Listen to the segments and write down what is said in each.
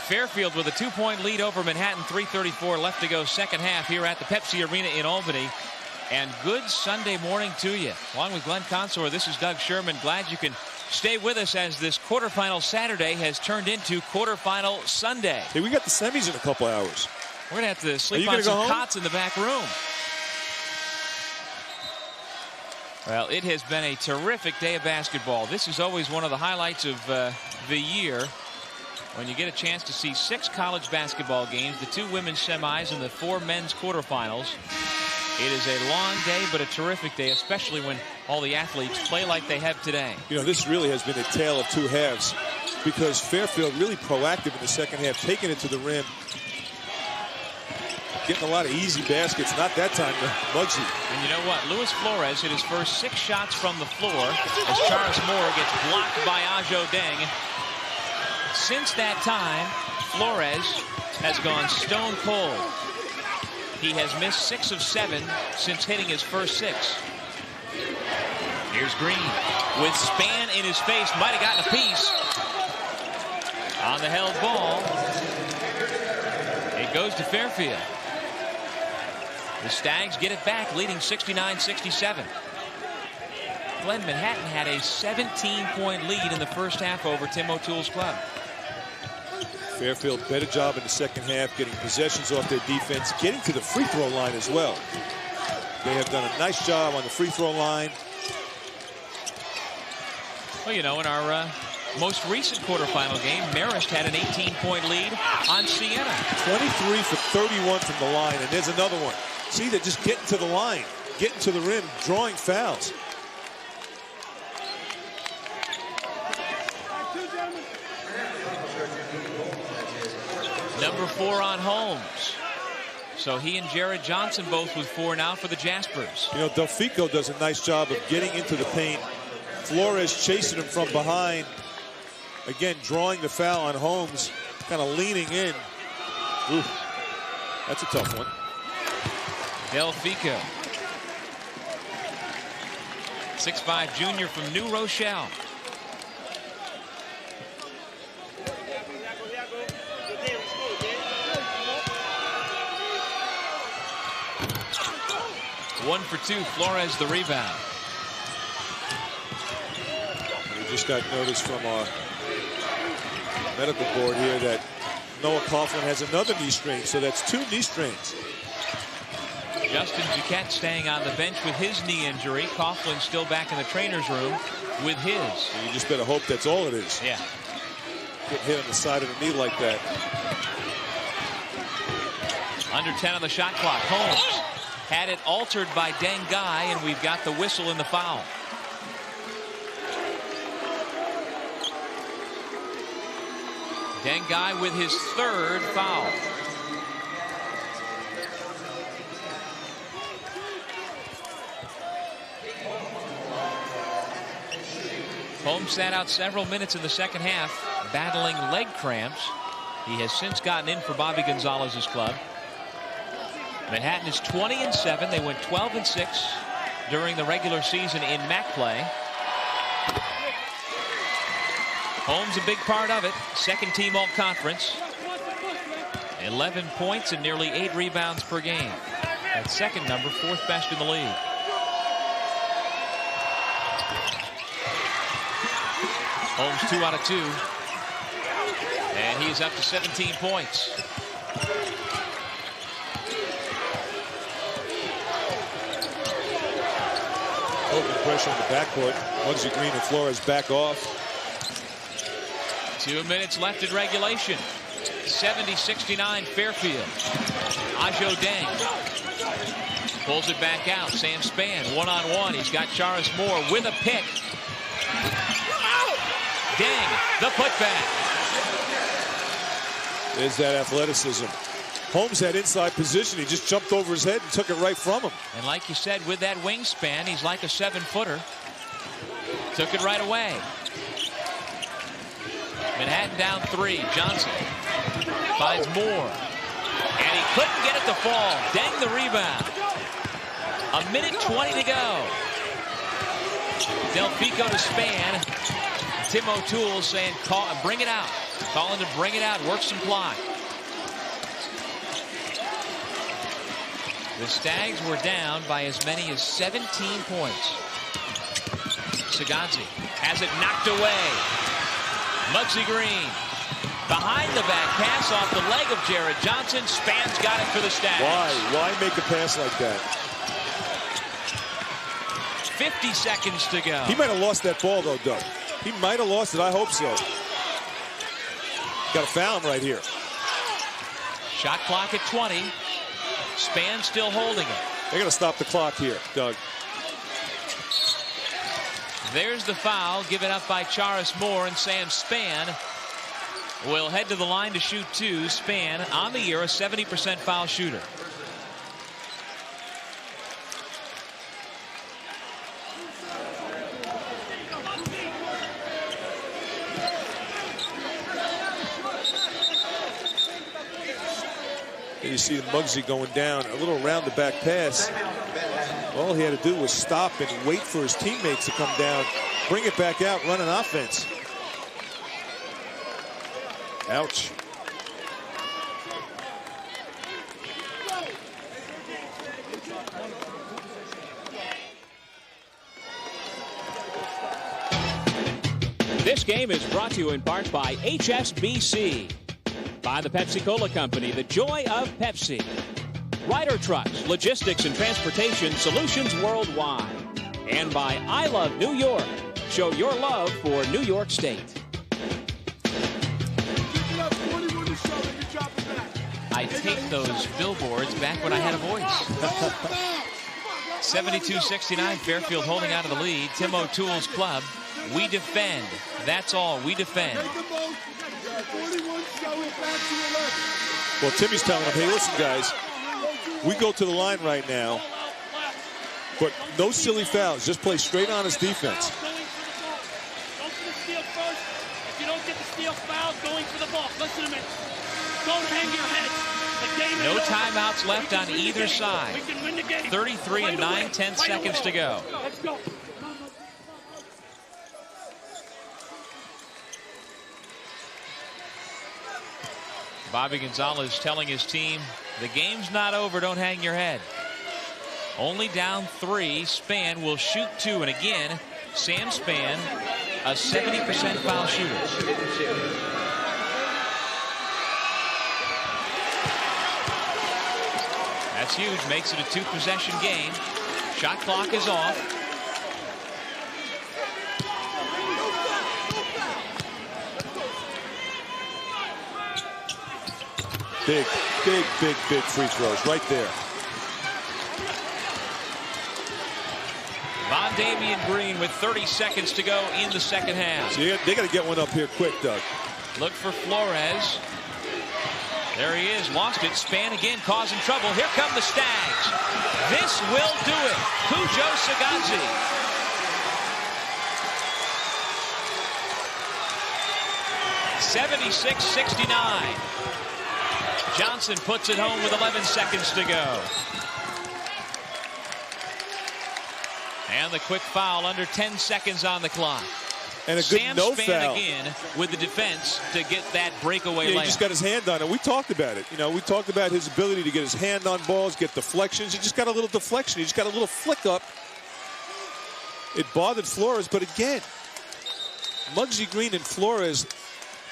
Fairfield with a 2-point lead over Manhattan. 3:34 left to go second half here at the Pepsi Arena in Albany. And good Sunday morning to you. Along with Glenn Consor, this is Doug Sherman. Glad you can stay with us as this quarterfinal Saturday has turned into quarterfinal Sunday. Hey, we got the semis in a couple hours. We're going to have to sleep on some cots in the back room. Well, it has been a terrific day of basketball. This is always one of the highlights of the year, when you get a chance to see 6 college basketball games, the 2 women's semis and the 4 men's quarterfinals. It is a long day, but a terrific day, especially when all the athletes play like they have today. You know, this really has been a tale of 2 halves, because Fairfield really proactive in the second half, taking it to the rim, getting a lot of easy baskets. Not that time, Muggsy. And you know what? Luis Flores hit his first 6 shots from the floor as Charis Moore gets blocked by Ajo Deng. Since that time, Flores has gone stone cold. He has missed 6 of 7 since hitting his first 6. Here's Green with Span in his face. Might have gotten a piece on the held ball. It goes to Fairfield. The Stags get it back, leading 69-67. Glenn, Manhattan had a 17-point lead in the first half over Tim O'Toole's club. Fairfield better job in the second half, getting possessions off their defense, getting to the free throw line as well. They have done a nice job on the free throw line. Well, you know, in our most recent quarterfinal game, Marist had an 18-point lead on Siena. 23 for 31 from the line, and there's another one. See, they're just getting to the line, getting to the rim, drawing fouls. Number 4 on Holmes. So he and Jared Johnson both with 4 now for the Jaspers. You know, Delfico does a nice job of getting into the paint. Flores chasing him from behind. Again, drawing the foul on Holmes, kind of leaning in. Ooh, that's a tough one. Delfico. 6'5" junior from New Rochelle. One for 2. Flores the rebound. We just got notice from our medical board here that Noah Coughlin has another knee strain, so that's 2 knee strains. Justin Duquette staying on the bench with his knee injury. Coughlin still back in the trainer's room with his. So you just better hope that's all it is. Yeah. Get hit on the side of the knee like that. Under 10 on the shot clock. Holmes had it altered by Deng Guy, and we've got the whistle and the foul. Deng Guy with his 3rd foul. Holmes sat out several minutes in the second half, battling leg cramps. He has since gotten in for Bobby Gonzalez's club. Manhattan is 20-7. They went 12-6 during the regular season in MAAC play. Holmes a big part of it. Second team all-conference. 11 points and nearly 8 rebounds per game. At second number, 4th best in the league. Holmes 2 out of 2. And he's up to 17 points. Open pressure on the backcourt. Muggsy Green and Flores back off. 2 minutes left in regulation. 70-69 Fairfield. Ajo Deng pulls it back out. Sam Span one-on-one. He's got Charis Moore with a pick. Deng, the putback. There's that athleticism. Holmes had inside position. He just jumped over his head and took it right from him. And like you said, with that wingspan, he's like a 7-footer. Took it right away. Manhattan down 3. Johnson finds Moore. And he couldn't get it to fall. Deng the rebound. 1:20 to go. Delfico to Span. Tim O'Toole saying, bring it out. Calling to bring it out, work some clock. The Stags were down by as many as 17 points. Sagazzi has it knocked away. Muggsy Green behind the back pass off the leg of Jared Johnson. Span's got it for the Stags. Why make a pass like that? 50 seconds to go. He might have lost that ball though, Doug. He might have lost it. I hope so. Got to foul him right here. Shot clock at 20. Span still holding it. They got to stop the clock here, Doug. There's the foul given up by Charis Moore, and Sam Span will head to the line to shoot two. Span on the year a 70% foul shooter. You see Muggsy going down, a little round the back pass. All he had to do was stop and wait for his teammates to come down, bring it back out, run an offense. Ouch. This game is brought to you in part by HSBC. By the Pepsi-Cola Company, the joy of Pepsi. Ryder Trucks, logistics and transportation solutions worldwide. And by I Love New York. Show your love for New York State. I take those billboards back when I had a voice. 72-69, Fairfield holding out of the lead. Tim O'Toole's club. We defend. That's all. We defend. Well, Timmy's telling him, hey, listen, guys, we go to the line right now, but no silly fouls. Just play straight on his defense. Go for the steal first. If you don't get the steal foul, going for the ball. Listen to me. Don't hang your head. The game No is over. timeouts left on either side. We can win the game. 33 and 9/10 seconds to go. Let's go. Bobby Gonzalez telling his team, the game's not over, don't hang your head. Only down 3. Span will shoot 2, and again, Sam Span, a 70% foul shooter. That's huge, makes it a 2-possession game. Shot clock is off. Big free throws right there. Von Damian Green with 30 seconds to go in the second half. So they got to get one up here quick, Doug. Look for Flores. There he is, lost it. Span again causing trouble. Here come the Stags. This will do it. Cujo Sagazzi. (76-69). Johnson puts it home with 11 seconds to go. And the quick foul under 10 seconds on the clock. And a good Sam no Span foul. again with the defense to get that breakaway Yeah, layup. he just got his hand on it. We talked about it. You know, we talked about his ability to get his hand on balls, get deflections. He just got a little deflection. He just got a little flick up. It bothered Flores, but again, Muggsy Green and Flores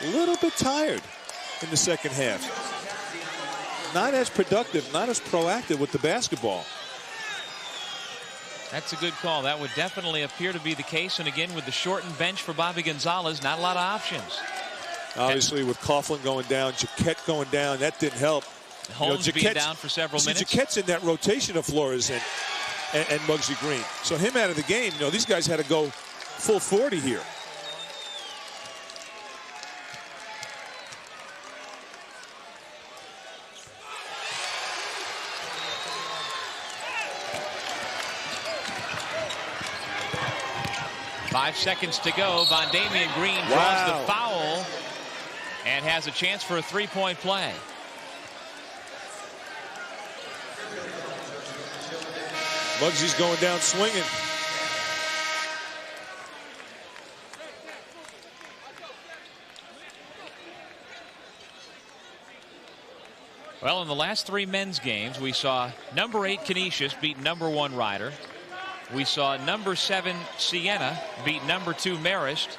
a little bit tired in the second half. Not as productive, not as proactive with the basketball. That's a good call. That would definitely appear to be the case. And again, with the shortened bench for Bobby Gonzalez, not a lot of options. Obviously, with Coughlin going down, Jaquette going down, that didn't help. Holmes being down for several minutes. Jaquette's in that rotation of Flores and Muggsy Green. So him out of the game, you know, these guys had to go full 40 here. Five seconds to go. Von Damian Green draws the foul and has a chance for a three-point play. Muggsy's going down swinging. Well, in the last 3 men's games, we saw number 8 Canisius beat number 1 Rider. We saw number 7 Siena beat number 2 Marist.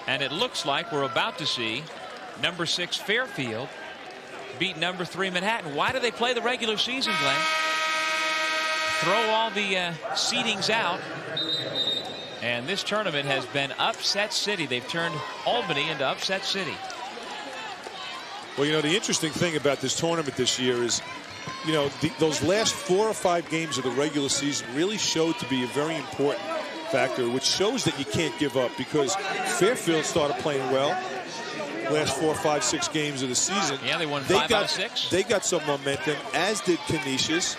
And it looks like we're about to see number 6 Fairfield beat number 3 Manhattan. Why do they play the regular season, Glenn? Throw all the seedings out. And this tournament has been upset city. They've turned Albany into upset city. Well, you know, the interesting thing about this tournament this year is, you know, those last 4 or 5 games of the regular season really showed to be a very important factor, which shows that you can't give up, because Fairfield started playing well last 4, 5, 6 games of the season. Yeah, they won 5 out of 6. They got some momentum, as did Canisius.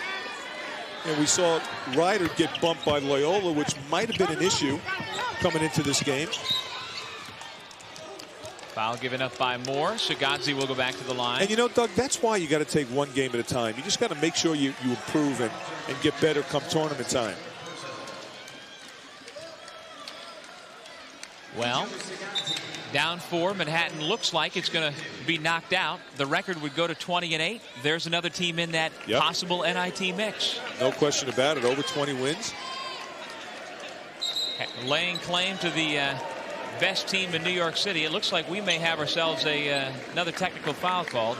And we saw Rider get bumped by Loyola, which might have been an issue coming into this game. Foul given up by Moore. Sagazzi will go back to the line. And you know, Doug, that's why you got to take one game at a time. You just got to make sure you improve and get better come tournament time. Well, down 4. Manhattan looks like it's going to be knocked out. The record would go to 20-8. There's another team in that possible NIT mix. No question about it. Over 20 wins. Laying claim to the best team in New York City. It looks like we may have ourselves another technical foul called.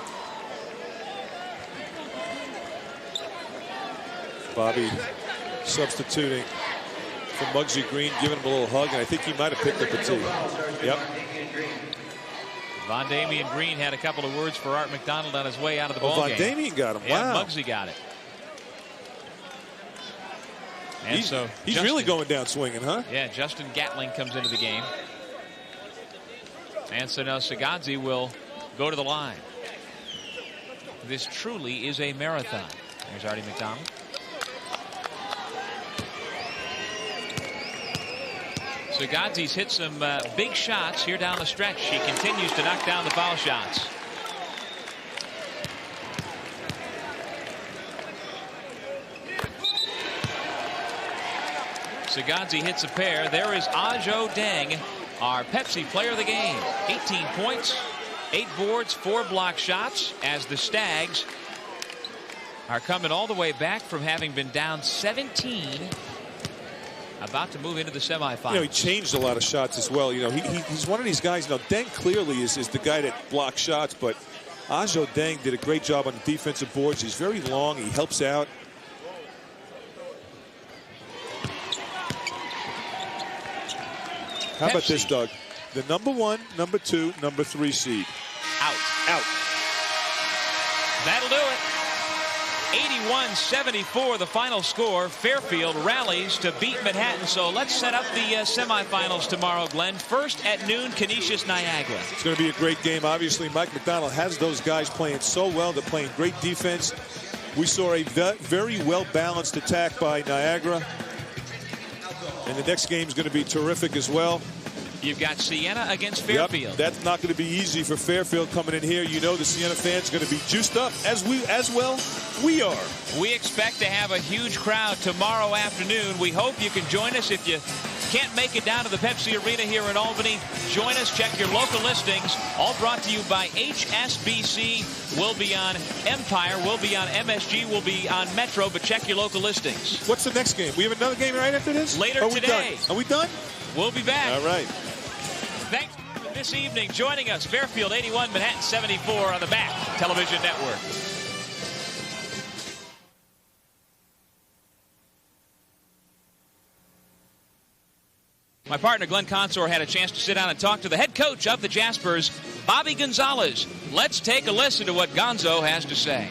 Bobby substituting for Muggsy Green, giving him a little hug, and I think he might have picked up a tee. Yep. Von Damian Green had a couple of words for Art McDonald on his way out of the ball game. Von Damian got him. Yeah, wow. Muggsy got it. And he's Justin, really going down swinging, huh? Yeah, Justin Gatling comes into the game. And so now Sagazzi will go to the line. This truly is a marathon. There's Artie McDonald. Sagazzi's hit some big shots here down the stretch. He continues to knock down the foul shots. Sagazzi hits a pair. There is Ajo Deng, our Pepsi player of the game. 18 points, 8 boards, 4 block shots, as the Stags are coming all the way back from having been down 17. About to move into the semifinals. You know, he changed a lot of shots as well. You know, he's one of these guys. You know, Deng clearly is the guy that blocks shots, but Ajo Deng did a great job on the defensive boards. He's very long. He helps out. How about this, Doug? The number 1, number 2, number 3 seed. Out. Out. That'll do it. 81-74 the final score. Fairfield rallies to beat Manhattan. So let's set up the semifinals tomorrow, Glenn. First at noon, Canisius Niagara. It's going to be a great game. Obviously, Mike McDonald has those guys playing so well. They're playing great defense. We saw a very well-balanced attack by Niagara. And the next game is going to be terrific as well. You've got Siena against Fairfield. Yep, that's not going to be easy for Fairfield coming in here. You know the Siena fans are going to be juiced up as well we are. We expect to have a huge crowd tomorrow afternoon. We hope you can join us. If you can't make it down to the Pepsi Arena here in Albany, join us. Check your local listings. All brought to you by HSBC. We'll be on Empire. We'll be on MSG. We'll be on Metro. But check your local listings. What's the next game? We have another game right after this? Later today. Are we done? We'll be back. All right. Thanks for this evening joining us. Fairfield 81, Manhattan 74 on the MAAC Television Network. My partner Glenn Consor had a chance to sit down and talk to the head coach of the Jaspers, Bobby Gonzalez. Let's take a listen to what Gonzo has to say.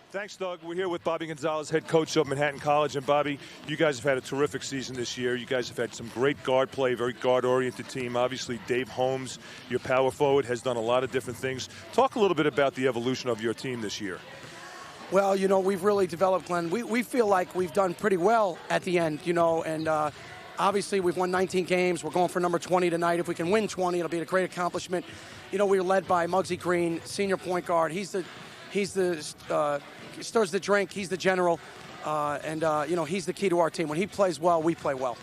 Thanks, Doug. We're here with Bobby Gonzalez, head coach of Manhattan College. And, Bobby, you guys have had a terrific season this year. You guys have had some great guard play, very guard-oriented team. Obviously, Dave Holmes, your power forward, has done a lot of different things. Talk a little bit about the evolution of your team this year. Well, you know, we've really developed, Glenn. We feel like we've done pretty well at the end, you know, and obviously we've won 19 games. We're going for number 20 tonight. If we can win 20, it'll be a great accomplishment. You know, we were led by Muggsy Green, senior point guard. He's the stirs the drink. He's the general, and you know, he's the key to our team. When he plays well, we play well.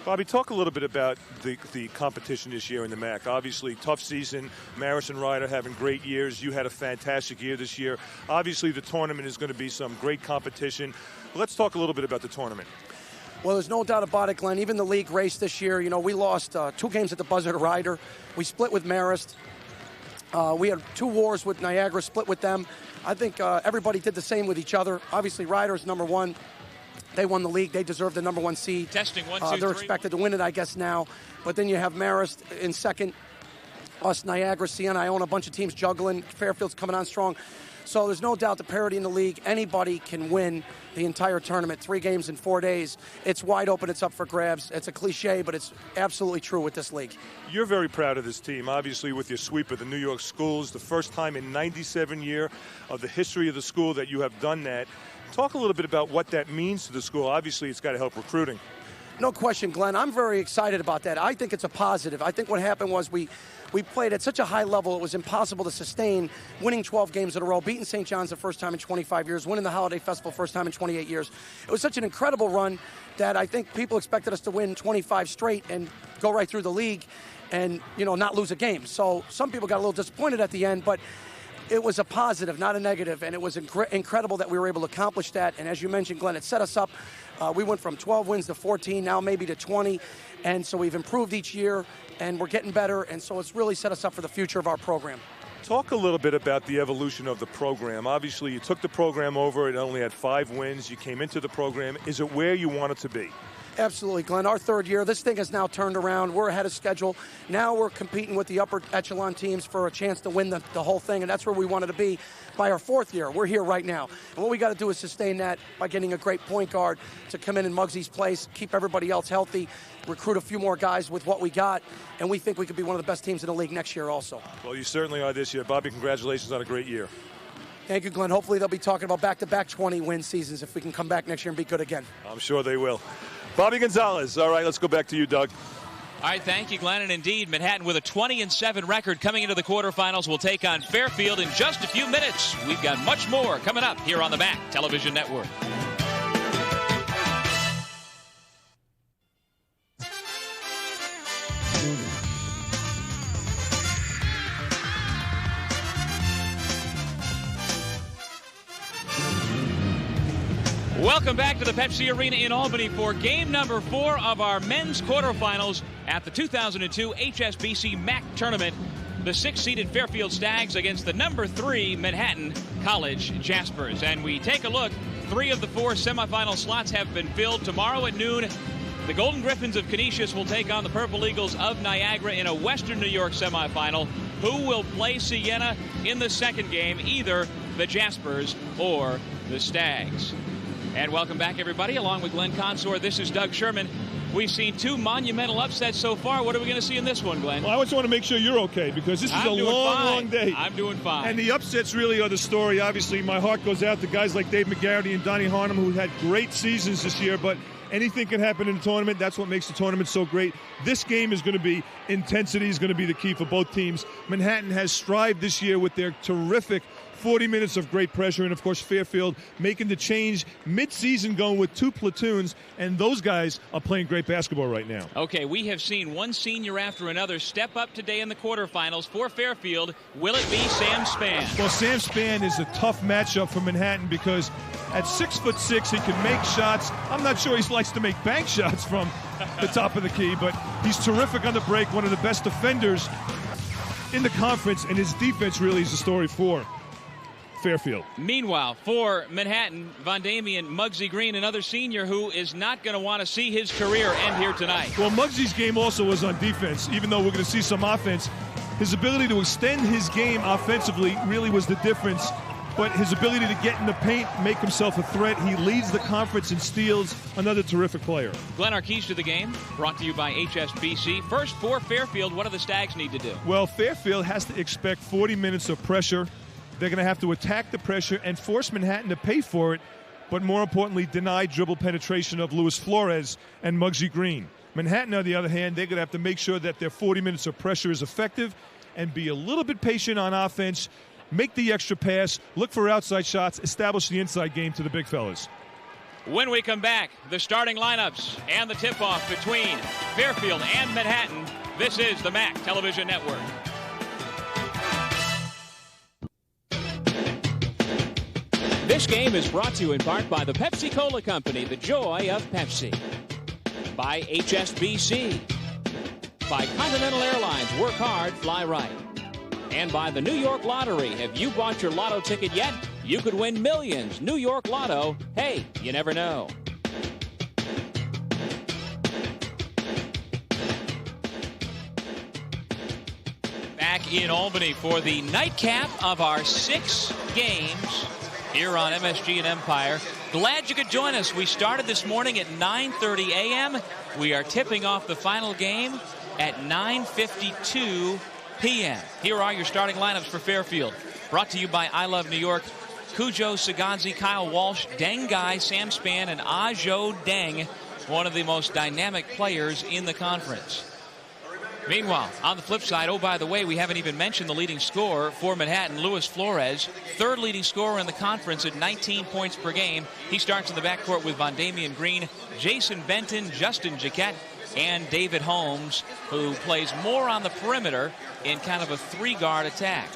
Bobby, talk a little bit about the competition this year in the MAAC. Obviously, tough season. Maris and Ryder having great years. You had a fantastic year this year. Obviously, the tournament is going to be some great competition. Let's talk a little bit about the tournament. Well, there's no doubt about it, Glenn. Even the league race this year, we lost 2 games at the buzzer to Ryder. We split with Marist. We had 2 wars with Niagara, split with them. I think everybody did the same with each other. Obviously, Ryder's number 1. They won the league. They deserve the number 1 seed. Testing 1, 2, They're 3. expected to win it, I guess, now. But then you have Marist in second. Us, Niagara, Siena, I own a bunch of teams juggling. Fairfield's coming on strong. So there's no doubt the parity in the league. Anybody can win the entire tournament. 3 games in 4 days. It's wide open. It's up for grabs. It's a cliche, but it's absolutely true with this league. You're very proud of this team, obviously, with your sweep of the New York schools. The first time in 97 years of the history of the school that you have done that. Talk a little bit about what that means to the school. Obviously, it's got to help recruiting. No question, Glenn. I'm very excited about that. I think it's a positive. I think what happened was we played at such a high level, it was impossible to sustain winning 12 games in a row, beating St. John's the first time in 25 years, winning the Holiday Festival first time in 28 years. It was such an incredible run that I think people expected us to win 25 straight and go right through the league and, not lose a game. So some people got a little disappointed at the end, but it was a positive, not a negative, and it was incredible that we were able to accomplish that. And as you mentioned, Glenn, it set us up. We went from 12 wins to 14, now maybe to 20, and so we've improved each year, and we're getting better, and so it's really set us up for the future of our program. Talk a little bit about the evolution of the program. Obviously, you took the program over. It only had 5 wins. You came into the program. Is it where you want it to be? Absolutely, Glenn. Our 3rd year, this thing has now turned around. We're ahead of schedule. Now we're competing with the upper echelon teams for a chance to win the whole thing, and that's where we wanted to be by our 4th year. We're here right now. And what we got to do is sustain that by getting a great point guard to come in Muggsy's place, keep everybody else healthy, recruit a few more guys with what we got, and we think we could be one of the best teams in the league next year also. Well, you certainly are this year. Bobby, congratulations on a great year. Thank you, Glenn. Hopefully they'll be talking about back-to-back 20-win seasons if we can come back next year and be good again. I'm sure they will. Bobby Gonzalez. All right, let's go back to you, Doug. All right, thank you, Glenn. And indeed, Manhattan with a 20-7 record coming into the quarterfinals will take on Fairfield in just a few minutes. We've got much more coming up here on the MAAC Television Network. Welcome back to the Pepsi Arena in Albany for game number 4 of our men's quarterfinals at the 2002 HSBC MAAC tournament. The 6-seeded Fairfield Stags against the number 3 Manhattan College Jaspers. And we take a look. 3 of the 4 semifinal slots have been filled. Tomorrow at noon, the Golden Griffins of Canisius will take on the Purple Eagles of Niagara in a Western New York semifinal. Who will play Siena in the second game? Either the Jaspers or the Stags. And welcome back, everybody. Along with Glenn Consor, this is Doug Sherman. We've seen 2 monumental upsets so far. What are we going to see in this one, Glenn? Well, I just want to make sure you're okay, because this is a long day. I'm doing fine. And the upsets really are the story. Obviously, my heart goes out to guys like Dave McGarity and Donnie Harnum, who had great seasons this year, but anything can happen in the tournament. That's what makes the tournament so great. This game is going to be intensity is going to be the key for both teams. Manhattan has strived this year with their terrific 40 minutes of great pressure, and of course Fairfield making the change mid-season, going with 2 platoons, and those guys are playing great basketball right now. Okay, we have seen one senior after another step up today in the quarterfinals for Fairfield. Will it be Sam Spann? Well, Sam Spann is a tough matchup for Manhattan because at 6'6", he can make shots. I'm not sure he likes to make bank shots from the top of the key, but he's terrific on the break, one of the best defenders in the conference, and his defense really is the story for Fairfield. Meanwhile, for Manhattan, Von Damian Muggsy Green, another senior who is not going to want to see his career end here tonight. Well, Muggsy's game also was on defense, even though we're going to see some offense. His ability to extend his game offensively really was the difference, but his ability to get in the paint, make himself a threat. He leads the conference in steals. Another terrific player. Glenn, our keys to the game brought to you by HSBC. First, for Fairfield, what do the Stags need to do? Well, Fairfield has to expect 40 minutes of pressure. They're going to have to attack the pressure and force Manhattan to pay for it, but more importantly, deny dribble penetration of Luis Flores and Muggsy Green. Manhattan, on the other hand, they're going to have to make sure that their 40 minutes of pressure is effective and be a little bit patient on offense, make the extra pass, look for outside shots, establish the inside game to the big fellas. When we come back, the starting lineups and the tip-off between Fairfield and Manhattan. This is the MAAC Television Network. This game is brought to you in part by the Pepsi-Cola Company, the joy of Pepsi. By HSBC. By Continental Airlines, work hard, fly right. And by the New York Lottery. Have you bought your lotto ticket yet? You could win millions. New York Lotto. Hey, you never know. Back in Albany for the nightcap of our 6 games here on MSG and Empire. Glad you could join us. We started this morning at 9:30 a.m. We are tipping off the final game at 9:52 p.m. Here are your starting lineups for Fairfield. Brought to you by I Love New York. Cujo, Sagazi, Kyle Walsh, Deng Guy, Sam Spann, and Ajo Deng, one of the most dynamic players in the conference. Meanwhile, on the flip side, oh, by the way, we haven't even mentioned the leading scorer for Manhattan, Luis Flores, third leading scorer in the conference at 19 points per game. He starts in the backcourt with Von Damian Green, Jason Benton, Justin Jaquette, and David Holmes, who plays more on the perimeter in kind of a 3-guard attack.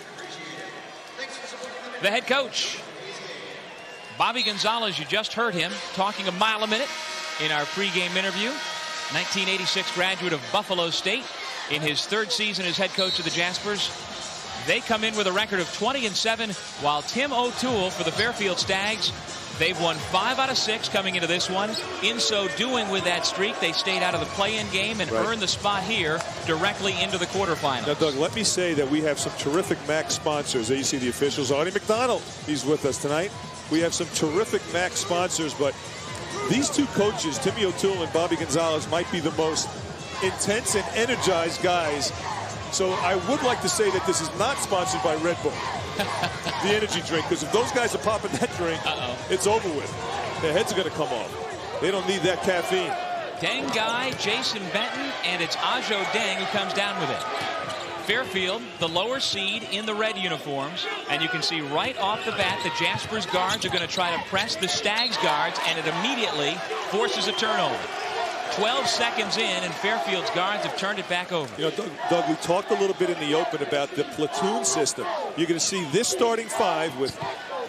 The head coach, Bobby Gonzalez, you just heard him talking a mile a minute in our pregame interview. 1986 graduate of Buffalo State. In his 3rd season as head coach of the Jaspers, they come in with a record of 20-7, while Tim O'Toole for the Fairfield Stags, they've won 5 out of 6 coming into this one. In so doing with that streak, they stayed out of the play-in game and earned the spot here directly into the quarterfinals. Now, Doug, let me say that we have some terrific MAAC sponsors. There you see the officials. Artie McDonald, he's with us tonight. We have some terrific MAAC sponsors, but these two coaches, Timmy O'Toole and Bobby Gonzalez, might be the most intense and energized guys. So I would like to say that this is not sponsored by Red Bull, the energy drink, because if those guys are popping that drink, it's over with. Their heads are going to come off. They don't need that caffeine. Deng Guy, Jason Benton, and it's Ajo Deng who comes down with it. Fairfield, the lower seed in the red uniforms, and you can see right off the bat the Jaspers guards are going to try to press the Stags guards, and it immediately forces a turnover. 12 seconds in, and Fairfield's guards have turned it back over. You know, Doug, we talked a little bit in the open about the platoon system. You're going to see this starting 5 with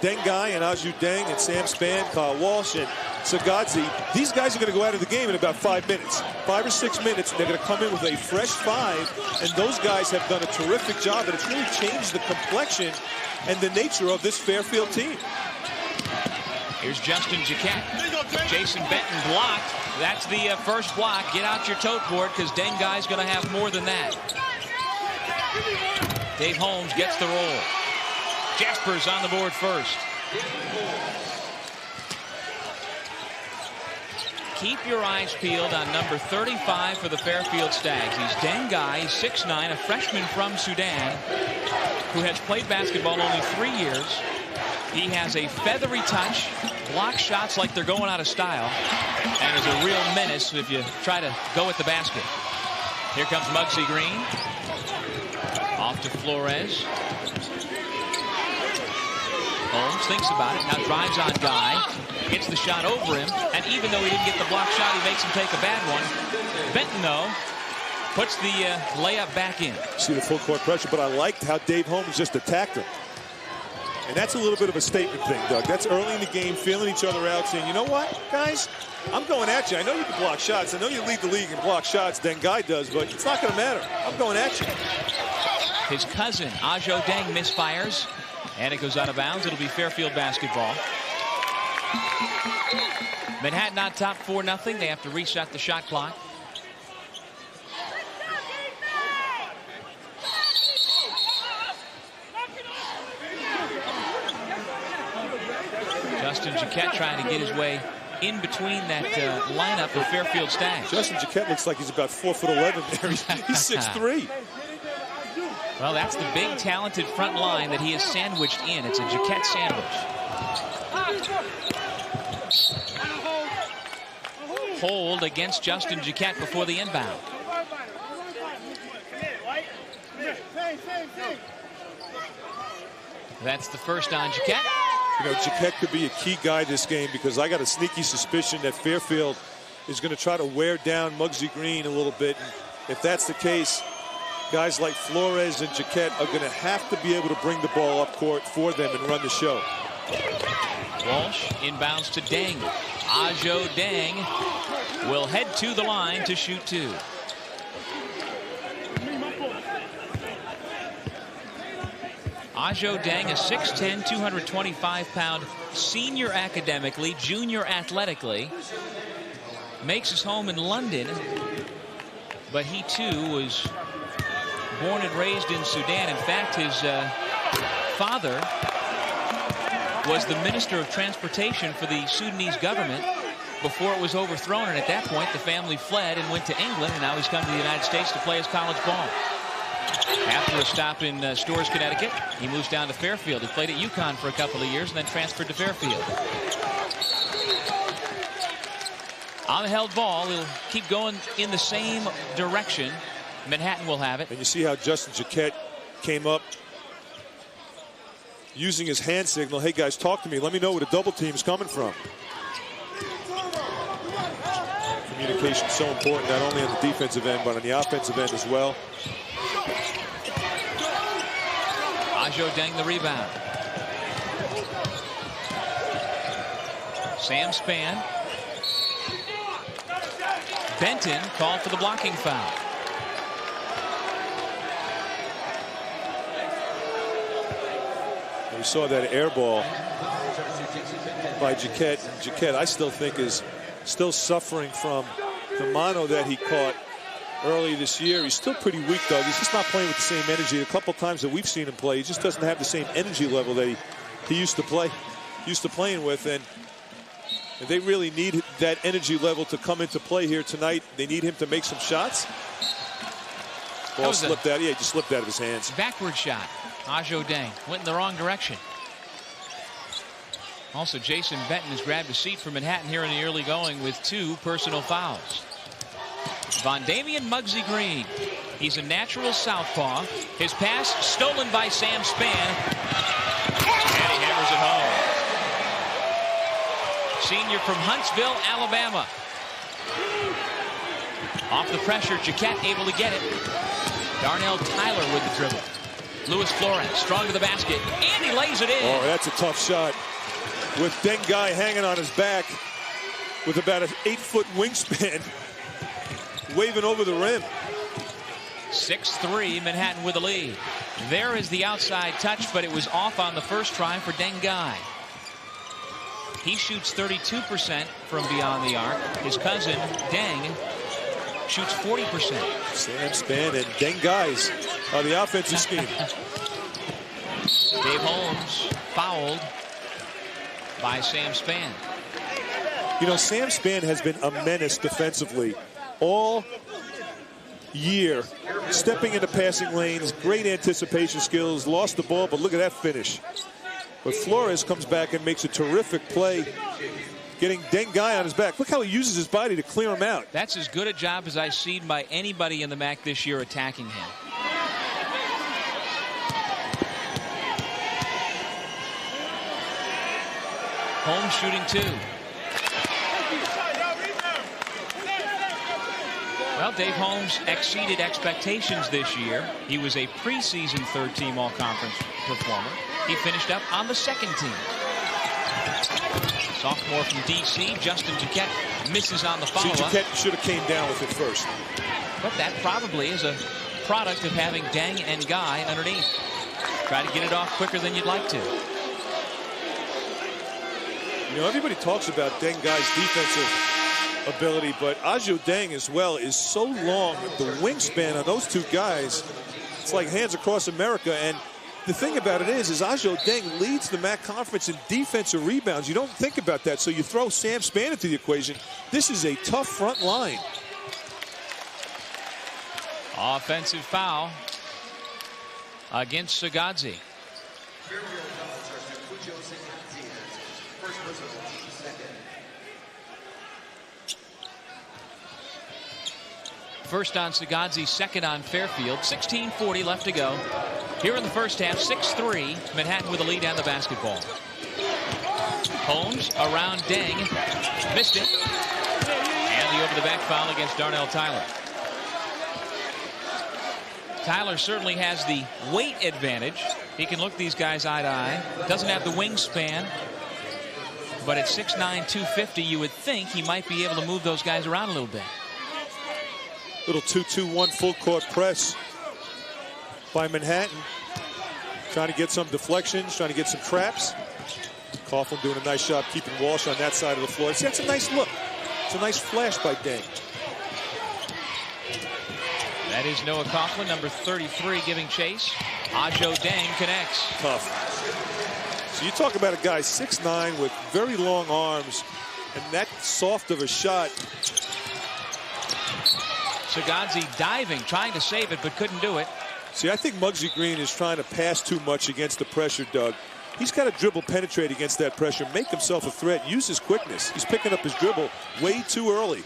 Deng Guy and Aju Deng and Sam Spann, Kyle Walsh, and Sagazi. These guys are going to go out of the game in about 5 minutes. 5 or 6 minutes, and they're going to come in with a fresh 5, and those guys have done a terrific job, and it's really changed the complexion and the nature of this Fairfield team. Here's Justin Jaquette. Jason Benton blocked. That's the first block. Get out your tote board, because Deng Guy's going to have more than that. Dave Holmes gets the roll. Jaspers on the board first. Keep your eyes peeled on number 35 for the Fairfield Stags. He's Deng Guy, 6'9", a freshman from Sudan, who has played basketball only 3 years. He has a feathery touch, blocks shots like they're going out of style, and is a real menace if you try to go at the basket. Here comes Muggsy Green. Off to Flores. Holmes thinks about it, now drives on Guy, gets the shot over him, and even though he didn't get the block shot, he makes him take a bad one. Benton, though, puts the layup back in. See the full court pressure, but I liked how Dave Holmes just attacked him. And that's a little bit of a statement thing, Doug. That's early in the game, feeling each other out, saying, you know what, guys, I'm going at you. I know you can block shots. I know you lead the league in block shots, Deng Guy does, but it's not going to matter. I'm going at you. His cousin, Ajo Deng, misfires, and it goes out of bounds. It'll be Fairfield basketball. Manhattan on top 4-0. They have to reset the shot clock. Justin Jaquette trying to get his way in between that lineup of Fairfield Stags. Justin Jaquette looks like he's about 4'11" there. He's 6'3". Well, that's the big, talented front line that he is sandwiched in. It's a Jaquette sandwich. Hold against Justin Jaquette before the inbound. That's the first on Jaquette. You know, Jaquette could be a key guy this game because I got a sneaky suspicion that Fairfield is going to try to wear down Muggsy Green a little bit. And if that's the case, guys like Flores and Jaquette are going to have to be able to bring the ball up court for them and run the show. Walsh inbounds to Deng. Ajo Deng will head to the line to shoot 2. Ajo Deng, a 6'10", 225-pound senior academically, junior athletically. Makes his home in London, but he too was born and raised in Sudan. In fact, his father was the Minister of Transportation for the Sudanese government before it was overthrown, and at that point the family fled and went to England, and now he's come to the United States to play his college ball. After a stop in Storrs, Connecticut, he moves down to Fairfield. He played at UConn for a couple of years and then transferred to Fairfield. On the held ball, he'll keep going in the same direction. Manhattan will have it. And you see how Justin Jaquette came up using his hand signal. Hey guys, talk to me. Let me know where the double team is coming from. Communication so important, not only on the defensive end, but on the offensive end as well. Ajo Deng the rebound. Sam Spann. Benton called for the blocking foul. We saw that air ball by Jaquette. Jaquette, I still think, is still suffering from the mono that he caught early this year. He's still pretty weak, Doug. He's just not playing with the same energy. A couple times that we've seen him play, he just doesn't have the same energy level that he used to playing with. And they really need that energy level to come into play here tonight. They need him to make some shots. Ball slipped out. Yeah, he just slipped out of his hands. Backward shot. Ajo Deng went in the wrong direction. Also, Jason Benton has grabbed a seat for Manhattan here in the early going with 2 personal fouls. Von Damian Muggsy Green. He's a natural southpaw. His pass stolen by Sam Spann. And he hammers it home. Senior from Huntsville, Alabama. Off the pressure, Jaquette able to get it. Darnell Tyler with the dribble. Luis Flores strong to the basket, and he lays it in. Oh, that's a tough shot. With Dengai hanging on his back with about an 8-foot wingspan, waving over the rim. 6-3, Manhattan with the lead. There is the outside touch, but it was off on the first try for Dengai. He shoots 32% from beyond the arc. His cousin, Deng, shoots 40%. Sam Spann and Dengai's on the offensive scheme. Dave Holmes fouled by Sam Spann. You know, Sam Spann has been a menace defensively all year. Stepping into passing lanes, great anticipation skills, lost the ball, but look at that finish. But Flores comes back and makes a terrific play, getting Dengai on his back. Look how he uses his body to clear him out. That's as good a job as I've seen by anybody in the MAAC this year attacking him. Holmes shooting 2. Well, Dave Holmes exceeded expectations this year. He was a preseason third-team all-conference performer. He finished up on the second team. Sophomore from D.C., Justin Jaquette misses on the follow-up. Jaquette should have came down with it first. But that probably is a product of having Deng and Guy underneath. Try to get it off quicker than you'd like to. You know, everybody talks about Dengai's defensive ability, but Ajo Deng as well is so long. The wingspan on those two guys, it's like hands across America. And the thing about it is Ajo Deng leads the MAAC conference in defensive rebounds. You don't think about that, so you throw Sam Spann into the equation. This is a tough front line. Offensive foul against Sagadzi. First on Sagadzi, second on Fairfield. 16:40 left to go. Here in the first half, 6-3. Manhattan with a lead on the basketball. Holmes around Deng. Missed it. And the over-the-back foul against Darnell Tyler. Tyler certainly has the weight advantage. He can look these guys eye to eye. Doesn't have the wingspan. But at 6'9", 250, you would think he might be able to move those guys around a little bit. Little 2-2-1 full court press by Manhattan. Trying to get some deflections, trying to get some traps. Coughlin doing a nice job keeping Walsh on that side of the floor. See, that's a nice look. It's a nice flash by Deng. That is Noah Coughlin, number 33, giving chase. Ajo Deng connects. Tough. So you talk about a guy 6'9" with very long arms and that soft of a shot. Sagazi diving, trying to save it, but couldn't do it. See, I think Muggsy Green is trying to pass too much against the pressure, Doug. He's got to dribble, penetrate against that pressure, make himself a threat, use his quickness. He's picking up his dribble way too early.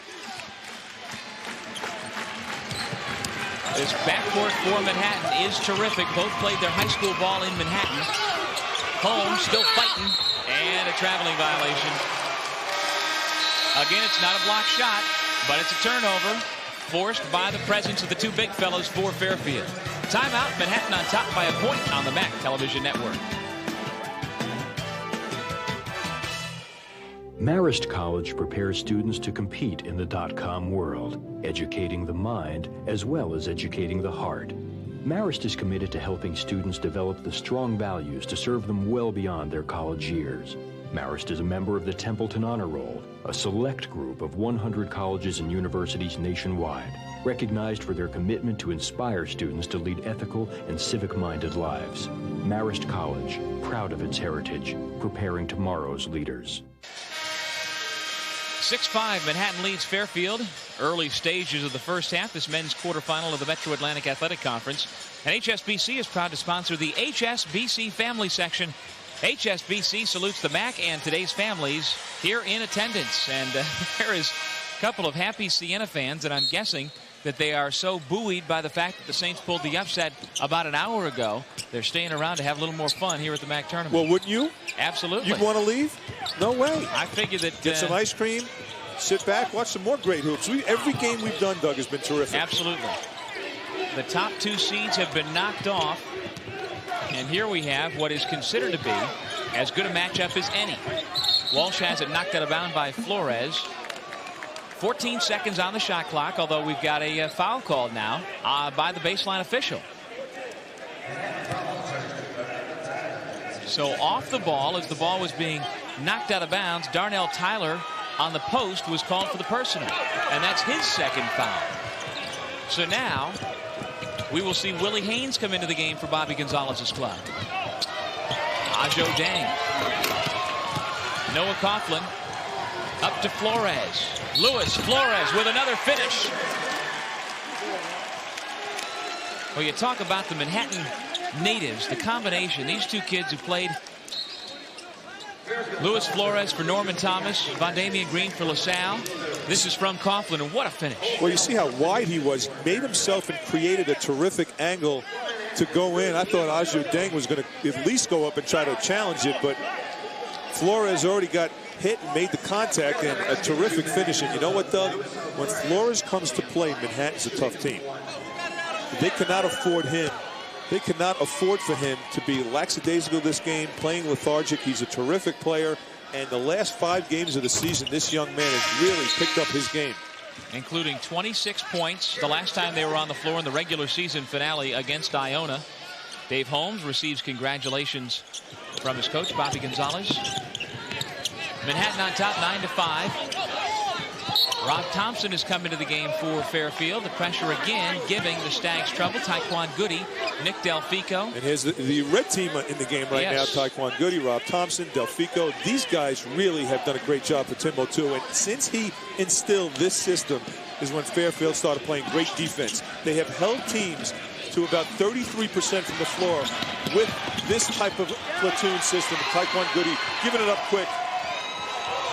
This backcourt for Manhattan is terrific. Both played their high school ball in Manhattan. Holmes still fighting, and a traveling violation. Again, it's not a block shot, but it's a turnover forced by the presence of the two big fellows for Fairfield. Timeout, Manhattan on top by a point on the MAAC television network. Marist College prepares students to compete in the .com world, educating the mind as well as educating the heart. Marist is committed to helping students develop the strong values to serve them well beyond their college years. Marist is a member of the Templeton Honor Roll, a select group of 100 colleges and universities nationwide, recognized for their commitment to inspire students to lead ethical and civic-minded lives. Marist College, proud of its heritage, preparing tomorrow's leaders. 6-5, Manhattan leads Fairfield. Early stages of the first half, this men's quarterfinal of the Metro Atlantic Athletic Conference. And HSBC is proud to sponsor the HSBC Family Section. HSBC salutes the MAAC and today's families here in attendance. And there is a couple of happy Siena fans, and I'm guessing that they are so buoyed by the fact that the Saints pulled the upset about an hour ago. They're staying around to have a little more fun here at the MAAC tournament. Well, wouldn't you? Absolutely. You'd want to leave? No way. I figured that... Get some ice cream, sit back, watch some more great hoops. Every game we've done, Doug, has been terrific. Absolutely. The top two seeds have been knocked off. And here we have what is considered to be as good a matchup as any. Walsh has it knocked out of bounds by Flores. 14 seconds on the shot clock, although we've got a foul called now by the baseline official. So off the ball, as the ball was being knocked out of bounds, Darnell Tyler on the post was called for the personal. And that's his second foul. So now we will see Willie Haynes come into the game for Bobby Gonzalez's club. Ajo Deng. Noah Coughlin up to Flores. Lewis Flores with another finish. Well, you talk about the Manhattan natives, the combination. These two kids who played. Lewis Flores for Norman Thomas, Von Damian Green for LaSalle. This is from Coughlin, and what a finish. Well, you see how wide he was, made himself and created a terrific angle to go in. I thought Ajo Deng was going to at least go up and try to challenge it, but Flores already got hit and made the contact, and a terrific finish. And you know what, Doug? When Flores comes to play, Manhattan's a tough team. They cannot afford him. They cannot afford for him to be lackadaisical this game, playing lethargic. He's a terrific player. And the last 5 games of the season, this young man has really picked up his game. Including 26 points the last time they were on the floor in the regular season finale against Iona. Dave Holmes receives congratulations from his coach, Bobby Gonzalez. Manhattan on top, 9-5. Rob Thompson has come into the game for Fairfield. The pressure again giving the Stags trouble. Taekwon Goody, Nick Delfico. And here's the red team in the game right now. Taekwon Goody, Rob Thompson, Delfico. These guys really have done a great job for Timbo too. And since he instilled this system is when Fairfield started playing great defense. They have held teams to about 33% from the floor with this type of platoon system. Taekwon Goody giving it up quick.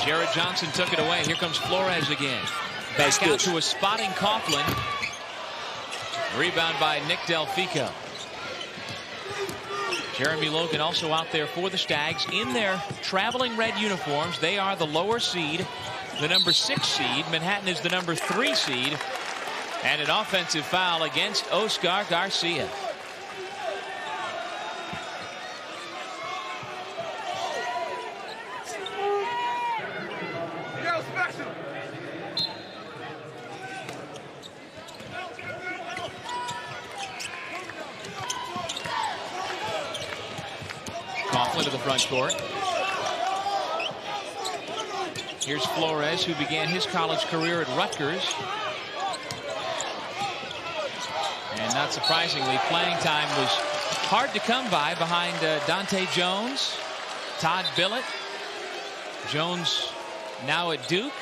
Jared Johnson took it away. Here comes Flores again. Back out to a spotting Coughlin. Rebound by Nick Delfico. Jeremy Logan also out there for the Stags in their traveling red uniforms. They are the lower seed, the number 6 seed. Manhattan is the number 3 seed. And an offensive foul against Oscar Garcia. Coughlin to the front court. Here's Flores, who began his college career at Rutgers. And not surprisingly, playing time was hard to come by behind Dante Jones, Todd Billett. Jones now at Duke,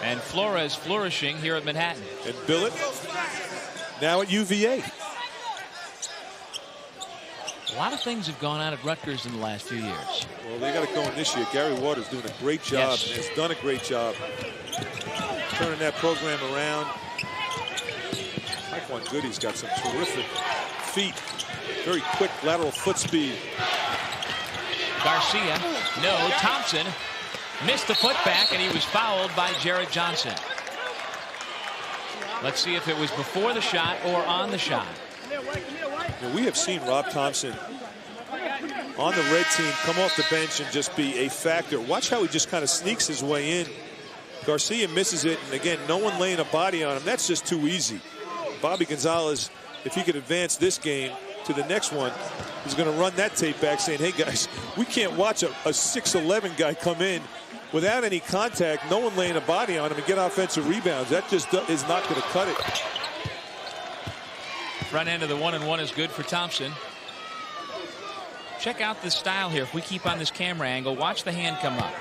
and Flores flourishing here at Manhattan. And Billett now at UVA. A lot of things have gone out at Rutgers in the last few years. Well, they got it going this year. Gary Waters doing a great job, Yes. and has done a great job turning that program around. Taekwon Goody's got some terrific feet. Very quick lateral foot speed. Garcia, no. Thompson missed the putback, and he was fouled by Jared Johnson. Let's see if it was before the shot or on the shot. Now, we have seen Rob Thompson on the red team come off the bench and just be a factor. Watch how he just kind of sneaks his way in. Garcia misses it, and again, no one laying a body on him. That's just too easy. Bobby Gonzalez, if he could advance this game to the next one, is going to run that tape back saying, hey guys, we can't watch a 6'11" guy come in without any contact, no one laying a body on him, and get offensive rebounds. That just is not going to cut it. Front end of the 1-and-1 is good for Thompson. Check out the style here. If we keep on this camera angle, watch the hand come up.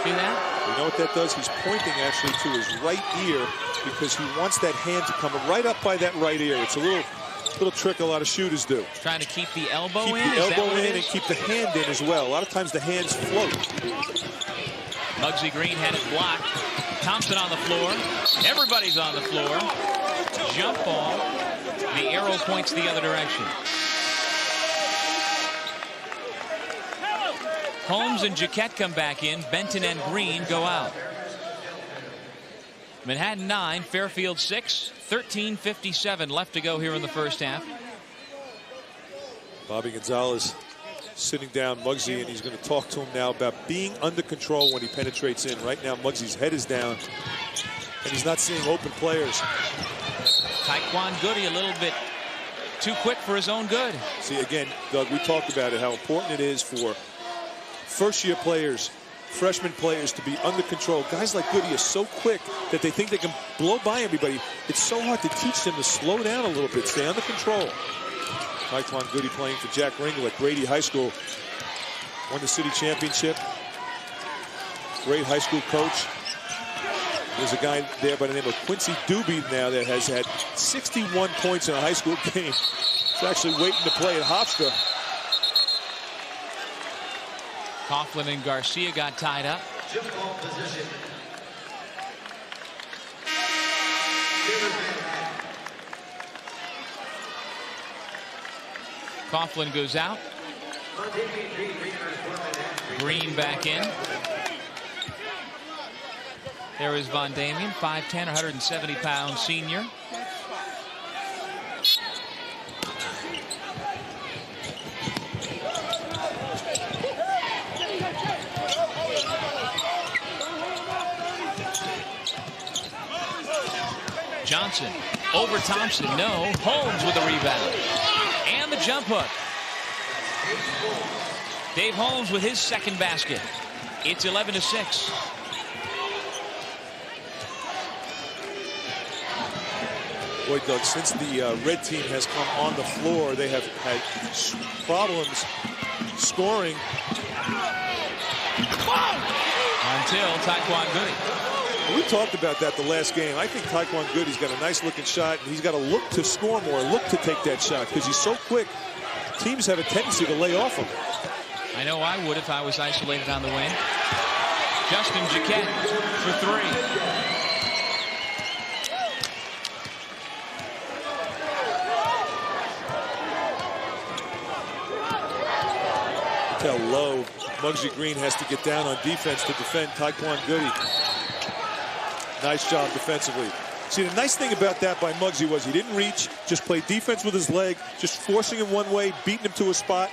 See that? You know what that does? He's pointing actually to his right ear because he wants that hand to come right up by that right ear. It's a little trick a lot of shooters do. Trying to keep the elbow in? Keep the elbow in and keep the hand in as well. A lot of times the hands float. Muggsy Green had it blocked. Thompson on the floor. Everybody's on the floor. Jump ball. The arrow points the other direction. Holmes and Jaquette come back in. Benton and Green go out. Manhattan 9, Fairfield 6, 13:57 left to go here in the first half. Bobby Gonzalez sitting down Muggsy, and he's going to talk to him now about being under control when he penetrates in. Right now, Muggsy's head is down, and he's not seeing open players. Taekwon Goody a little bit too quick for his own good. See, again, Doug, we talked about it, how important it is for first-year players, freshman players to be under control. Guys like Goody are so quick that they think they can blow by everybody. It's so hard to teach them to slow down a little bit, stay under control. Taekwon Goody playing for Jack Ringel at Grady High School. Won the city championship. Great high school coach. There's a guy there by the name of Quincy Doobie now that has had 61 points in a high school game. He's actually waiting to play at Hofstra. Coughlin and Garcia got tied up. Coughlin goes out. Green back in. There is Von Damien, 5'10", 170-pound senior. Johnson over Thompson. No. Holmes with the rebound. And the jump hook. Dave Holmes with his second basket. It's 11-6. Boy, Doug, since the red team has come on the floor, they have had problems scoring. Until Taekwon Goody. We talked about that the last game. I think Taekwon Goody's got a nice looking shot, and he's got to look to score more, look to take that shot, because he's so quick. Teams have a tendency to lay off him. I know I would if I was isolated on the wing. Justin Jaquette for three. Look how low Muggsy Green has to get down on defense to defend Taekwon Goody. Nice job defensively. See, the nice thing about that by Muggsy was he didn't reach, just played defense with his leg, just forcing him one way, beating him to a spot,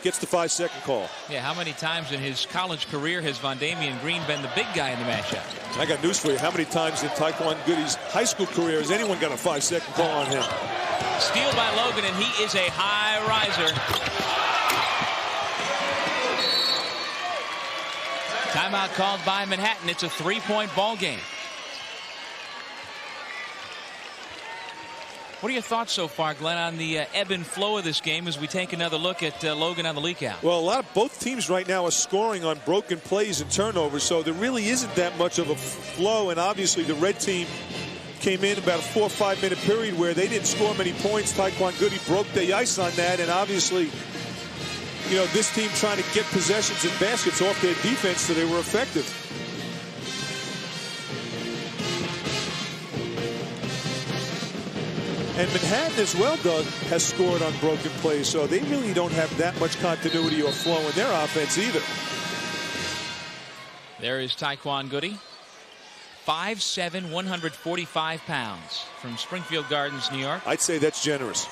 gets the 5-second call. Yeah, how many times in his college career has Von Damian Green been the big guy in the matchup? I got news for you. How many times in Taekwon Goody's high school career has anyone got a 5-second call on him? Steal by Logan, and he is a high riser. Timeout called by Manhattan. It's a 3-point ball game. What are your thoughts so far, Glenn, on the ebb and flow of this game as we take another look at Logan on the leak out? Well, both teams right now are scoring on broken plays and turnovers, so there really isn't that much of a flow. And obviously, the red team came in about a 4 or 5 minute period where they didn't score many points. Taekwon Goody broke the ice on that, and obviously, you know, this team trying to get possessions and baskets off their defense so they were effective. And Manhattan as well, Doug, has scored on broken plays, so they really don't have that much continuity or flow in their offense either. There is Taekwon Goody, 5'7", 145 pounds, from Springfield Gardens, New York. I'd say that's generous.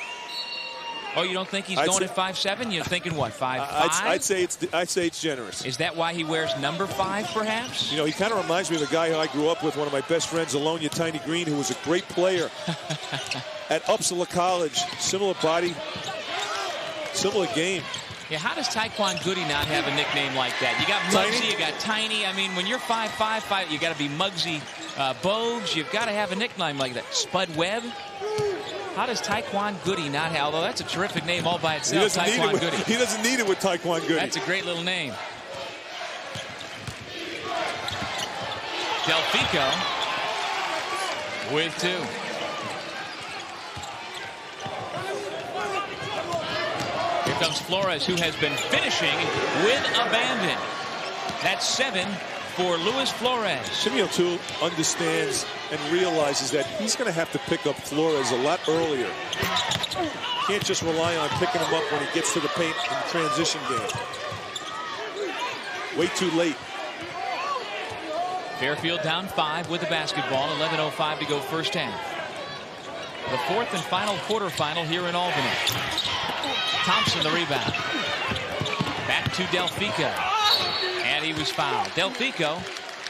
Oh, you don't think he's going at 5'7"? You're thinking what, 5'5"? I'd say it's generous. Is that why he wears number 5, perhaps? You know, he kind of reminds me of a guy who I grew up with, one of my best friends, Alonia Tiny Green, who was a great player at Uppsala College. Similar body, similar game. Yeah, how does Taekwon Goody not have a nickname like that? You got Muggsy, you got Tiny. I mean, when you're 5'5", you got to be Muggsy Bogues. You've got to have a nickname like that. Spud Webb. How does Taekwon Goody not have? Although that's a terrific name all by itself, Taekwon Goody. He doesn't need it with Taekwon Goody. That's a great little name. Delfico with 2. Here comes Flores, who has been finishing with abandon. That's 7 for Luis Flores. Jimmy O'Toole understands and realizes that he's going to have to pick up Flores a lot earlier. Can't just rely on picking him up when he gets to the paint in the transition game. Way too late. Fairfield down 5 with the basketball. 11:05 to go first half. The 4th and final quarterfinal here in Albany. Thompson the rebound. Back to Delfico. And he was fouled. Delfico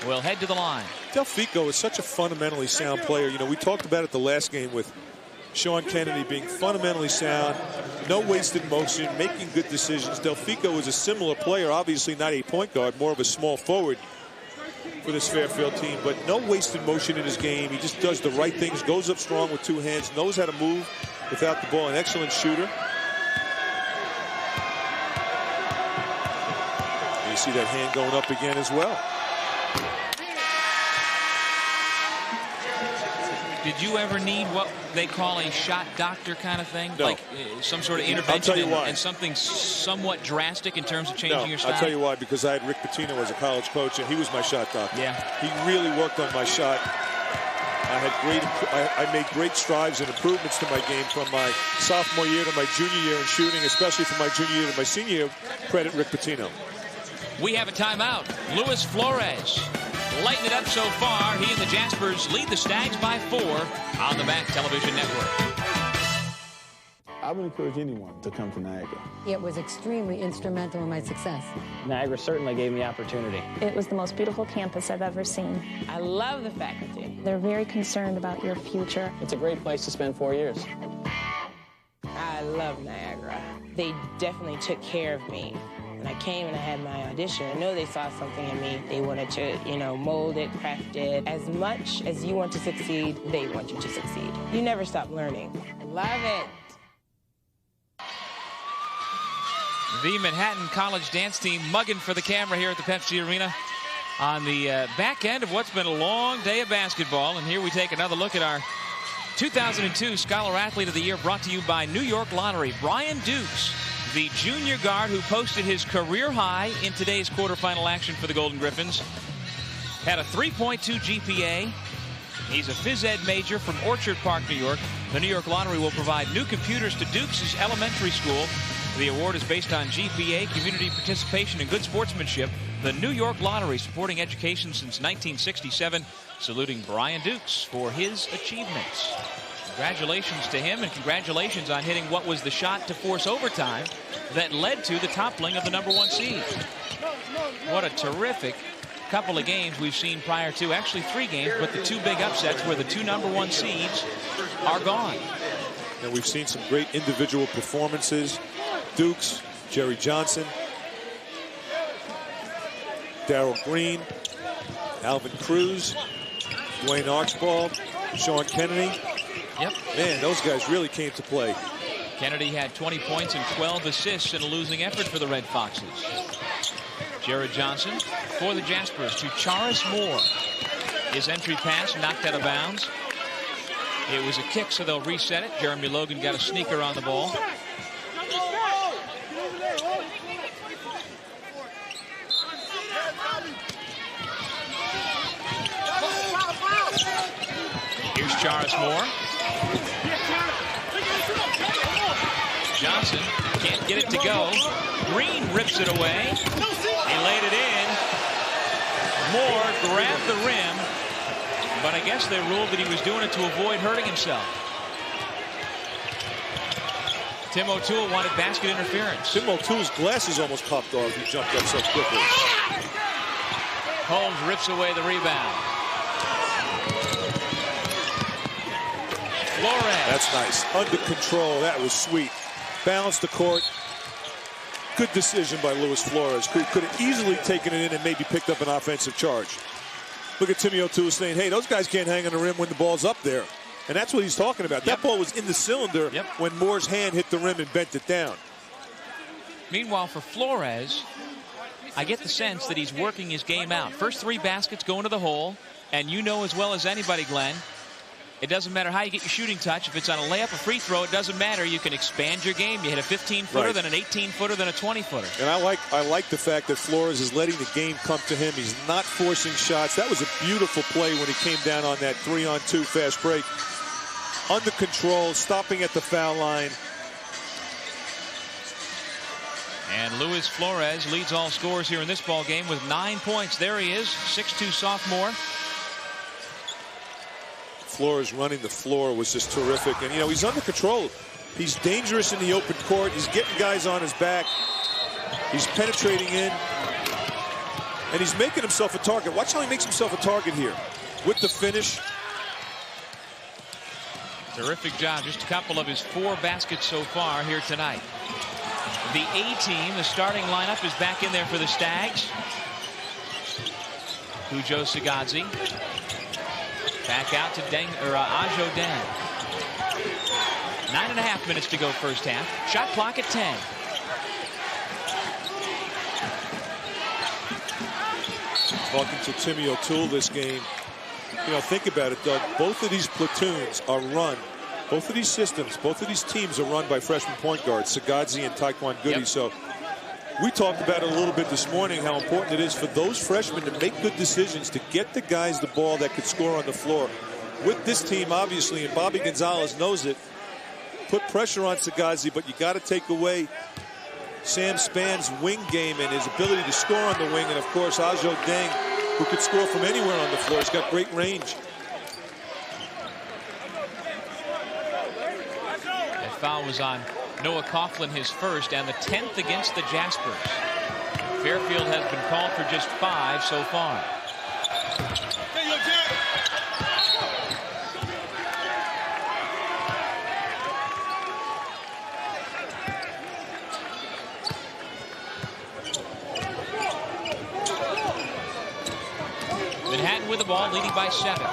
will head to the line. Delfico is such a fundamentally sound player. You know, we talked about it the last game with Sean Kennedy being fundamentally sound, no wasted motion, making good decisions. Delfico is a similar player, obviously not a point guard, more of a small forward for this Fairfield team, but no wasted motion in his game. He just does the right things, goes up strong with 2 hands, knows how to move without the ball. An excellent shooter. And you see that hand going up again as well. Did you ever need what they call a shot doctor kind of thing? No. Like some sort of intervention? I'll tell you why. And something somewhat drastic in terms of changing your style? I'll tell you why, because I had Rick Pitino as a college coach, and he was my shot doctor. Yeah. He really worked on my shot. I made great strides and improvements to my game from my sophomore year to my junior year in shooting, especially from my junior year to my senior year. Credit Rick Pitino. We have a timeout. Luis Flores lighting it up so far. He and the Jaspers lead the Stags by 4 on the MAAC Television Network. I would encourage anyone to come to Niagara. It was extremely instrumental in my success. Niagara certainly gave me opportunity. It was the most beautiful campus I've ever seen. I love the faculty. They're very concerned about your future. It's a great place to spend 4 years. I love Niagara. They definitely took care of me. When I came and I had my audition, I know they saw something in me. They wanted to, mold it, craft it. As much as you want to succeed, they want you to succeed. You never stop learning. Love it. The Manhattan College dance team mugging for the camera here at the Pepsi Arena on the back end of what's been a long day of basketball. And here we take another look at our 2002 Scholar Athlete of the Year, brought to you by New York Lottery. Brian Dukes, the junior guard who posted his career high in today's quarterfinal action for the Golden Griffins, had a 3.2 GPA. He's a phys ed major from Orchard Park, New York. The New York Lottery will provide new computers to Dukes' elementary school The award is based on GPA, community participation, and good sportsmanship. The New York Lottery, supporting education since 1967, saluting Brian Dukes for his achievements. Congratulations to him, and congratulations on hitting what was the shot to force overtime that led to the toppling of the #1 seed. What a terrific couple of games we've seen prior to, actually 3 games, but the 2 big upsets where the 2 #1 seeds are gone. And we've seen some great individual performances. Dukes, Jerry Johnson, Darryl Green, Alvin Cruz, Dwayne Archibald, Sean Kennedy. Yep. Man, those guys really came to play. Kennedy had 20 points and 12 assists in a losing effort for the Red Foxes. Jared Johnson for the Jaspers to Charis Moore. His entry pass knocked out of bounds. It was a kick, so they'll reset it. Jeremy Logan got a sneaker on the ball. Here's Charis Moore. Johnson can't get it to go. Green rips it away. He laid it in. Moore grabbed the rim, but I guess they ruled that he was doing it to avoid hurting himself. Tim O'Toole wanted basket interference. Tim O'Toole's glasses almost popped off. He jumped up so quickly. Holmes rips away the rebound. Flores. That's nice. Under control. That was sweet. Balanced the court. Good decision by Luis Flores. Could have easily taken it in and maybe picked up an offensive charge. Look at Timmy O'Toole saying, hey, those guys can't hang on the rim when the ball's up there. And that's what he's talking about. That ball was in the cylinder when Moore's hand hit the rim and bent it down. Meanwhile, for Flores, I get the sense that he's working his game out. First 3 baskets go into the hole, and you know as well as anybody, Glenn, it doesn't matter how you get your shooting touch. If it's on a layup, a free throw, it doesn't matter. You can expand your game. You hit a 15-footer, then an 18-footer, then a 20-footer. And I like the fact that Flores is letting the game come to him. He's not forcing shots. That was a beautiful play when he came down on that 3-on-2 fast break. Under control, stopping at the foul line. And Luis Flores leads all scorers here in this ball game with 9 points. There he is, 6'2" sophomore. Flores running the floor was just terrific. And, you know, he's under control. He's dangerous in the open court. He's getting guys on his back. He's penetrating in. And he's making himself a target. Watch how he makes himself a target here with the finish. Terrific job. Just a couple of his 4 baskets so far here tonight. The A team, the starting lineup, is back in there for the Stags. Cujo Sagazzi. Back out to Ajo Deng. 9.5 minutes to go first half. Shot clock at 10. Talking to Timmy O'Toole this game. You know, think about it, Doug. Both of these platoons are run. Both of these systems, both of these teams are run by freshman point guards, Sagazzi and Taekwon Goody. So we talked about it a little bit this morning, how important it is for those freshmen to make good decisions, to get the guys the ball that could score on the floor. With this team, obviously, and Bobby Gonzalez knows it, put pressure on Sagazzi, but you got to take away Sam Span's wing game and his ability to score on the wing. And, of course, Ajo Deng, who could score from anywhere on the floor. He's got great range. That foul was on Noah Coughlin, his first, and the 10th against the Jaspers. Fairfield has been called for just 5 so far. Manhattan with the ball, leading by 7.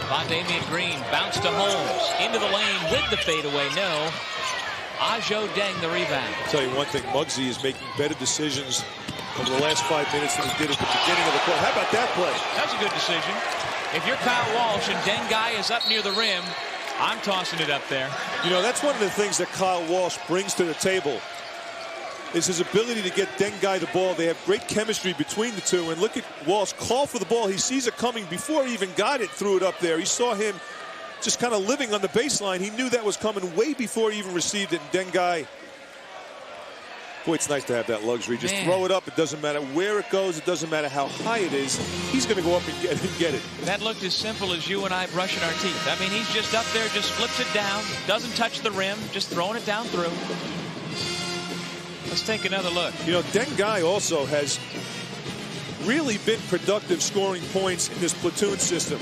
Von Damian Green bounced to Holmes. Into the lane with the fadeaway. No. Ajo Deng the rebound. I'll tell you one thing, Muggsy is making better decisions over the last 5 minutes than he did at the beginning of the quarter. How about that play? That's a good decision. If you're Kyle Walsh and Dengai is up near the rim, I'm tossing it up there. You know, that's one of the things that Kyle Walsh brings to the table, is his ability to get Dengai the ball. They have great chemistry between the two. And look at Walsh call for the ball. He sees it coming before he even got it, threw it up there. He saw him just kind of living on the baseline. He knew that was coming way before he even received it. And Dengai Boy, it's nice to have that luxury. Just throw it up. It doesn't matter where it goes. It doesn't matter how high it is. He's going to go up and get it. That looked as simple as you and I brushing our teeth. I mean, he's just up there, just flips it down, doesn't touch the rim, just throwing it down through. Let's take another look. You know, Dengai also has really been productive scoring points in this platoon system.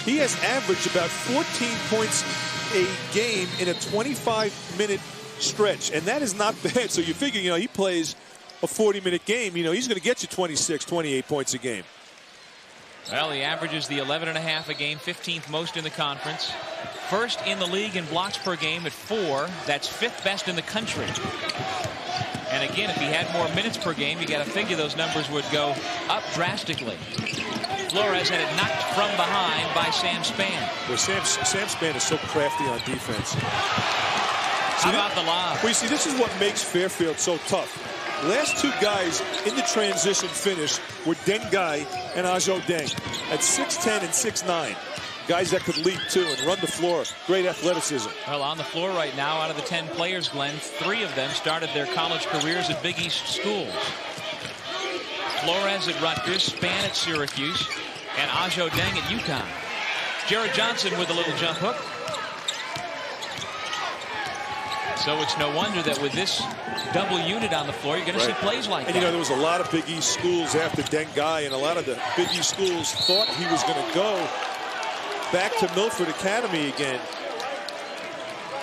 He has averaged about 14 points a game in a 25-minute stretch, and that is not bad. So you figure, you know, he plays a 40-minute game, you know, he's going to get you 26, 28 points a game. Well, he averages the 11.5 a game, 15th most in the conference. First in the league in blocks per game at 4. That's 5th best in the country. And again, if he had more minutes per game, you got to figure those numbers would go up drastically. Flores had it knocked from behind by Sam Spann. Well, Sam Spann is so crafty on defense. How about the lob? Well, you see, this is what makes Fairfield so tough. Last two guys in the transition finish were Dengai and Ajo Deng at 6'10 and 6'9. Guys that could leap too and run the floor. Great athleticism. Well, on the floor right now, out of the 10 players, Glenn, 3 of them started their college careers at Big East schools. Flores at Rutgers, Spann at Syracuse, and Ajo Deng at UConn. Jared Johnson with a little jump hook. So it's no wonder that with this double unit on the floor, you're going to see plays like that. And you know, there was a lot of Big East schools after Dengai, and a lot of the Big East schools thought he was going to go back to Milford Academy again.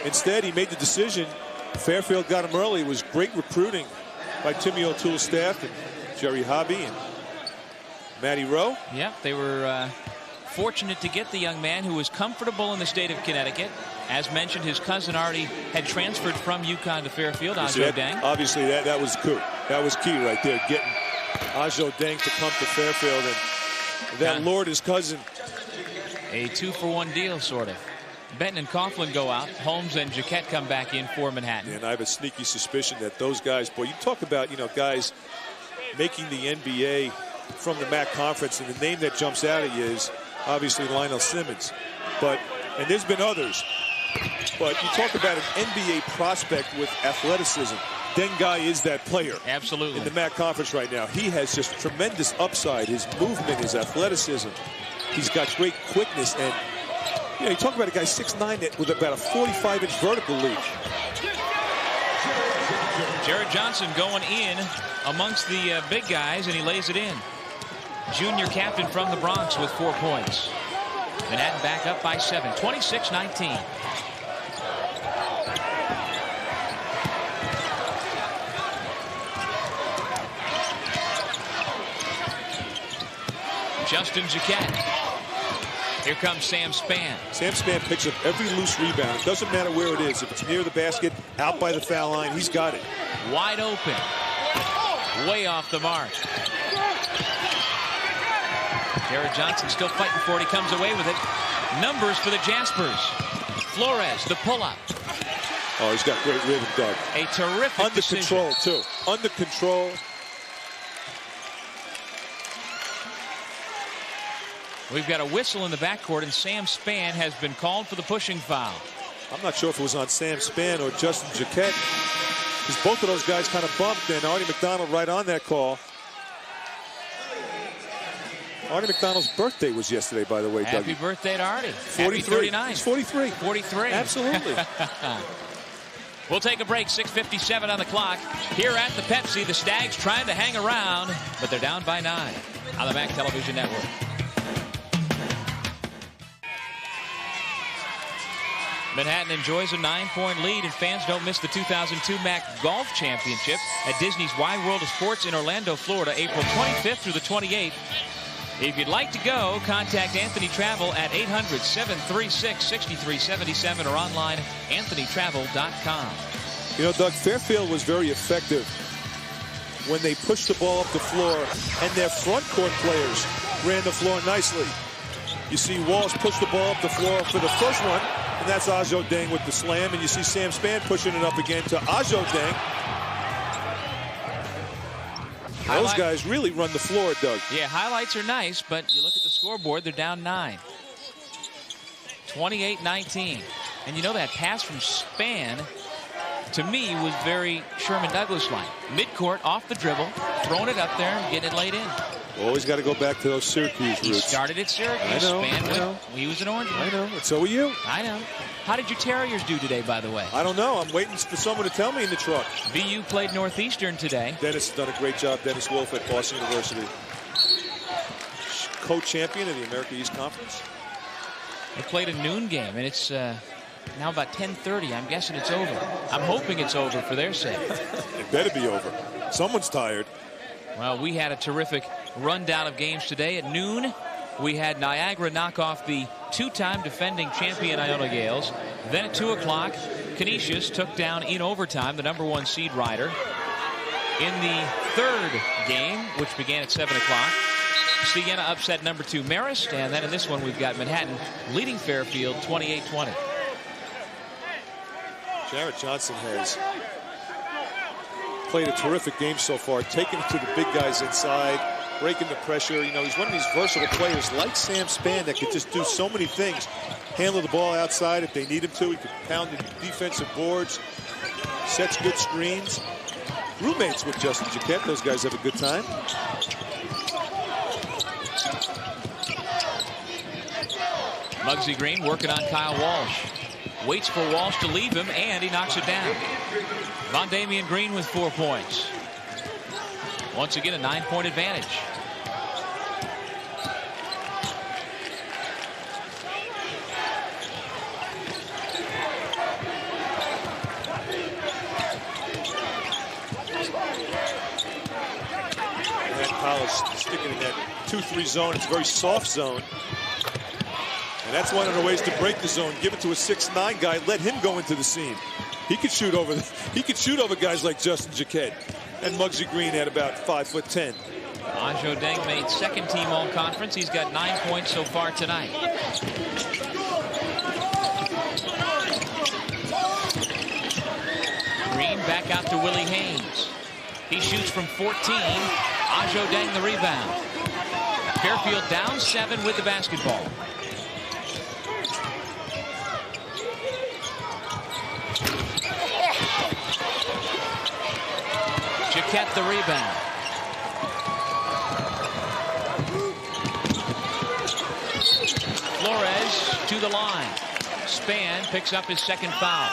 Instead, he made the decision. Fairfield got him early. It was great recruiting by Timmy O'Toole's staff and Jerry Hobby and Matty Rowe. Yeah, they were fortunate to get the young man who was comfortable in the state of Connecticut. As mentioned, his cousin already had transferred from UConn to Fairfield, Ajo Deng. Obviously, that was key. That was key right there, getting Ajo Deng to come to Fairfield, and that lured his cousin. A 2-for-1 deal, sort of. Benton and Coughlin go out. Holmes and Jaquette come back in for Manhattan. And I have a sneaky suspicion that those guys, boy, you talk about, you know, guys making the NBA from the MAAC conference, and the name that jumps out at you is obviously Lionel Simmons. And there's been others. But you talk about an NBA prospect with athleticism. Dengai is that player. Absolutely. In the MAAC conference right now. He has just tremendous upside. His movement, his athleticism. He's got great quickness. And you know, you talk about a guy 6'9" with about a 45-inch vertical leap. Jared Johnson going in amongst the big guys, and he lays it in. Junior captain from the Bronx with 4 points. Manhattan back up by 7, 26-19. Justin Jaquette. Here comes Sam Spann. Sam Spann picks up every loose rebound. Doesn't matter where it is. If it's near the basket, out by the foul line, he's got it. Wide open. Way off the mark. Jared Johnson still fighting for it. He comes away with it. Numbers for the Jaspers. Flores, the pull-up. Oh, he's got great rhythm, Doug. A terrific decision. Under control, too. Under control. We've got a whistle in the backcourt, and Sam Spann has been called for the pushing foul. I'm not sure if it was on Sam Spann or Justin Jaquette, because both of those guys kind of bumped, and Artie McDonald right on that call. Artie McDonald's birthday was yesterday, by the way, Dougie. Happy birthday to Artie. 43. Happy 39. He's 43. 43. Absolutely. We'll take a break. 6:57 on the clock. Here at the Pepsi, the Stags trying to hang around, but they're down by 9 on the MAAC Television Network. Manhattan enjoys a 9-point lead, and fans don't miss the 2002 MAAC Golf Championship at Disney's Wide World of Sports in Orlando, Florida, April 25th through the 28th. If you'd like to go, contact Anthony Travel at 800-736-6377 or online, anthonytravel.com. You know, Doug, Fairfield was very effective when they pushed the ball up the floor, and their front court players ran the floor nicely. You see Walsh push the ball up the floor for the first one, and that's Ajo Deng with the slam, and you see Sam Spann pushing it up again to Ajo Deng. Those guys really run the floor, Doug. Yeah, highlights are nice, but you look at the scoreboard, they're down 9. 28-19. And you know that pass from Spann to me, was very Sherman Douglas-like. Midcourt, off the dribble, throwing it up there and getting it laid in. Always got to go back to those Syracuse roots. He started at Syracuse. I know. He was an Orange. I know. And so were you. I know. How did your Terriers do today, by the way? I don't know. I'm waiting for someone to tell me in the truck. VU played Northeastern today. Dennis has done a great job. Dennis Wolf at Boston University. Co-champion of the America East Conference. They played a noon game, and it's now about 10:30. I'm guessing it's over. I'm hoping it's over for their sake. It better be over. Someone's tired. Well, we had a terrific rundown of games today. At noon, we had Niagara knock off the two-time defending champion Iona Gales. Then at 2 o'clock, Canisius took down in overtime the #1 seed Rider. In the third game, which began at 7 o'clock, Siena upset #2 Marist. And then in this one, we've got Manhattan leading Fairfield 28-20. Jarrett Johnson has played a terrific game so far, taking it to the big guys inside, breaking the pressure. You know, he's one of these versatile players like Sam Spann that could just do so many things. Handle the ball outside if they need him to. He could pound the defensive boards, sets good screens. Roommates with Justin Jaquette. Those guys have a good time. Muggsy Green working on Kyle Walsh. Waits for Walsh to leave him, and he knocks it down. Von Damian Green with 4 points. Once again, a 9-point advantage. Manhattan College sticking in that 2-3 zone. It's a very soft zone. And that's one of the ways to break the zone. Give it to a 6'9" guy. Let him go into the seam. He could shoot over. He could shoot over guys like Justin Jaquette. And Muggsy Green at about 5'10". Ajo Deng made second team all-conference. He's got 9 points so far tonight. Green back out to Willie Haynes. He shoots from 14. Ajo Deng the rebound. Fairfield down 7 with the basketball. Jaquette the rebound. Flores to the line. Spann picks up his second foul.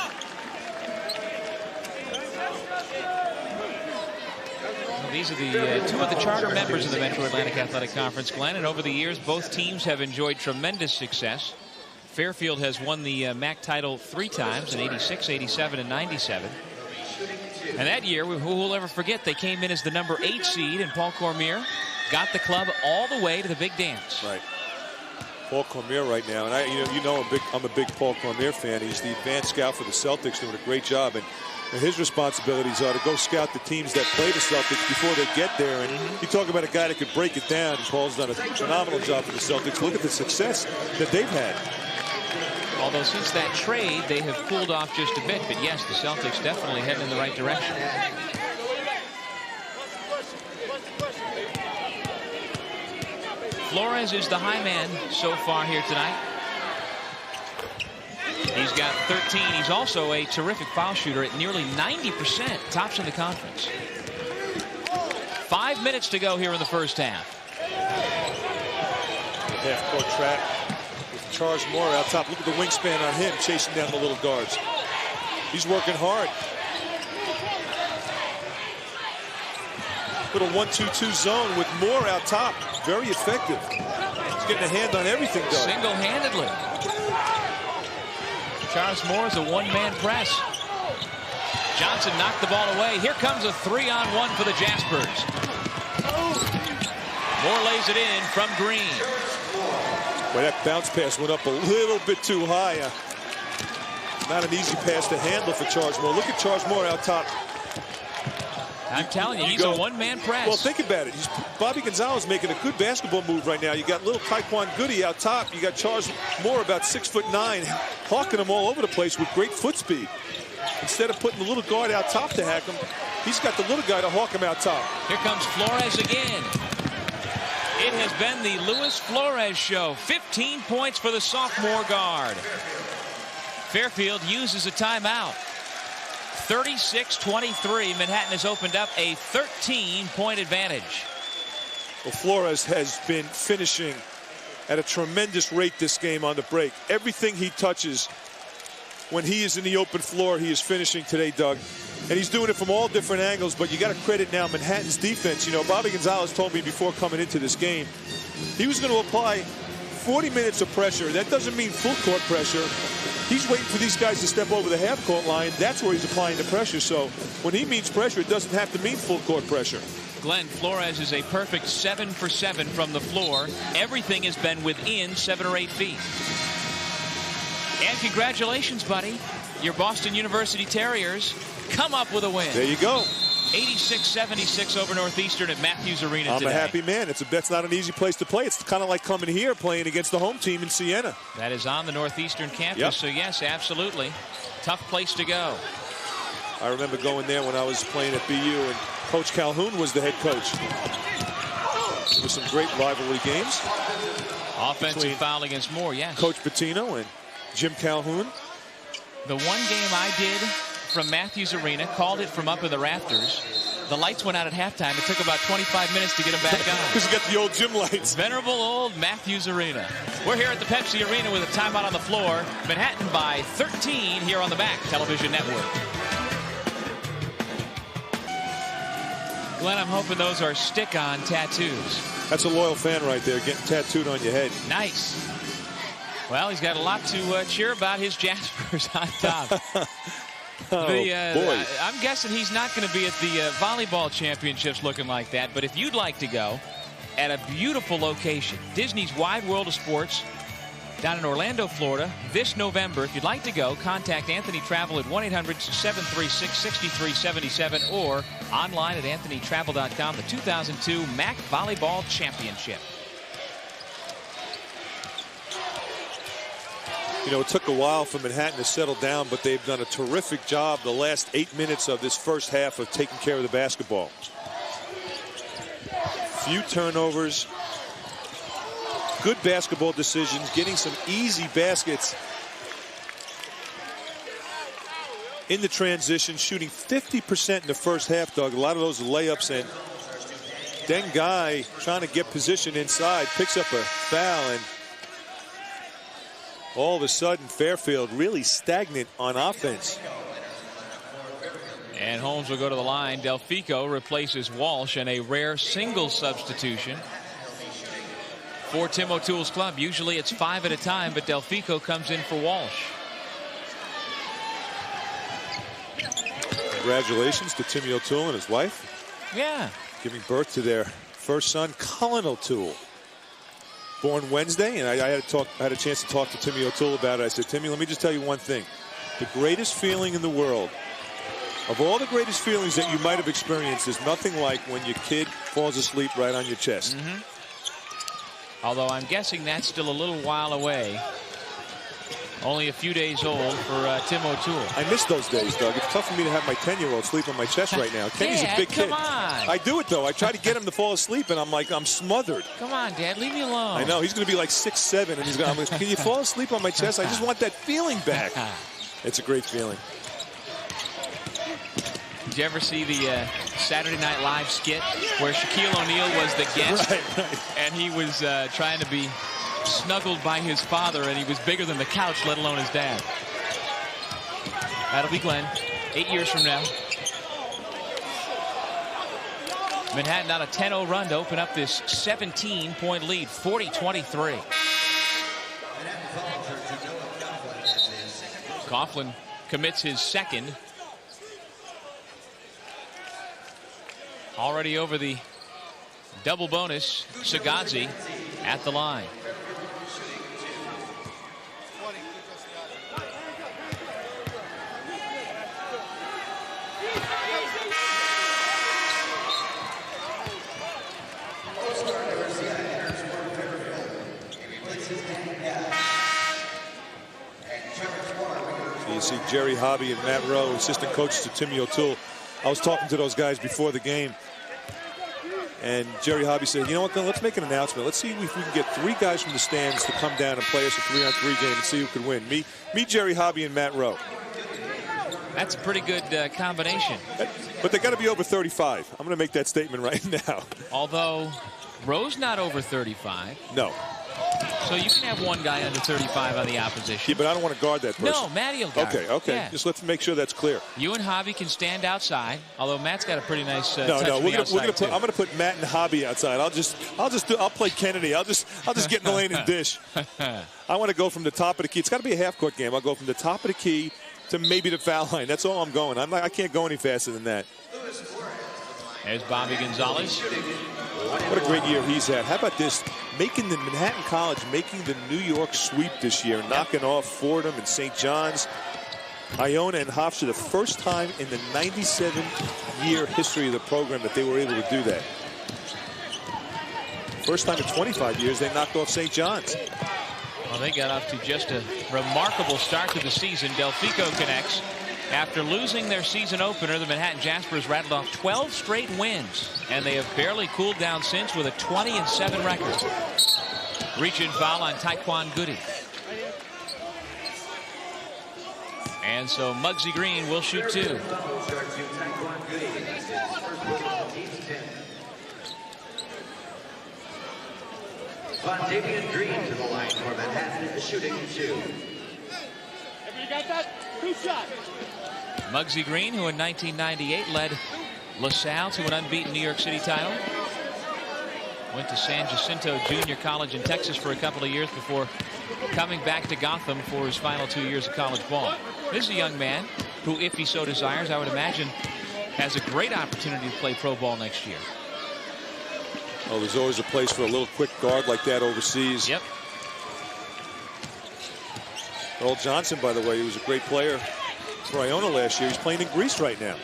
Well, these are the two of the charter members of the Metro Atlantic Athletic Conference, Glenn, and over the years both teams have enjoyed tremendous success. Fairfield has won the MAAC title 3 times in '86, '87, and '97. And that year, who will ever forget, they came in as the #8 seed, and Paul Cormier got the club all the way to the big dance. Right. Paul Cormier right now, and I'm a big Paul Cormier fan. He's the advanced scout for the Celtics, doing a great job. And his responsibilities are to go scout the teams that play the Celtics before they get there. And you talk about a guy that could break it down. Paul's done a phenomenal job for the Celtics. Look at the success that they've had. Although since that trade, they have cooled off just a bit. But yes, the Celtics definitely heading in the right direction. Flores is the high man so far here tonight. He's got 13. He's also a terrific foul shooter at nearly 90%. Tops in the conference. 5 minutes to go here in the first half. Half-court trap. Charles Moore out top. Look at the wingspan on him, chasing down the little guards. He's working hard. Little 1-2-2 zone with Moore out top. Very effective. He's getting a hand on everything, Doug. Single-handedly. Charles Moore is a one-man press. Johnson knocked the ball away. Here comes a 3-on-1 for the Jaspers. Moore lays it in from Green. Well, that bounce pass went up a little bit too high. Not an easy pass to handle for Charles Moore. Look at Charles Moore out top. I'm telling you, he's a one-man press. Well, think about it. Bobby Gonzalez making a good basketball move right now. You got little Taekwon Goody out top. You got Charles Moore about 6'9", hawking him all over the place with great foot speed. Instead of putting the little guard out top to hack him, he's got the little guy to hawk him out top. Here comes Flores again. It has been the Luis Flores show. 15 points for the sophomore guard. Fairfield uses a timeout. 36-23. Manhattan has opened up a 13-point advantage. Well, Flores has been finishing at a tremendous rate this game on the break. Everything he touches when he is in the open floor, he is finishing today, Doug. And he's doing it from all different angles, but you got to credit now Manhattan's defense. You know, Bobby Gonzalez told me before coming into this game, he was going to apply 40 minutes of pressure. That doesn't mean full court pressure. He's waiting for these guys to step over the half court line. That's where he's applying the pressure. So when he means pressure, it doesn't have to mean full court pressure. Glenn, Flores is a perfect 7 for 7 from the floor. Everything has been within 7 or 8 feet. And congratulations, buddy. Your Boston University Terriers come up with a win. There you go. 86-76 over Northeastern at Matthews Arena I'm today. a happy man. That's not an easy place to play. It's kind of like coming here playing against the home team in Siena. That is on the Northeastern campus. Yep. So, yes, absolutely. Tough place to go. I remember going there when I was playing at BU, and Coach Calhoun was the head coach. There were some great rivalry games. Offensive foul against Moore, yes. Coach Pitino and Jim Calhoun. The one game I did from Matthews Arena, called it from up in the rafters. The lights went out at halftime. It took about 25 minutes to get them back on. Because you got the old gym lights. Venerable old Matthews Arena. We're here at the Pepsi Arena with a timeout on the floor. Manhattan by 13 here on the MAAC Television Network. Glenn, I'm hoping those are stick-on tattoos. That's a loyal fan right there, getting tattooed on your head. Nice. Well, he's got a lot to cheer about. His Jaspers on top. Boy. I'm guessing he's not going to be at the volleyball championships looking like that. But if you'd like to go at a beautiful location, Disney's Wide World of Sports down in Orlando, Florida, this November, if you'd like to go, contact Anthony Travel at 1-800-736-6377 or online at anthonytravel.com. The 2002 MAAC Volleyball Championship. You know, it took a while for Manhattan to settle down, but they've done a terrific job the last 8 minutes of this first half of taking care of the basketball. Few turnovers, good basketball decisions, getting some easy baskets in the transition, shooting 50% in the first half, Doug. A lot of those are layups, and Dengai trying to get position inside, picks up a foul, and all of a sudden, Fairfield really stagnant on offense. And Holmes will go to the line. Delfico replaces Walsh in a rare single substitution for Tim O'Toole's club. Usually it's 5 at a time, but Delfico comes in for Walsh. Congratulations to Timmy O'Toole and his wife. Yeah. Giving birth to their first son, Colin O'Toole. Born Wednesday, and I had a chance to talk to Timmy O'Toole about it. I said, Timmy, let me just tell you one thing. The greatest feeling in the world, of all the greatest feelings that you might have experienced, is nothing like when your kid falls asleep right on your chest. Although I'm guessing that's still a little while away. Only a few days old for Tim O'Toole. I miss those days, Doug. It's tough for me to have my 10-year-old sleep on my chest right now. Kenny's a big kid. Come on. I do it, though. I try to get him to fall asleep, and I'm smothered. Come on, Dad. Leave me alone. I know. He's going to be like 6'7", and he's going to, can you fall asleep on my chest? I just want that feeling back. It's a great feeling. Did you ever see the Saturday Night Live skit where Shaquille O'Neal was the guest? Right. And he was trying to be snuggled by his father, and he was bigger than the couch, let alone his dad. That'll be Glenn 8 years from now. Manhattan on a 10-0 run to open up this 17-point lead, 40-23. Coughlin commits his second. Already over the double bonus. Sagazzi at the line. You see Jerry Hobby and Matt Rowe, assistant coaches to Timmy O'Toole. I was talking to those guys before the game, and Jerry Hobby said, you know what, let's make an announcement. Let's see if we can get 3 guys from the stands to come down and play us a 3-on-3 game and see who could win. Me, Jerry Hobby, and Matt Rowe. That's a pretty good combination. But they got to be over 35. I'm going to make that statement right now. Although Rose not over 35. No. So you can have one guy under 35 on the opposition. Yeah, but I don't want to guard that person. No, Matty will guard. Okay. Yeah. Just let's make sure that's clear. You and Hobby can stand outside. Although Matt's got a pretty nice touch we're from the outside, I'm going to put Matt and Hobby outside. I'll play Kennedy. I'll just get in the lane and dish. I want to go from the top of the key. It's got to be a half-court game. I'll go from the top of the key to maybe the foul line. That's all I'm going. I can't go any faster than that. There's Bobby Gonzalez. What a great year he's had. How about this? Making the Manhattan College, making the New York sweep this year, knocking off Fordham and St. John's. Iona and Hofstra, the first time in the 97-year history of the program that they were able to do that. First time in 25 years they knocked off St. John's. Well, they got off to just a remarkable start to the season. Delfico connects. After losing their season opener, the Manhattan Jaspers rattled off 12 straight wins, and they have barely cooled down since with a 20-7 record. Reach-in foul on Taekwon Goody. And so Muggsy Green will shoot two. David Green to the line for Manhattan, shooting two. Everybody got that? Two shots. Muggsy Green, who in 1998 led LaSalle to an unbeaten New York City title. Went to San Jacinto Junior College in Texas for a couple of years before coming back to Gotham for his final 2 years of college ball. This is a young man who, if he so desires, I would imagine, has a great opportunity to play pro ball next year. Oh, there's always a place for a little quick guard like that overseas. Yep. Earl Johnson, by the way, he was a great player for Iona last year. He's playing in Greece right now.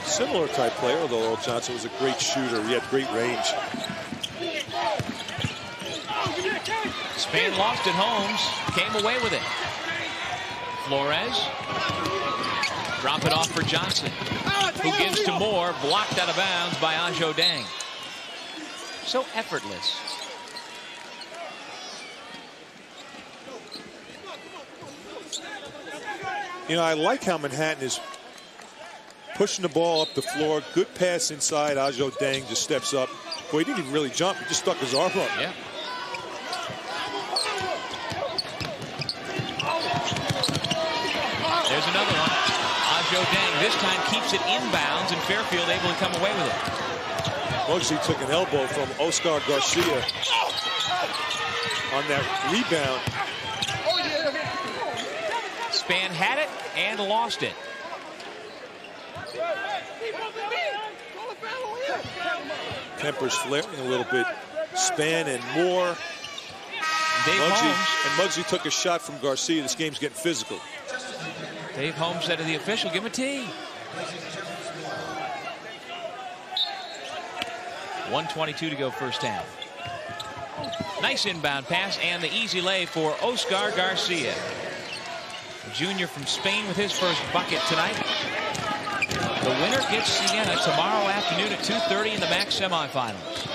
Similar type player, although Earl Johnson was a great shooter. He had great range. Span lost at Holmes, came away with it. Flores. Drop it off for Johnson, who gives to Moore, blocked out of bounds by Ajo Dang. So effortless. You know, I like how Manhattan is pushing the ball up the floor. Good pass inside. Ajo Dang just steps up. Boy, he didn't even really jump. He just stuck his arm up. Yeah. There's another one. Ajo Dang this time keeps it inbounds, and Fairfield able to come away with it. Muggsy took an elbow from Oscar Garcia on that rebound. Span had it and lost it. Tempers flaring a little bit. Span and Moore. Dave Holmes. And Muggsy took a shot from Garcia. This game's getting physical. Dave Holmes said to the official, give him a tee. 1:22 to go first half. Nice inbound pass and the easy lay for Oscar Garcia. A junior from Spain with his first bucket tonight. The winner gets Siena tomorrow afternoon at 2:30 in the MAAC semifinals.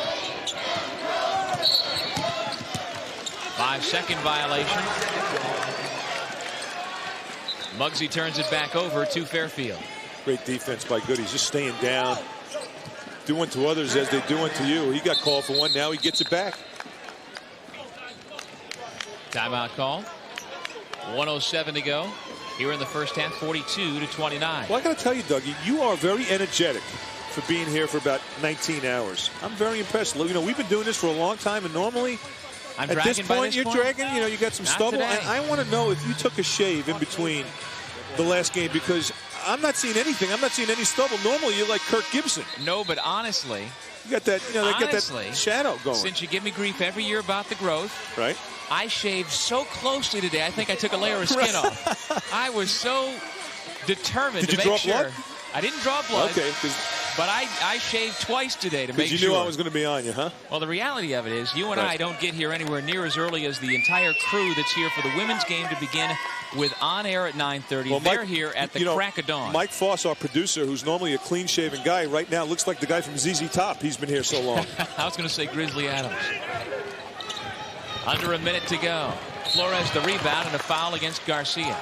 5-second violation. Muggsy turns it back over to Fairfield. Great defense by Goody. Just staying down. Doing to others as they do unto you. He got called for one. Now he gets it back. Timeout call. 1:07 to go. Here in the first half, 42-29. Well, I got to tell you, Dougie, you are very energetic for being here for about 19 hours. I'm very impressed. You know, we've been doing this for a long time, and normally I'm at this point, you're dragging. You know, you got some stubble. Today. And I want to know if you took a shave in between the last game, because I'm not seeing anything. I'm not seeing any stubble. Normally, you're like Kirk Gibson. No, but honestly, you got that. You know, they got that shadow going. Since you give me grief every year about the growth, right? I shaved so closely today. I think I took a layer of skin off. I was so determined to make sure. Did you draw blood? I didn't draw blood. Okay. But I shaved twice today to make sure. Because you knew I was going to be on you, huh? Well, the reality of it is you and I don't get here anywhere near as early as the entire crew that's here for the women's game to begin with on air at 9:30. Well, they're here at the crack of dawn. Mike Foss, our producer, who's normally a clean-shaven guy, right now looks like the guy from ZZ Top. He's been here so long. I was going to say Grizzly Adams. Under a minute to go. Flores the rebound and a foul against Garcia.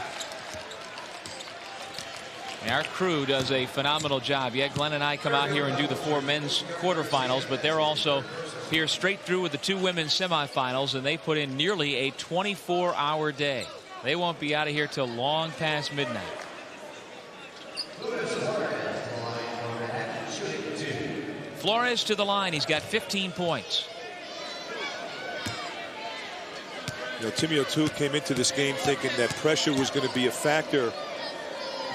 Our crew does a phenomenal job. Yeah, Glenn and I come out here and do the 4 men's quarterfinals, but they're also here straight through with the 2 women's semifinals, and they put in nearly a 24-hour day. They won't be out of here till long past midnight. Flores to the line. He's got 15 points. You know, Timmy O'Toole came into this game thinking that pressure was going to be a factor,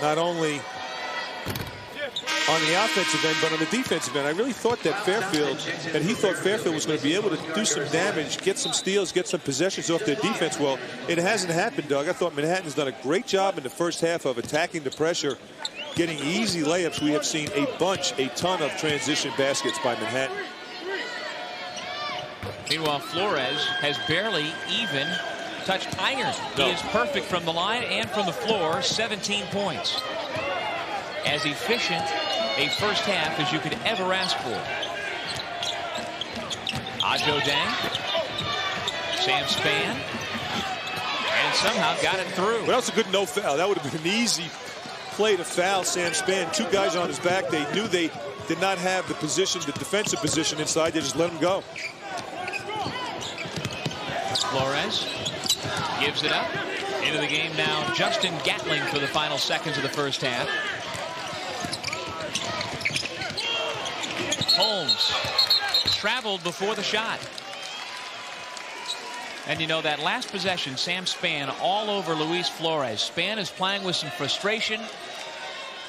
not only on the offensive end, but on the defensive end. I really thought that he thought Fairfield was going to be able to do some damage, get some steals, get some possessions off their defense. Well, it hasn't happened, Doug. I thought Manhattan's done a great job in the first half of attacking the pressure, getting easy layups. We have seen a ton of transition baskets by Manhattan. Meanwhile, Flores has barely even touched iron. No. He is perfect from the line and from the floor. 17 points. As efficient a first half as you could ever ask for. Ajo Dang. Sam Spann. And somehow got it through. Well, that's a good no foul. That would have been an easy play to foul Sam Spann. 2 guys on his back. They knew they did not have the position, the defensive position inside. They just let him go. Flores gives it up. Into the game now, Justin Gatling for the final seconds of the first half. Holmes traveled before the shot. And you know, that last possession, Sam Spann all over Luis Flores. Spann is playing with some frustration.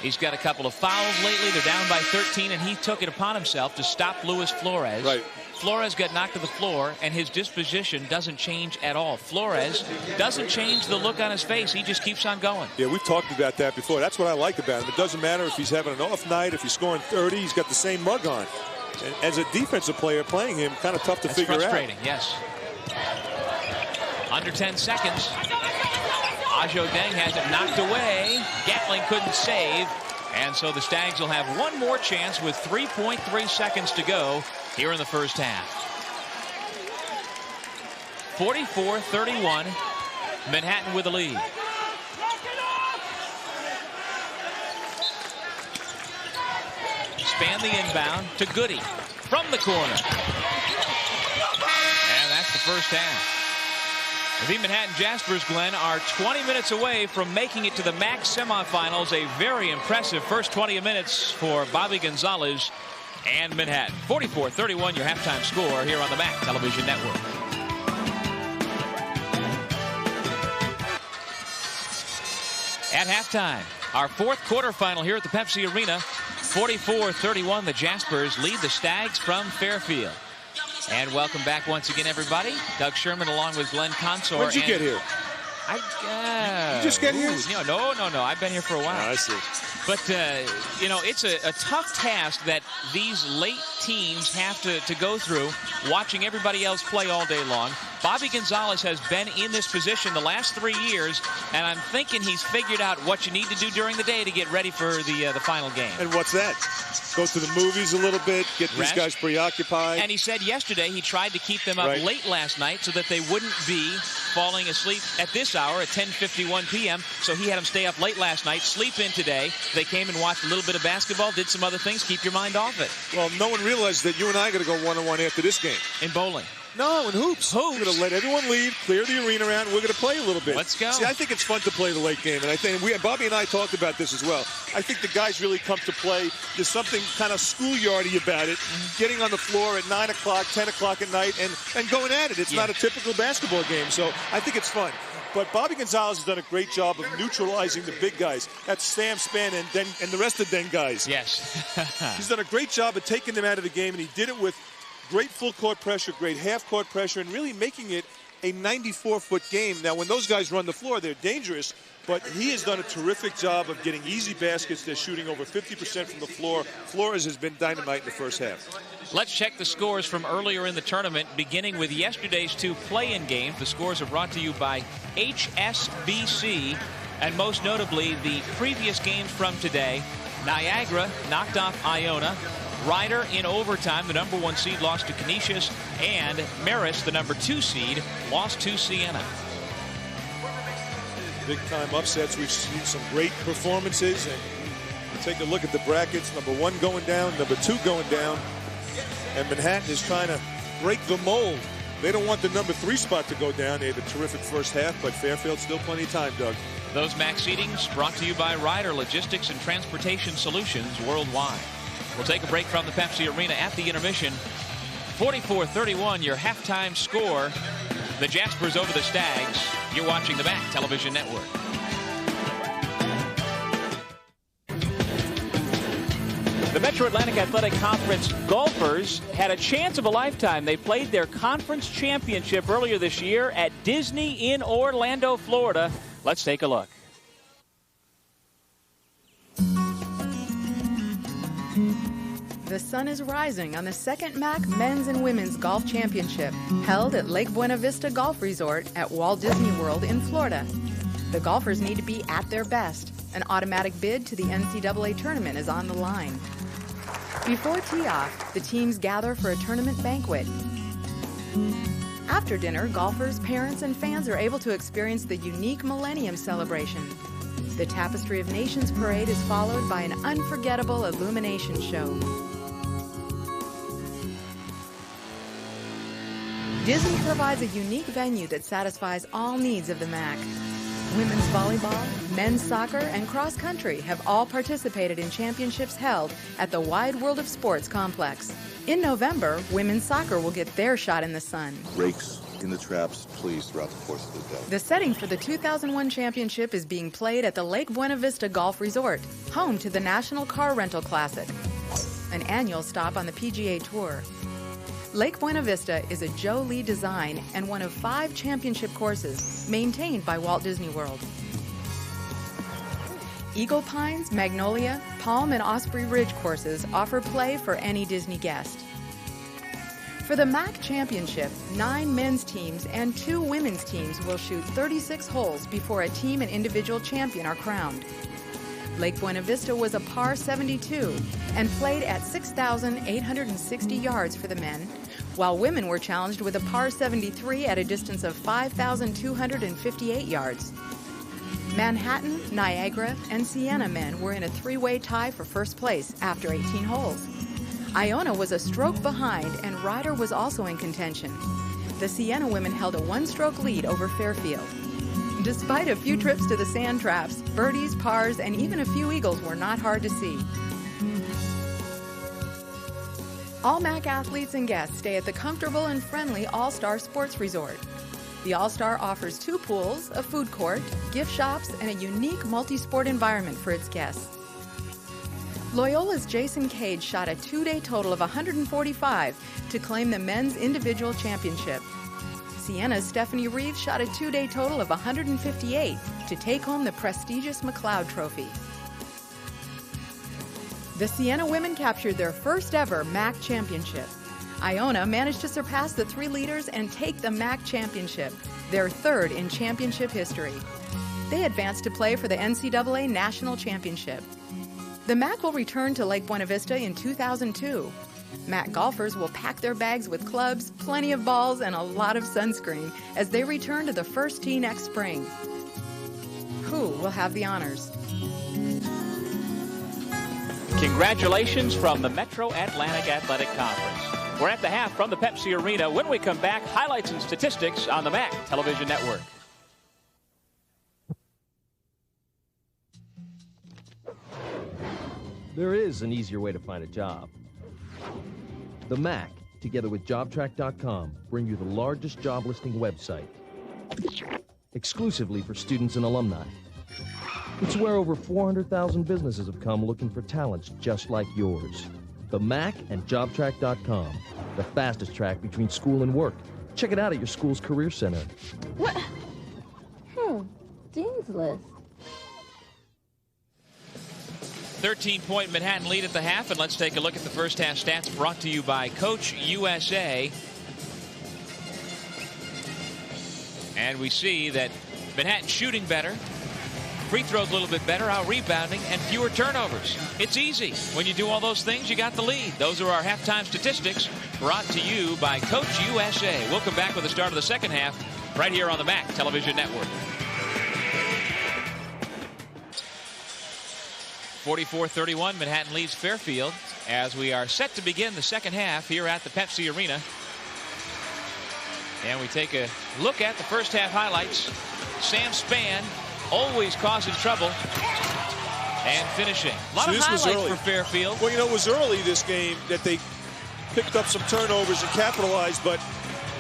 He's got a couple of fouls lately. They're down by 13, and he took it upon himself to stop Luis Flores. Right. Flores got knocked to the floor, and his disposition doesn't change at all. Flores doesn't change the look on his face. He just keeps on going. Yeah, we've talked about that before. That's what I like about him. It doesn't matter if he's having an off night, if he's scoring 30, he's got the same mug on. And as a defensive player playing him, kind of tough to figure out. Frustrating, yes. Under 10 seconds. Ajo Deng has it knocked away. Gatling couldn't save. And so the Stags will have one more chance with 3.3 seconds to go here in the first half. 44-31. Manhattan with the lead. Span the inbound to Goody from the corner. And that's the first half. The Manhattan Jaspers, Glenn, are 20 minutes away from making it to the MAAC semifinals. A very impressive first 20 minutes for Bobby Gonzalez and Manhattan. 44-31, your halftime score here on the MAAC Television Network. At halftime, our 4th quarterfinal here at the Pepsi Arena. 44-31, the Jaspers lead the Stags from Fairfield. And welcome back once again, everybody. Doug Sherman along with Glenn Consor. When did you get here? You just get here? No. I've been here for a while. Oh, I see. But, you know, it's a tough task that these late teams have to go through, watching everybody else play all day long. Bobby Gonzalez has been in this position the last 3 years, and I'm thinking he's figured out what you need to do during the day to get ready for the final game. And what's that? Go to the movies a little bit, get these guys preoccupied. And he said yesterday he tried to keep them up late last night so that they wouldn't be falling asleep at this hour at 10:51 p.m. So he had them stay up late last night, sleep in today. They came and watched a little bit of basketball, did some other things, keep your mind off it. Well, no one realized that you and I are going to go one-on-one after this game. In bowling. No, in hoops. We're going to let everyone leave, clear the arena around. We're going to play a little bit. Let's go. See, I think it's fun to play the late game, and I think Bobby and I talked about this as well. I think the guys really come to play. There's something kind of schoolyardy about it, getting on the floor at 9 o'clock, 10 o'clock at night, and going at it. It's not a typical basketball game, so I think it's fun. But Bobby Gonzalez has done a great job of neutralizing the big guys. That's Sam Spann and the rest of the Den guys. Yes. He's done a great job of taking them out of the game, and he did it with great full court pressure, great half court pressure, and really making it a 94-foot game. Now, when those guys run the floor, they're dangerous, but he has done a terrific job of getting easy baskets. They're shooting over 50% from the floor. Flores has been dynamite in the first half. Let's check the scores from earlier in the tournament, beginning with yesterday's 2 play-in games. The scores are brought to you by HSBC, and most notably, the previous games from today. Niagara knocked off Iona. Ryder in overtime, the #1 seed, lost to Canisius, and Marist, the #2 seed, lost to Siena. Big-time upsets. We've seen some great performances, and Take a look at the brackets. Number 1 going down, number 2 going down. And Manhattan is trying to break the mold. They don't want the number 3 spot to go down. They had a terrific first half, but Fairfield still plenty of time, Doug. Those MAAC seedings brought to you by Ryder Logistics and Transportation Solutions worldwide. We'll take a break from the Pepsi Arena at the intermission. 44-31, your halftime score. The Jaspers over the Stags. You're watching the MAAC Television Network. The Metro Atlantic Athletic Conference golfers had a chance of a lifetime. They played their conference championship earlier this year at Disney in Orlando, Florida. Let's take a look. The sun is rising on the second MAAC Men's and Women's Golf Championship, held at Lake Buena Vista Golf Resort at Walt Disney World in Florida. The golfers need to be at their best. An automatic bid to the NCAA tournament is on the line. Before tee-off, the teams gather for a tournament banquet. After dinner, golfers, parents, and fans are able to experience the unique Millennium Celebration. The Tapestry of Nations parade is followed by an unforgettable illumination show. Disney provides a unique venue that satisfies all needs of the MAAC. Women's volleyball, men's soccer, and cross country have all participated in championships held at the Wide World of Sports complex. In November, women's soccer will get their shot in the sun. Rakes in the traps, please, throughout the course of the day. The setting for the 2001 championship is being played at the Lake Buena Vista Golf Resort, home to the National Car Rental Classic, an annual stop on the PGA Tour. Lake Buena Vista is a Joe Lee design and one of 5 championship courses maintained by Walt Disney World. Eagle Pines, Magnolia, Palm, and Osprey Ridge courses offer play for any Disney guest. For the MAAC Championship, 9 men's teams and 2 women's teams will shoot 36 holes before a team and individual champion are crowned. Lake Buena Vista was a par 72 and played at 6,860 yards for the men, while women were challenged with a par 73 at a distance of 5,258 yards. Manhattan, Niagara, and Siena men were in a 3-way tie for first place after 18 holes. Iona was a stroke behind, and Ryder was also in contention. The Siena women held a 1-stroke lead over Fairfield. Despite a few trips to the sand traps, birdies, pars, and even a few eagles were not hard to see. All MAAC athletes and guests stay at the comfortable and friendly All-Star Sports Resort. The All-Star offers 2 pools, a food court, gift shops, and a unique multi-sport environment for its guests. Loyola's Jason Cage shot a 2-day total of 145 to claim the men's individual championship. Siena's Stephanie Reeves shot a 2-day total of 158 to take home the prestigious McLeod Trophy. The Siena women captured their first ever MAAC championship. Iona managed to surpass the 3 leaders and take the MAAC championship, their 3rd in championship history. They advanced to play for the NCAA National Championship. The MAAC will return to Lake Buena Vista in 2002. MAAC golfers will pack their bags with clubs, plenty of balls, and a lot of sunscreen as they return to the first tee next spring. Who will have the honors? Congratulations from the Metro Atlantic Athletic Conference. We're at the half from the Pepsi Arena. When we come back, highlights and statistics on the MAAC Television Network. There is an easier way to find a job. The MAAC, together with JobTrack.com, bring you the largest job listing website, exclusively for students and alumni. It's where over 400,000 businesses have come looking for talents just like yours. The MAAC and JobTrack.com, the fastest track between school and work. Check it out at your school's Career Center. What? Dean's List. 13-point Manhattan lead at the half, and let's take a look at the first half stats brought to you by Coach USA. And we see that Manhattan shooting better, free throws a little bit better, out rebounding, and fewer turnovers. It's easy. When you do all those things, you got the lead. Those are our halftime statistics brought to you by Coach USA. We'll come back with the start of the second half right here on the MAAC Television Network. 44-31, Manhattan leads Fairfield as we are set to begin the second half here at the Pepsi Arena. And we take a look at the first half highlights. Sam Spann always causing trouble and finishing. A lot of highlights for Fairfield. Well, you know, it was early this game that they picked up some turnovers and capitalized, but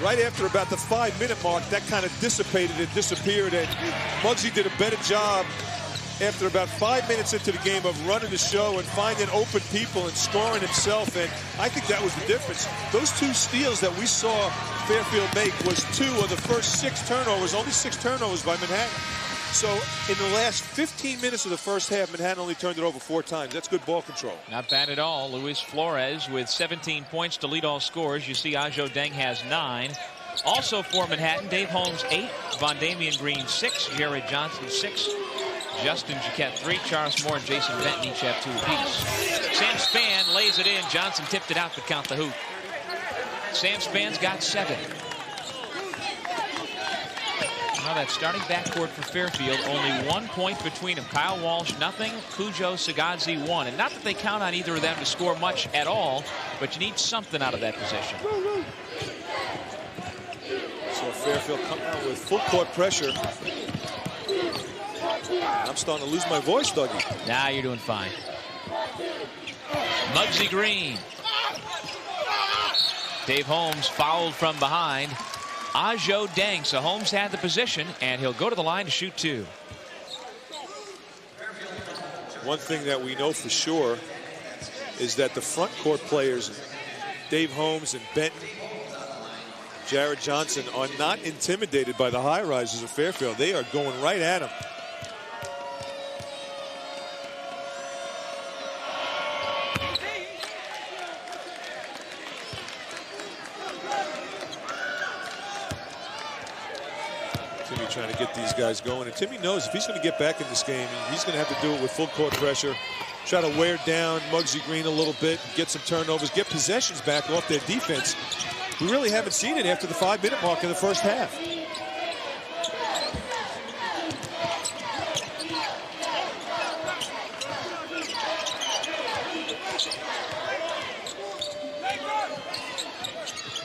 right after about the 5-minute mark, that kind of dissipated and disappeared, and Muggsy did a better job after about 5 minutes into the game of running the show and finding open people and scoring himself, and I think that was the difference. Those 2 steals that we saw Fairfield make was 2 of the first 6 turnovers, only 6 turnovers by Manhattan. So in the last 15 minutes of the first half, Manhattan only turned it over 4 times. That's good ball control. Not bad at all. Luis Flores with 17 points to lead all scorers. You see Ajo Deng has 9. Also for Manhattan, Dave Holmes 8, Von Damian Green 6, Jared Johnson 6, Justin Jaquette 3, Charles Moore and Jason Benton each have 2 apiece. Sam Spann lays it in. Johnson tipped it out to count the hoop. Sam Spann's got 7. Now that starting backcourt for Fairfield, only 1 point between them. Kyle Walsh, nothing. Cujo, Sagazzi, 1. And not that they count on either of them to score much at all, but you need something out of that position. So Fairfield coming out with full court pressure. I'm starting to lose my voice, Dougie. Nah, you're doing fine. Muggsy Green. Dave Holmes fouled from behind. Ajo Deng. So Holmes had the position, and he'll go to the line to shoot 2. One thing that we know for sure is that the front court players, Dave Holmes and Benton, Jared Johnson, are not intimidated by the high risers of Fairfield. They are going right at him. Trying to get these guys going, and Timmy knows if he's going to get back in this game, he's going to have to do it with full court pressure, try to wear down Muggsy Green a little bit, get some turnovers, get possessions back off their defense. We really haven't seen it after the 5-minute mark in the first half.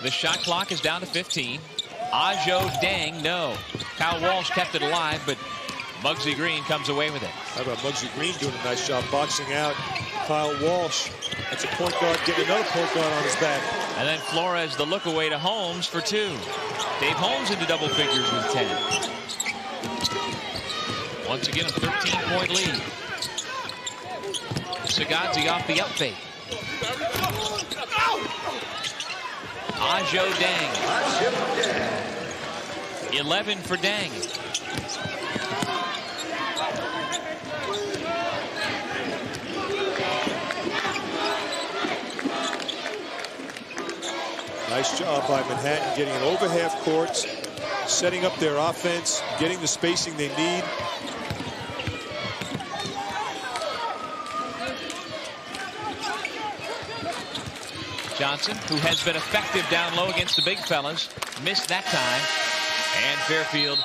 The shot clock is down to 15. Ajo Deng, no. Kyle Walsh kept it alive, but Muggsy Green comes away with it. How about Muggsy Green doing a nice job boxing out Kyle Walsh? That's a point guard getting another point guard on his back. And then Flores the look away to Holmes for 2. Dave Holmes into double figures with 10. Once again, a 13-point lead. Sagazzi off the up fake. Ajo Deng. 11 for Deng. Nice job by Manhattan getting it over half courts, setting up their offense, getting the spacing they need. Johnson, who has been effective down low against the big fellas, missed that time. And Fairfield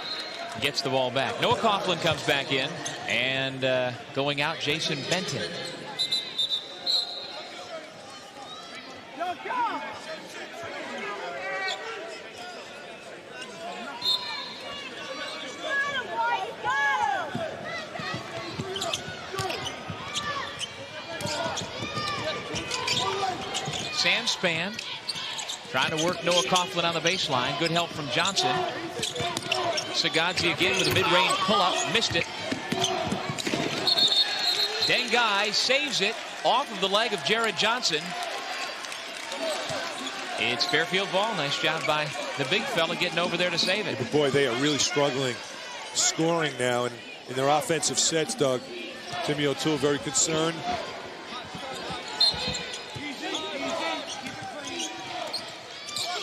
gets the ball back. Noah Coughlin comes back in, and going out, Jason Benton. Sam Spann trying to work Noah Coughlin on the baseline. Good help from Johnson. Sagazzi again with a mid-range pull-up. Missed it. Dengai saves it off of the leg of Jared Johnson. It's Fairfield ball. Nice job by the big fella getting over there to save it. But boy, they are really struggling scoring now in their offensive sets, Doug. Timmy O'Toole very concerned.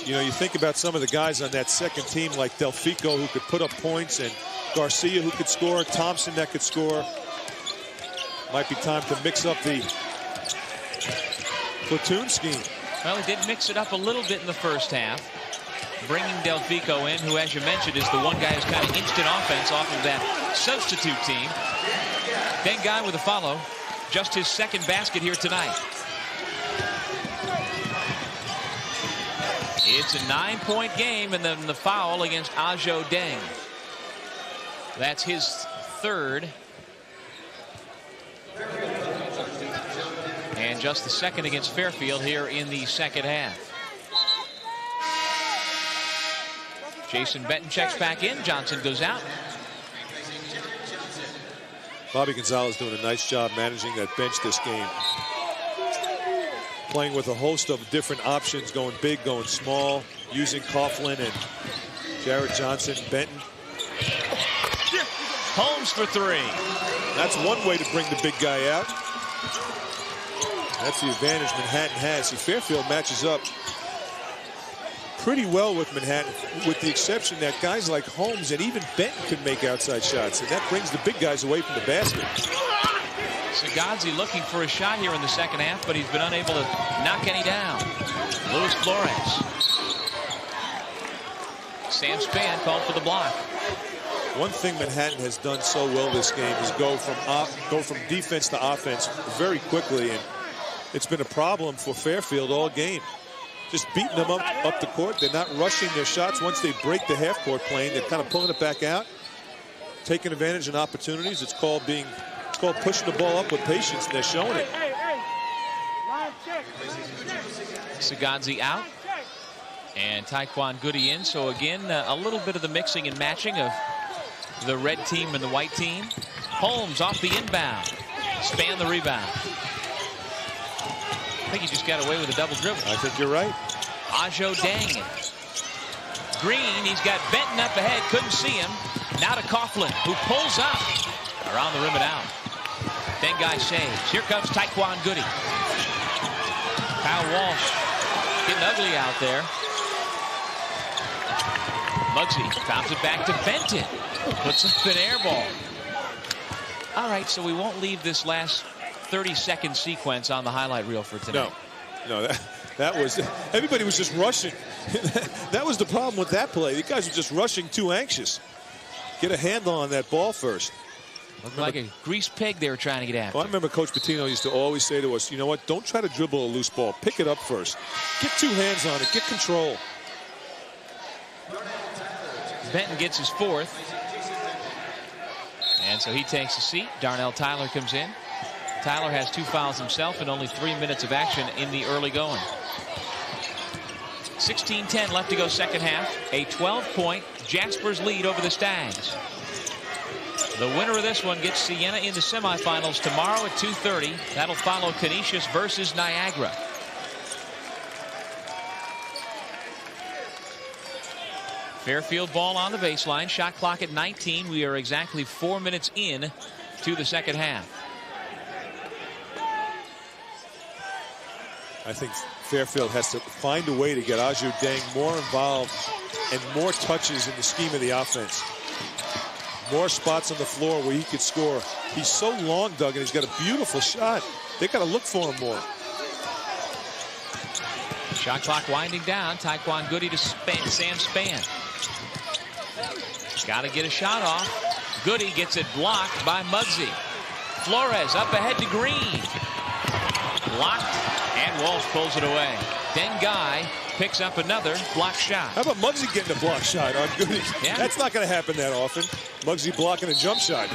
You know, you think about some of the guys on that second team like Delfico, who could put up points, and Garcia, who could score, Thompson that could score. Might be time to mix up the platoon scheme. Well, he did mix it up a little bit in the first half, bringing Delfico in, who, as you mentioned, is the one guy who's kind of instant offense off of that substitute team. Dengai with a follow. just his second basket here tonight. It's a 9-point game, and then the foul against Ajo Deng. That's his third. And just the second against Fairfield here in the second half. Jason Benton checks back in. Johnson goes out. Bobby Gonzalez doing a nice job managing that bench this game. Playing with a host of different options, going big, going small, using Coughlin and Jared Johnson, Benton. Holmes for three. That's one way to bring the big guy out. That's the advantage Manhattan has. See, Fairfield matches up pretty well with Manhattan, with the exception that guys like Holmes and even Benton can make outside shots, and that brings the big guys away from the basket. Sagazzi looking for a shot here in the second half, but he's been unable to knock any down. Luis Flores. Sam Spann called for the block. One thing Manhattan has done so well this game is go from defense to offense very quickly, and it's been a problem for Fairfield all game. Just beating them up the court. They're not rushing their shots. Once they break the half-court plane, they're kind of pulling it back out, taking advantage of opportunities. It's called pushing the ball up with patience, and they're showing it. Sagazzi out, and Taekwon Goody in. So again, a little bit of the mixing and matching of the red team and the white team. Holmes off the inbound. Spann the rebound. I think he just got away with a double dribble. I think you're right. Ajo Deng. Green, he's got Benton up ahead, couldn't see him. Now to Coughlin, who pulls up. Around the rim and out. Dengai saves. Here comes Taekwon Goody. Kyle Walsh getting ugly out there. Muggsy bounces it back to Benton. Puts up an air ball. All right, so we won't leave this last 30-second sequence on the highlight reel for tonight. No, that was, everybody was just rushing. That was the problem with that play. The guys were just rushing, too anxious. Get a handle on that ball first. Looked like a greased pig they were trying to get after. Well, I remember Coach Pitino used to always say to us, you know what, don't try to dribble a loose ball. Pick it up first. Get two hands on it. Get control. Benton gets his fourth. And so he takes a seat. Darnell Tyler comes in. Tyler has 2 fouls himself and only 3 minutes of action in the early going. 16-10 left to go second half. A 12-point Jaspers lead over the Stags. The winner of this one gets Siena in the semifinals tomorrow at 2:30. That'll follow Canisius versus Niagara. Fairfield ball on the baseline. Shot clock at 19. We are exactly 4 minutes in to the second half. I think Fairfield has to find a way to get Ajo Deng more involved and more touches in the scheme of the offense. More spots on the floor where he could score. He's so long, Doug, and he's got a beautiful shot. They got to look for him more. Shot clock winding down. Taekwon Goody to Sam Spann. Got to get a shot off. Goody gets it blocked by Muggsy. Flores up ahead to Green. Blocked, and Walsh pulls it away. Dengai picks up another block shot. How about Muggsy getting a block shot on Goody? Yeah. That's not going to happen that often. Muggsy blocking a jump shot.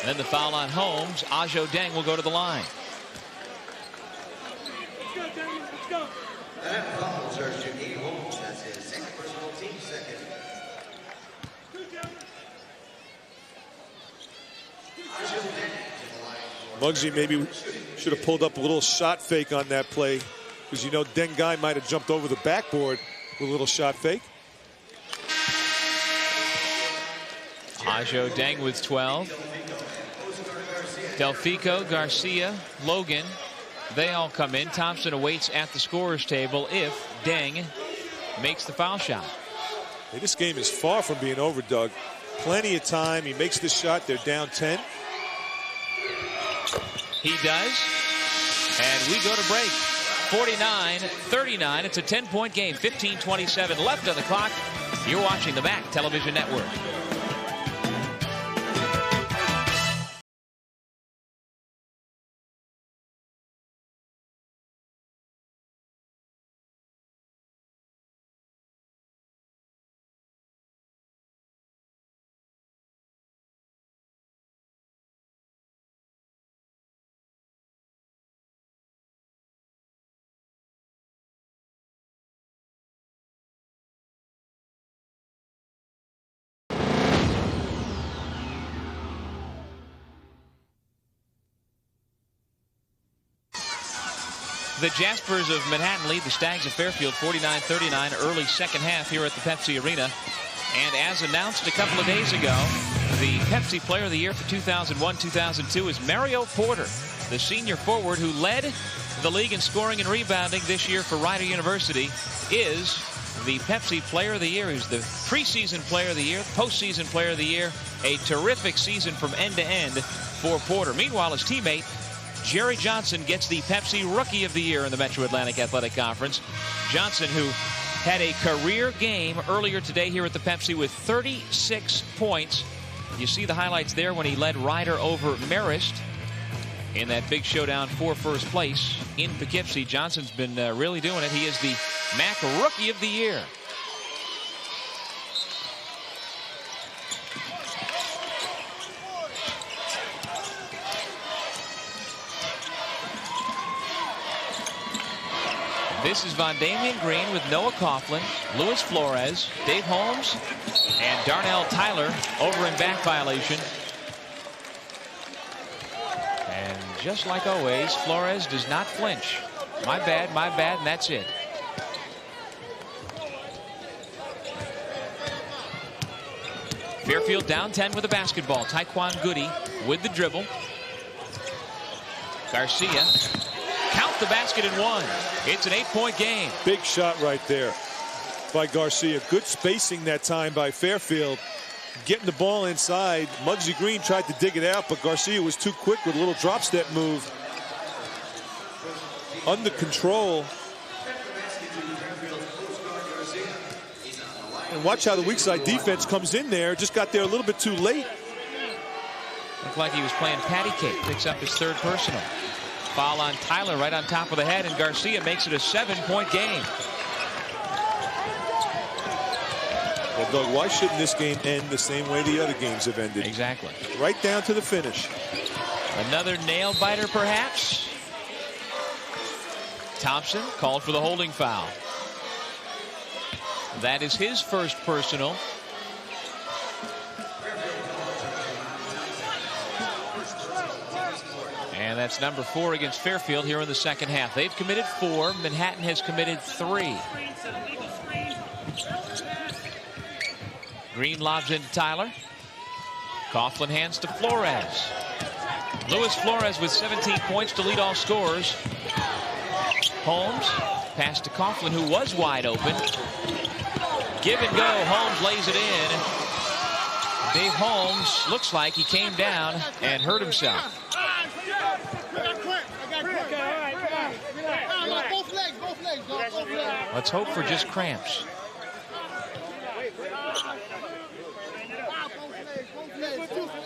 And then the foul on Holmes. Ajo Deng will go to the line. Let's go. That foul charged to 8 Holmes. That's his second personal team second. Muggsy maybe should have pulled up a little shot fake on that play, because you know Dengai might have jumped over the backboard with a little shot fake. Ajo Deng with 12. Delfico, Garcia, Logan, they all come in. Thompson awaits at the scorer's table if Deng makes the foul shot. Hey, this game is far from being over, Doug. Plenty of time. He makes this shot. They're down 10. He does. And we go to break. 49-39. It's a 10-point game. 15:27 left on the clock. You're watching the MAAC Television Network. The Jaspers of Manhattan lead the Stags of Fairfield 49-39 early second half here at the Pepsi Arena. And as announced a couple of days ago, the Pepsi Player of the Year for 2001-2002 is Mario Porter, the senior forward who led the league in scoring and rebounding this year for Rider University, is the Pepsi Player of the Year. Who's the preseason Player of the Year, postseason Player of the Year. A terrific season from end to end for Porter. Meanwhile, his teammate Jerry Johnson gets the Pepsi Rookie of the Year in the Metro Atlantic Athletic Conference. Johnson, who had a career game earlier today here at the Pepsi with 36 points. You see the highlights there when he led Rider over Marist in that big showdown for first place in Poughkeepsie. Johnson's been really doing it. He is the MAAC Rookie of the Year. This is Von Damian Green with Noah Coughlin, Luis Flores, Dave Holmes, and Darnell Tyler over in back violation. And just like always, Flores does not flinch. My bad, and that's it. Fairfield down 10 with the basketball. Taekwon Goody with the dribble. Garcia. Count the basket and one. It's an 8-point game. Big shot right there by Garcia. Good spacing that time by Fairfield. Getting the ball inside. Muggsy Green tried to dig it out, but Garcia was too quick with a little drop step move. Under control. And watch how the weak side defense comes in there. Just got there a little bit too late. Looked like he was playing patty cake. Picks up his third personal. Foul on Tyler right on top of the head, and Garcia makes it a 7-point game. Well, Doug, why shouldn't this game end the same way the other games have ended? Exactly. Right down to the finish. Another nail biter, perhaps. Thompson called for the holding foul. That is his first personal. And that's number 4 against Fairfield here in the second half. They've committed 4. Manhattan has committed 3. Green lobs into Tyler. Coughlin hands to Flores. Luis Flores with 17 points to lead all scorers. Holmes pass to Coughlin, who was wide open. Give and go. Holmes lays it in. Dave Holmes looks like he came down and hurt himself. Let's hope for just cramps.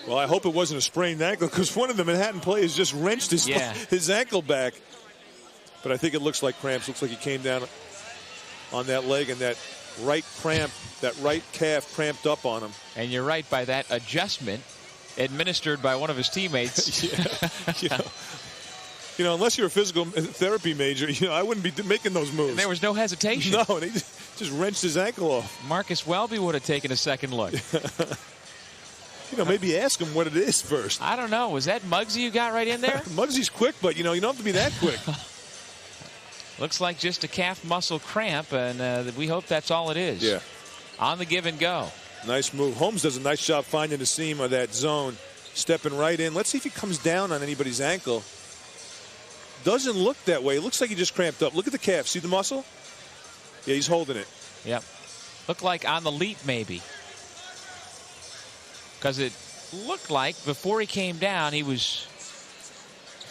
Well, I hope it wasn't a sprained ankle, because one of the Manhattan players just wrenched his ankle back. But I think it looks like cramps. Looks like he came down on that leg, and that right cramp, that right calf cramped up on him. And you're right by that adjustment administered by one of his teammates. You know, unless you're a physical therapy major, I wouldn't be making those moves. And there was no hesitation. No, and he just wrenched his ankle off. Marcus Welby would have taken a second look. Maybe ask him what it is first. I don't know. Was that Muggsy you got right in there? Muggsy's quick, but, you don't have to be that quick. Looks like just a calf muscle cramp, and we hope that's all it is. Yeah. On the give and go. Nice move. Holmes does a nice job finding the seam of that zone, stepping right in. Let's see if he comes down on anybody's ankle. Doesn't look that way. It looks like he just cramped up. Look at the calf. See the muscle? Yeah, he's holding it. Yep. Looked like on the leap, maybe. Because it looked like before he came down, he was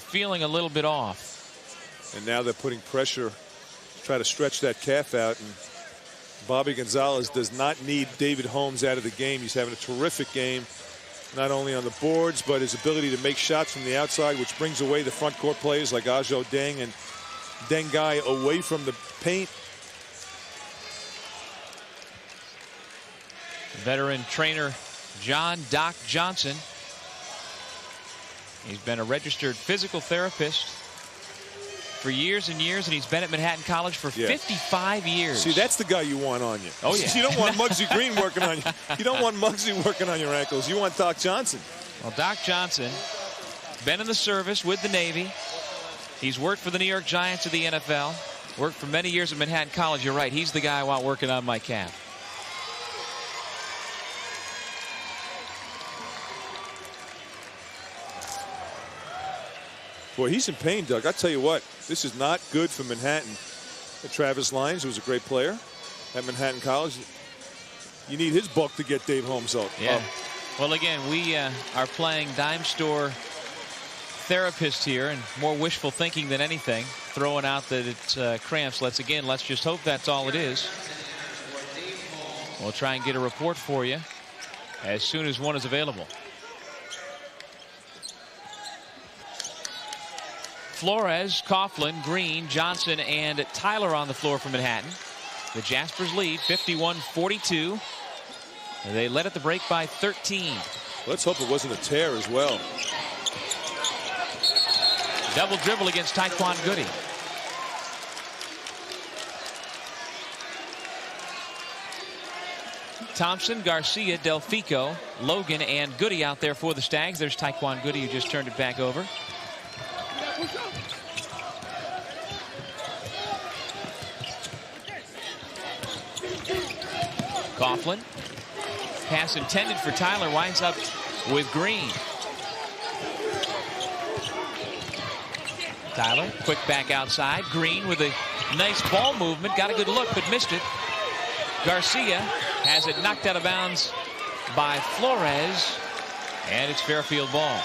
feeling a little bit off. And now they're putting pressure to try to stretch that calf out. And Bobby Gonzalez does not need David Holmes out of the game. He's having a terrific game, not only on the boards, but his ability to make shots from the outside, which brings away the front court players like Ajo Deng and Dengai away from the paint. Veteran trainer John Doc Johnson. He's been a registered physical therapist for years and years, and he's been at Manhattan College for 55 years. See, that's the guy you want on you. Oh, yeah. You don't want Muggsy Green working on you. You don't want Muggsy working on your ankles. You want Doc Johnson. Well, Doc Johnson, been in the service with the Navy. He's worked for the New York Giants of the NFL. Worked for many years at Manhattan College. You're right. He's the guy I want working on my calf. Boy, he's in pain, Doug. I tell you what, this is not good for Manhattan. Travis Lyons, who was a great player at Manhattan College. You need his buck to get Dave Holmes up. Yeah. Well, again, we are playing dime store therapist here, and more wishful thinking than anything. Throwing out that it's cramps. Let's just hope that's all it is. We'll try and get a report for you as soon as one is available. Flores, Coughlin, Green, Johnson, and Tyler on the floor for Manhattan. The Jaspers lead 51-42. They led at the break by 13. Let's hope it wasn't a tear as well. Double dribble against Taekwon Goody. Thompson, Garcia, Delfico, Logan, and Goody out there for the Stags. There's Taekwon Goody, who just turned it back over. Coughlin. Pass intended for Tyler, winds up with Green. Tyler, quick back outside. Green with a nice ball movement. Got a good look, but missed it. Garcia has it knocked out of bounds by Flores, and it's Fairfield ball.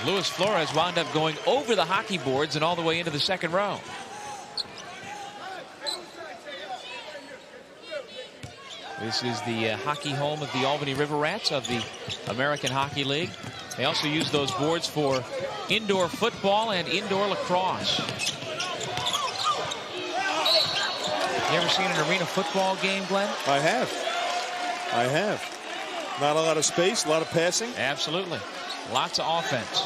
Luis Flores wound up going over the hockey boards and all the way into the second row. This is the hockey home of the Albany River Rats of the American Hockey League. They also use those boards for indoor football and indoor lacrosse. You ever seen an arena football game, Glenn? I have. Not a lot of space, a lot of passing. Absolutely. Lots of offense.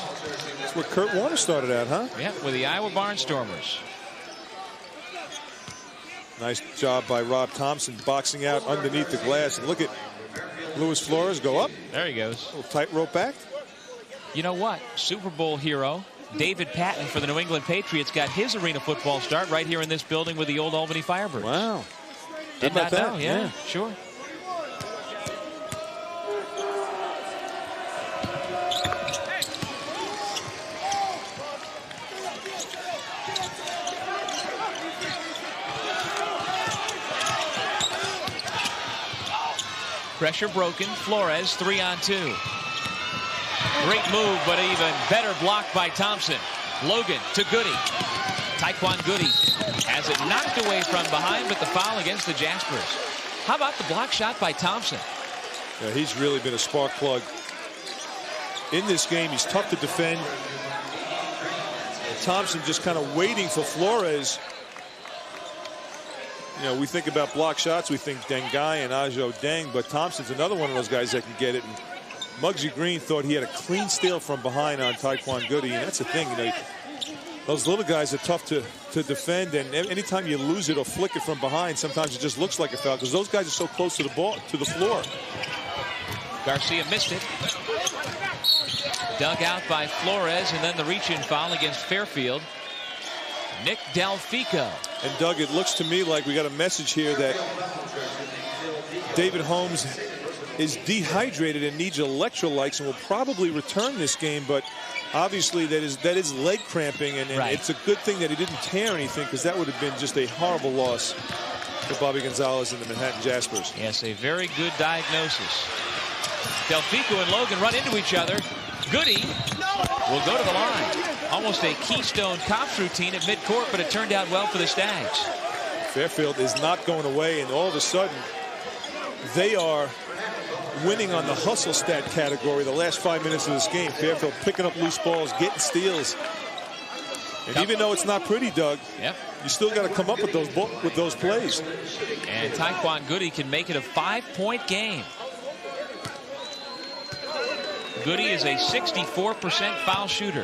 That's where Kurt Warner started at, huh? Yeah, with the Iowa Barnstormers. Nice job by Rob Thompson boxing out underneath the glass. And look at Luis Flores go up. There he goes. A little tightrope back. You know what? Super Bowl hero David Patton for the New England Patriots got his arena football start right here in this building with the old Albany Firebirds. Wow. Did not know. Yeah, sure. Pressure broken. Flores 3-on-2. Great move, but even better block by Thompson. Logan to Goody. Taekwon Goody has it knocked away from behind, but the foul against the Jaspers. How about the block shot by Thompson? Yeah, he's really been a spark plug in this game. He's tough to defend. Thompson just kind of waiting for Flores. You know, we think about block shots, we think Dengai and Ajo Deng, but Thompson's another one of those guys that can get it. And Muggsy Green thought he had a clean steal from behind on Taekwon Goody, and that's the thing, you know, those little guys are tough to defend, and anytime you lose it or flick it from behind, sometimes it just looks like a foul because those guys are so close to the ball, to the floor. Garcia missed it. Dug out by Flores, and then the reach-in foul against Fairfield. Nick Delfico. And Doug, it looks to me like we got a message here that David Holmes is dehydrated and needs electrolytes and will probably return this game, but obviously that is leg cramping, and right. It's a good thing that he didn't tear anything, because that would have been just a horrible loss for Bobby Gonzalez and the Manhattan Jaspers. Yes, a very good diagnosis. Delfico and Logan run into each other. Goody will go to the line. Almost a Keystone Cops routine at midcourt, but it turned out well for the Stags. Fairfield is not going away, and all of a sudden they are winning on the hustle stat category the last 5 minutes of this game. Fairfield picking up loose balls, getting steals. And even though it's not pretty, Doug, you still got to come up with those plays. And Taekwon Goody can make it a 5-point game. Goody is a 64% foul shooter.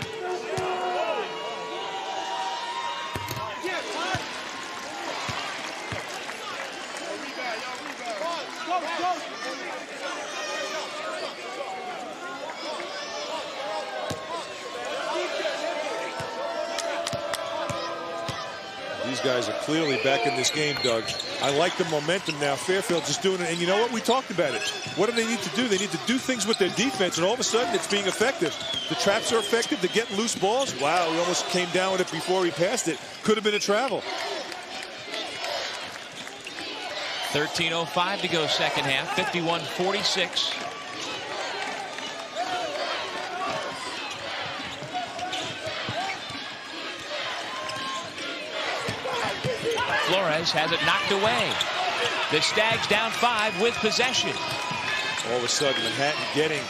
These guys are clearly back in this game, Doug. I like the momentum now. Fairfield just doing it. And you know what? We talked about it. What do they need to do? They need to do things with their defense, and all of a sudden it's being effective. The traps are effective. They're getting loose balls. Wow, he almost came down with it before he passed it. Could have been a travel. 13:05 to go second half. 51-46. Flores has it knocked away. The Stags down 5 with possession. All of a sudden, Manhattan getting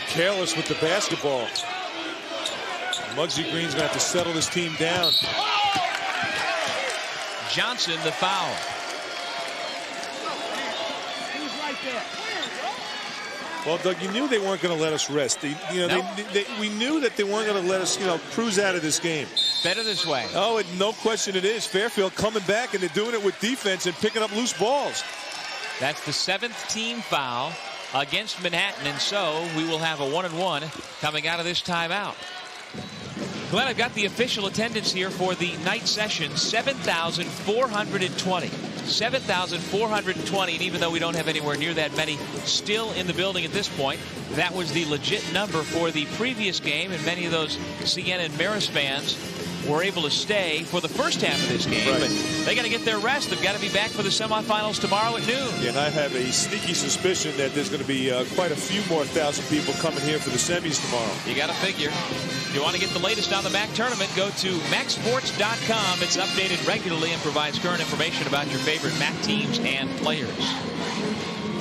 careless with the basketball. Muggsy Green's going to have to settle this team down. Johnson, the foul. Well, Doug, you knew they weren't going to let us rest. We knew that they weren't going to let us, cruise out of this game. Better this way. Oh, no question it is. Fairfield coming back, and they're doing it with defense and picking up loose balls. That's the 7th team foul against Manhattan, and so we will have a 1-and-1 coming out of this timeout. Glenn, I've got the official attendance here for the night session, 7,420. 7,420, and even though we don't have anywhere near that many still in the building at this point, that was the legit number for the previous game, and many of those CN and Marist fans were able to stay for the first half of this game, but they got to get their rest. They've got to be back for the semifinals tomorrow at noon. Yeah, and I have a sneaky suspicion that there's going to be quite a few more thousand people coming here for the semis tomorrow. You got to figure. If you want to get the latest on the MAAC tournament, go to MAACsports.com. It's updated regularly and provides current information about your favorite MAAC teams and players.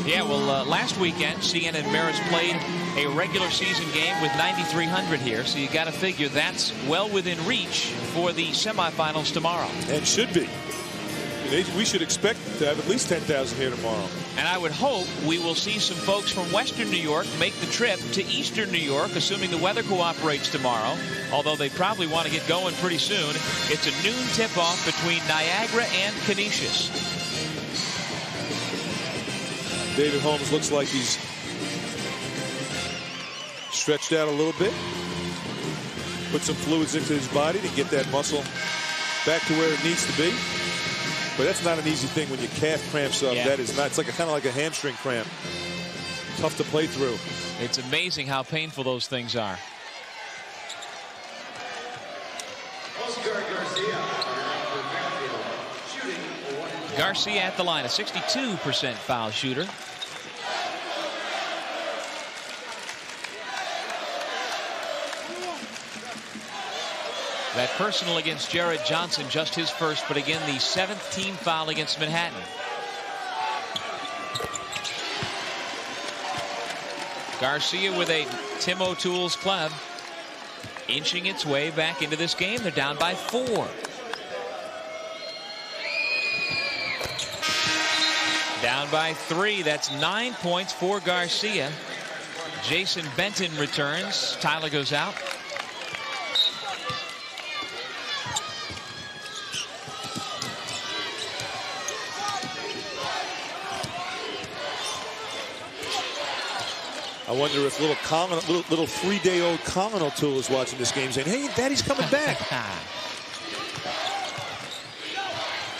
Yeah, well, last weekend, CN and Marist played a regular season game with 9,300 here, so you got to figure that's well within reach for the semifinals tomorrow. And should be. We should expect to have at least 10,000 here tomorrow. And I would hope we will see some folks from Western New York make the trip to Eastern New York, assuming the weather cooperates tomorrow, although they probably want to get going pretty soon. It's a noon tip-off between Niagara and Canisius. David Holmes looks like he's stretched out a little bit. Put some fluids into his body to get that muscle back to where it needs to be. But that's not an easy thing when your calf cramps up. Yeah. That is not. It's like kind of like a hamstring cramp. Tough to play through. It's amazing how painful those things are. Garcia at the line, a 62% foul shooter. That personal against Jared Johnson, just his first, but again, the 7th team foul against Manhattan. Garcia with a Tim O'Toole's club, inching its way back into this game. They're down by 4. Down by 3. That's 9 points for Garcia. Jason Benton returns. Tyler goes out. I wonder if little 3-day-old Colin O'Toole is watching this game saying, hey, Daddy's coming back.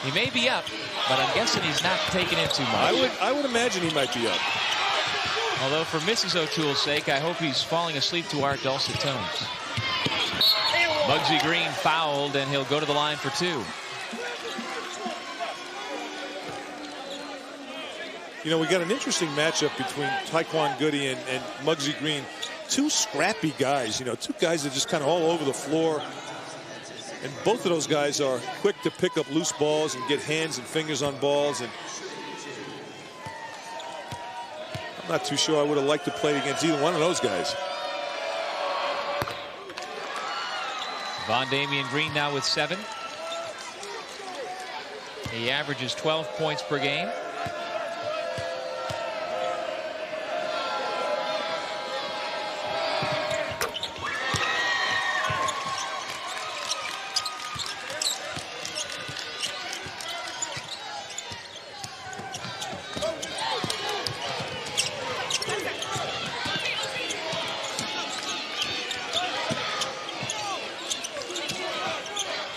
He may be up, but I'm guessing he's not taking it too much. I would imagine he might be up. Although for Mrs. O'Toole's sake, I hope he's falling asleep to our dulcet tones. Muggsy Green fouled, and he'll go to the line for 2. You know, we got an interesting matchup between Taekwon Goody and Muggsy Green. 2 scrappy guys, 2 guys that are just kind of all over the floor. And both of those guys are quick to pick up loose balls and get hands and fingers on balls. And I'm not too sure I would have liked to play against either one of those guys. Von Damian Green now with 7. He averages 12 points per game.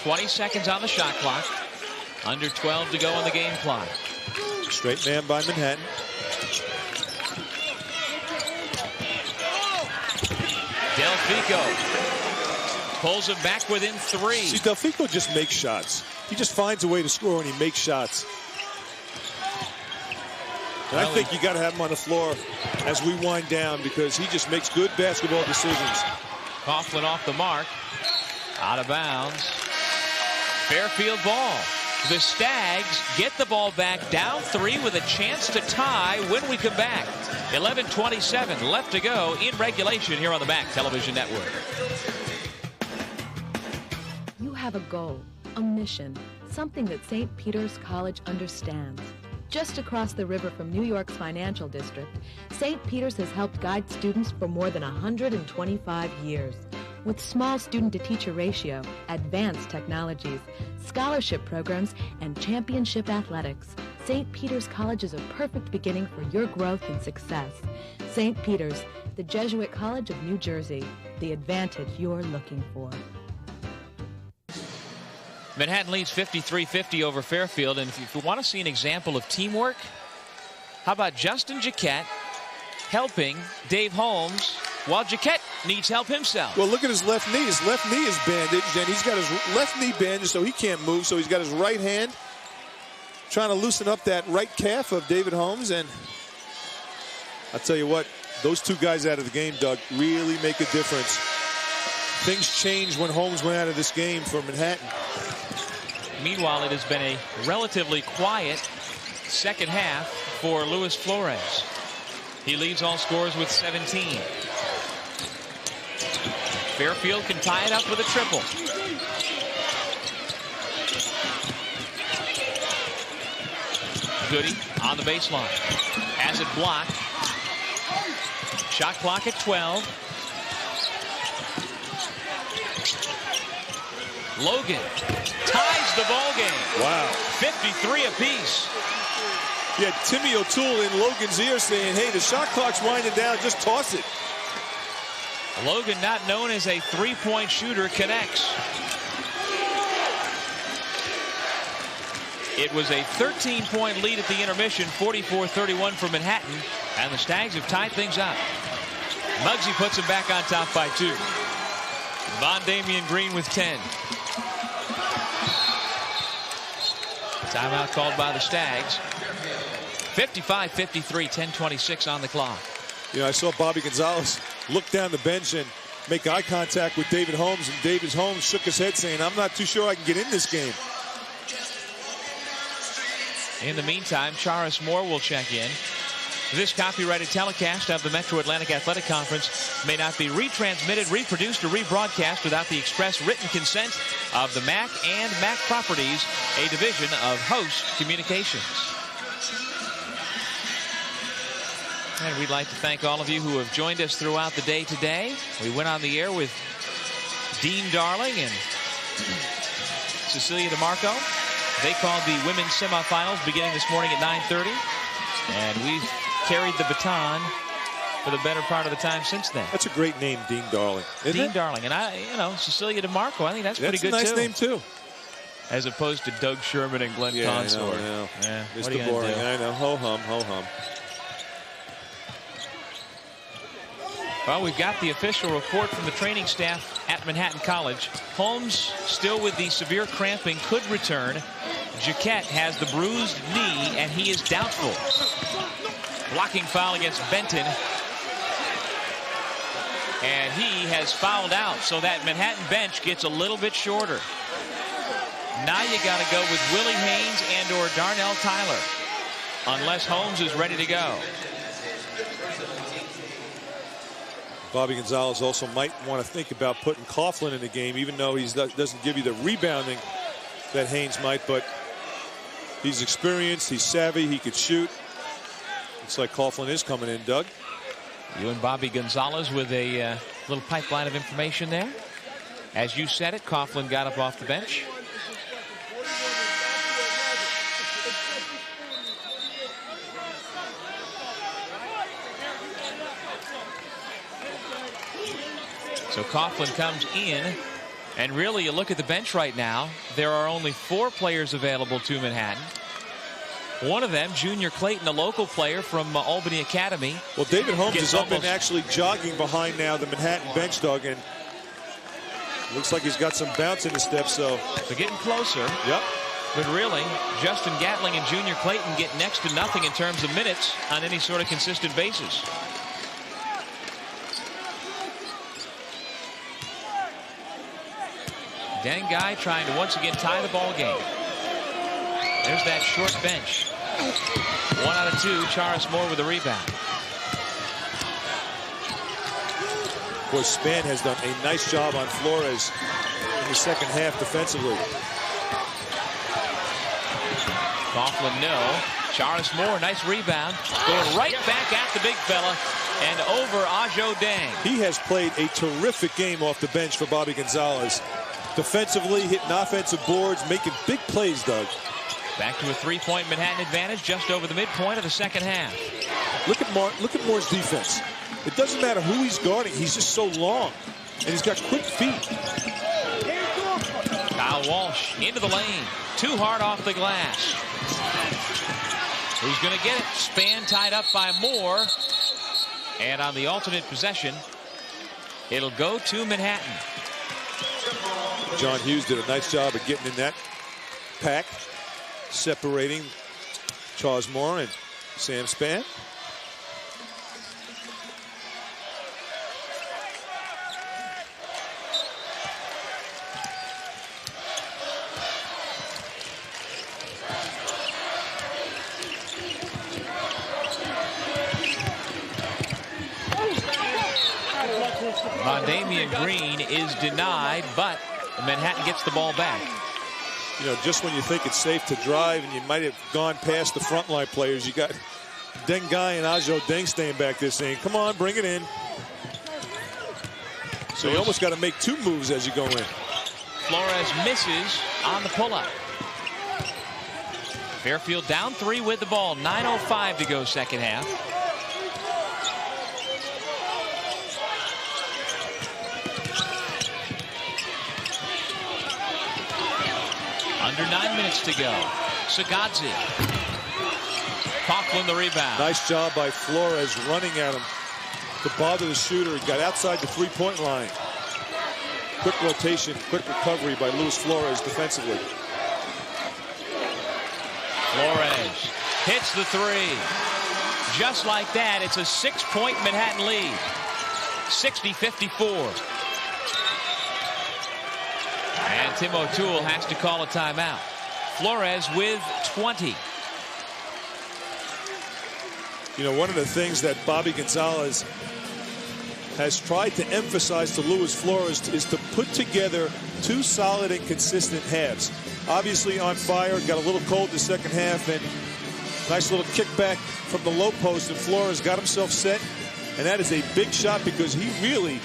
20 seconds on the shot clock. Under 12 to go on the game clock. Straight man by Manhattan. Delfico pulls him back within 3. See, Delfico just makes shots. He just finds a way to score when he makes shots. And I think you got to have him on the floor as we wind down because he just makes good basketball decisions. Coughlin off the mark. Out of bounds. Fairfield ball. The Stags get the ball back down 3 with a chance to tie when we come back. 11:27 left to go in regulation here on the MAAC Television Network. You have a goal, a mission, something that St. Peter's College understands. Just across the river from New York's financial district, St. Peter's has helped guide students for more than 125 years. With small student-to-teacher ratio, advanced technologies, scholarship programs, and championship athletics, St. Peter's College is a perfect beginning for your growth and success. St. Peter's, the Jesuit College of New Jersey, the advantage you're looking for. Manhattan leads 53-50 over Fairfield, and if you want to see an example of teamwork, how about Justin Jaquette helping Dave Holmes while Jaquette needs help himself? Well, look at his left knee. His left knee is bandaged, and he's got his left knee bandaged so he can't move, so he's got his right hand trying to loosen up that right calf of David Holmes, and I'll tell you what, those two guys out of the game, Doug, really make a difference. Things changed when Holmes went out of this game for Manhattan. Meanwhile, it has been a relatively quiet second half for Luis Flores. He leads all scorers with 17. Fairfield can tie it up with a triple. Goody on the baseline. Has it blocked. Shot clock at 12. Logan ties the ball game. Wow. 53 apiece. You had Timmy O'Toole in Logan's ear saying, hey, the shot clock's winding down, just toss it. Logan, not known as a three-point shooter, connects. It was a 13-point lead at the intermission, 44-31 for Manhattan, and the Stags have tied things up. Muggsy puts him back on top by 2. Von Damian Green with 10. Timeout called by the Stags. 55-53, 10:26 on the clock. You know, I saw Bobby Gonzalez look down the bench and make eye contact with David Holmes, and David Holmes shook his head saying, I'm not too sure I can get in this game. In the meantime, Charis Moore will check in. This copyrighted telecast of the Metro Atlantic Athletic Conference may not be retransmitted, reproduced, or rebroadcast without the express written consent of the MAAC and MAAC Properties, a division of Host Communications. And we'd like to thank all of you who have joined us throughout the day today. We went on the air with Dean Darling and Cecilia DeMarco. They called the women's semifinals beginning this morning at 9:30. And we've carried the baton for the better part of the time since then. That's a great name, Dean Darling. Dean Darling. And Cecilia DeMarco, I think that's pretty good, too. That's a nice name, too. As opposed to Doug Sherman and Glenn Consor. I know. Yeah, Mr. Boring, I know. Ho-hum, ho-hum. Well, we've got the official report from the training staff at Manhattan College. Holmes, still with the severe cramping, could return. Jaquette has the bruised knee, and he is doubtful. Blocking foul against Benton. And he has fouled out, so that Manhattan bench gets a little bit shorter. Now you got to go with Willie Haynes and or Darnell Tyler, unless Holmes is ready to go. Bobby Gonzalez also might want to think about putting Coughlin in the game, even though he doesn't give you the rebounding that Haynes might, but he's experienced, he's savvy, he could shoot. Looks like Coughlin is coming in, Doug. You and Bobby Gonzalez with a little pipeline of information there. As you said it, Coughlin got up off the bench. So Coughlin comes in And really, you look at the bench right now, there are only 4 players available to Manhattan. One of them, Junior Clayton, a local player from Albany Academy. Well, David Holmes is up and actually jogging behind now the Manhattan bench, Doug, and looks like he's got some bounce in his step. So they're getting closer. Yep. But really, Justin Gatling and Junior Clayton get next to nothing in terms of minutes on any sort of consistent basis. Dengai trying to once again tie the ball game. There's that short bench. 1 out of 2. Charis Moore with the rebound. Of course, Spann has done a nice job on Flores in the second half defensively. Coughlin, no. Charis Moore, nice rebound. Going right back at the big fella and over Ajo Deng. He has played a terrific game off the bench for Bobby Gonzalez. Defensively, hitting offensive boards, making big plays, Doug. Back to a 3-point Manhattan advantage just over the midpoint of the second half. Look at Moore's defense. It doesn't matter who he's guarding. He's just so long, and he's got quick feet. Kyle Walsh into the lane. Too hard off the glass. Who's going to get it? Spann tied up by Moore. And on the alternate possession, it'll go to Manhattan. John Hughes did a nice job of getting in that pack, separating Charles Moore and Sam Spann. Damian Green is denied, but Manhattan gets the ball back. You know, just when you think it's safe to drive and you might have gone past the frontline players, you got Dengai and Ajo Deng staying back there saying, come on, bring it in. So you almost got to make 2 moves as you go in. Flores misses on the pull-up. Fairfield down 3 with the ball. 9:05 to go second half. Under 9 minutes to go. Sagadzi. Coughlin the rebound. Nice job by Flores running at him to bother the shooter. He got outside the 3-point line. Quick rotation, quick recovery by Luis Flores defensively. Flores hits the 3. Just like that, it's a 6-point Manhattan lead. 60-54. And Tim O'Toole has to call a timeout. Flores with 20. You know, one of the things that Bobby Gonzalez has tried to emphasize to Luis Flores is to put together 2 solid and consistent halves. Obviously on fire, got a little cold the second half, and nice little kickback from the low post, and Flores got himself set, and that is a big shot because he really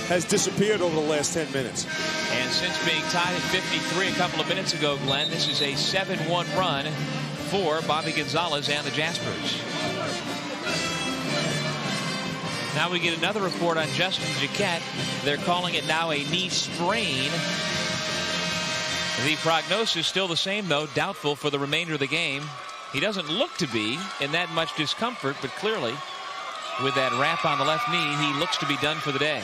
has disappeared over the last 10 minutes. And since being tied at 53 a couple of minutes ago, Glenn, this is a 7-1 run for Bobby Gonzalez and the Jaspers. Now we get another report on Justin Jaquette. They're calling it now a knee sprain. The prognosis still the same, though, doubtful for the remainder of the game. He doesn't look to be in that much discomfort, but clearly with that wrap on the left knee, he looks to be done for the day.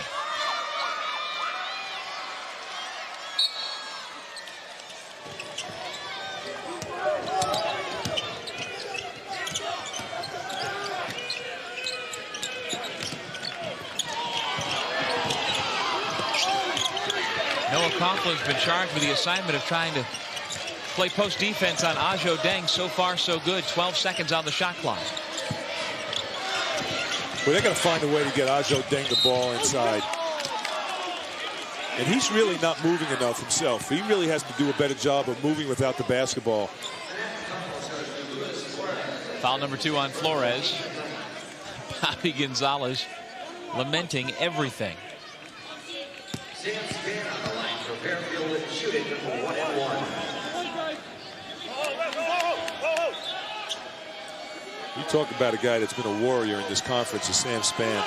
Noah Coughlin's been charged with the assignment of trying to play post defense on Ajo Deng. So far, so good. 12 seconds on the shot clock. Well, they're going to find a way to get Ajo Deng the ball inside. And he's really not moving enough himself. He really has to do a better job of moving without the basketball. Foul number 2 on Flores. Bobby Gonzalez lamenting everything. Sam Spann on the line for Fairfield, shooting for 1-1. You talk about a guy that's been a warrior in this conference, is Sam Spann.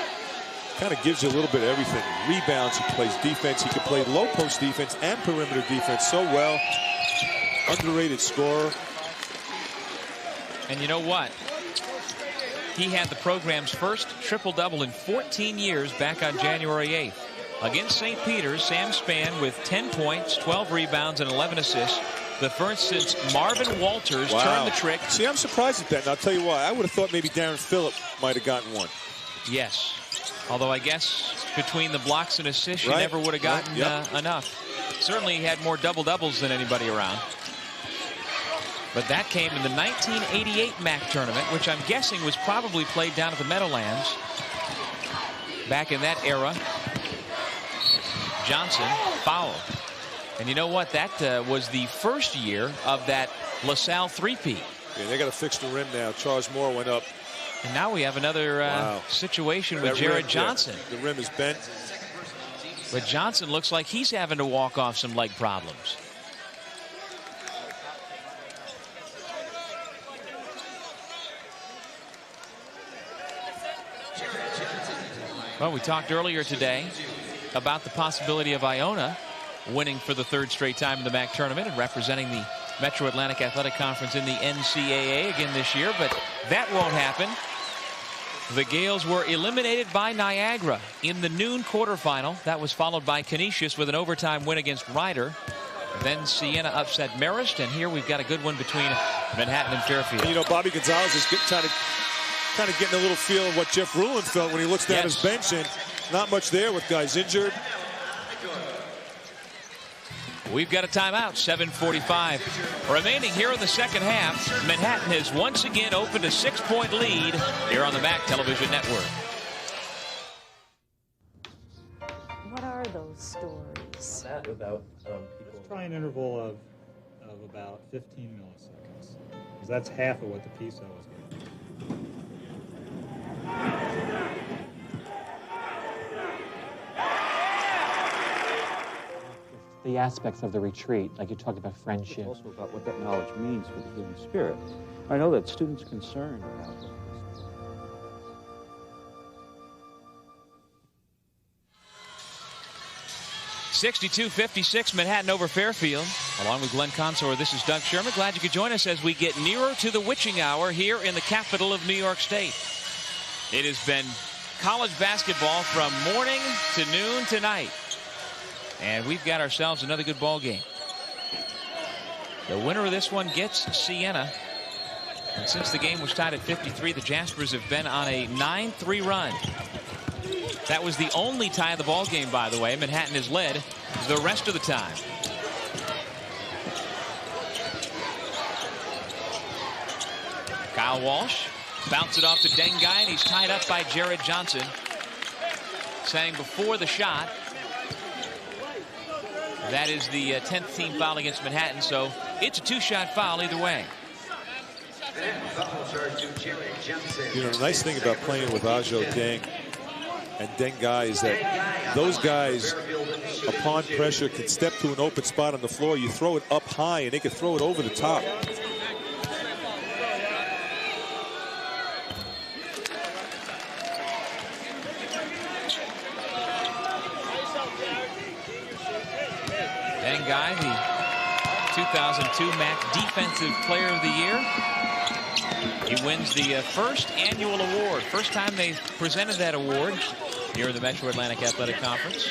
Kind of gives you a little bit of everything. Rebounds, he plays defense. He can play low post defense and perimeter defense so well. Underrated scorer. And you know what? He had the program's first triple-double in 14 years back on January 8th. Against St. Peter's, Sam Spann with 10 points, 12 rebounds, and 11 assists. The first since Marvin Walters turned the trick. See, I'm surprised at that, and I'll tell you why. I would have thought maybe Darren Phillip might have gotten one. Yes. Although I guess between the blocks and assists, you never would have gotten enough. Certainly he had more double-doubles than anybody around. But that came in the 1988 MAAC tournament, which I'm guessing was probably played down at the Meadowlands. Back in that era, Johnson fouled. And you know what? That was the first year of that LaSalle three-peat. Yeah, they got to fix the rim now. Charles Moore went up. And now we have another situation with Jared Johnson. Yeah, the rim is bent. But Johnson looks like he's having to walk off some leg problems. Well, we talked earlier today about the possibility of Iona winning for the third straight time in the MAAC tournament and representing the Metro Atlantic Athletic Conference in the NCAA again this year, but that won't happen. The Gales were eliminated by Niagara in the noon quarterfinal. That was followed by Canisius with an overtime win against Ryder. Then Siena upset Marist, and here we've got a good one between Manhattan and Fairfield. You know, Bobby Gonzalez is kind of getting a little feel of what Jeff Ruland felt when he looks down his bench, and not much there with guys injured. We've got a timeout, 7:45 remaining here in the second half. Manhattan has once again opened a 6-point lead here on the MAAC Television Network. What are those stories? That without people. Try an interval of about 15 milliseconds, because that's half of what the PISA was getting. The aspects of the retreat, like you talked about friendship. It's also about what that knowledge means for the human spirit. I know that students are concerned about this. 62-56 Manhattan over Fairfield. Along with Glenn Consor, this is Doug Sherman. Glad you could join us as we get nearer to the witching hour here in the capital of New York State. It has been college basketball from morning to noon tonight. And we've got ourselves another good ball game. The winner of this one gets Siena. And since the game was tied at 53, the Jaspers have been on a 9-3 run. That was the only tie of the ball game, by the way. Manhattan has led the rest of the time. Kyle Walsh bounces it off to Dengai, and he's tied up by Jared Johnson. Saying before the shot, that is the 10th team foul against Manhattan, so it's a two-shot foul either way. You know, the nice thing about playing with Ajo Deng and Dengai is that those guys, upon pressure, can step to an open spot on the floor. You throw it up high, and they can throw it over the top. Dengai, the 2002 MAAC Defensive Player of the Year. He wins the first annual award. First time they presented that award here in the Metro Atlantic Athletic Conference.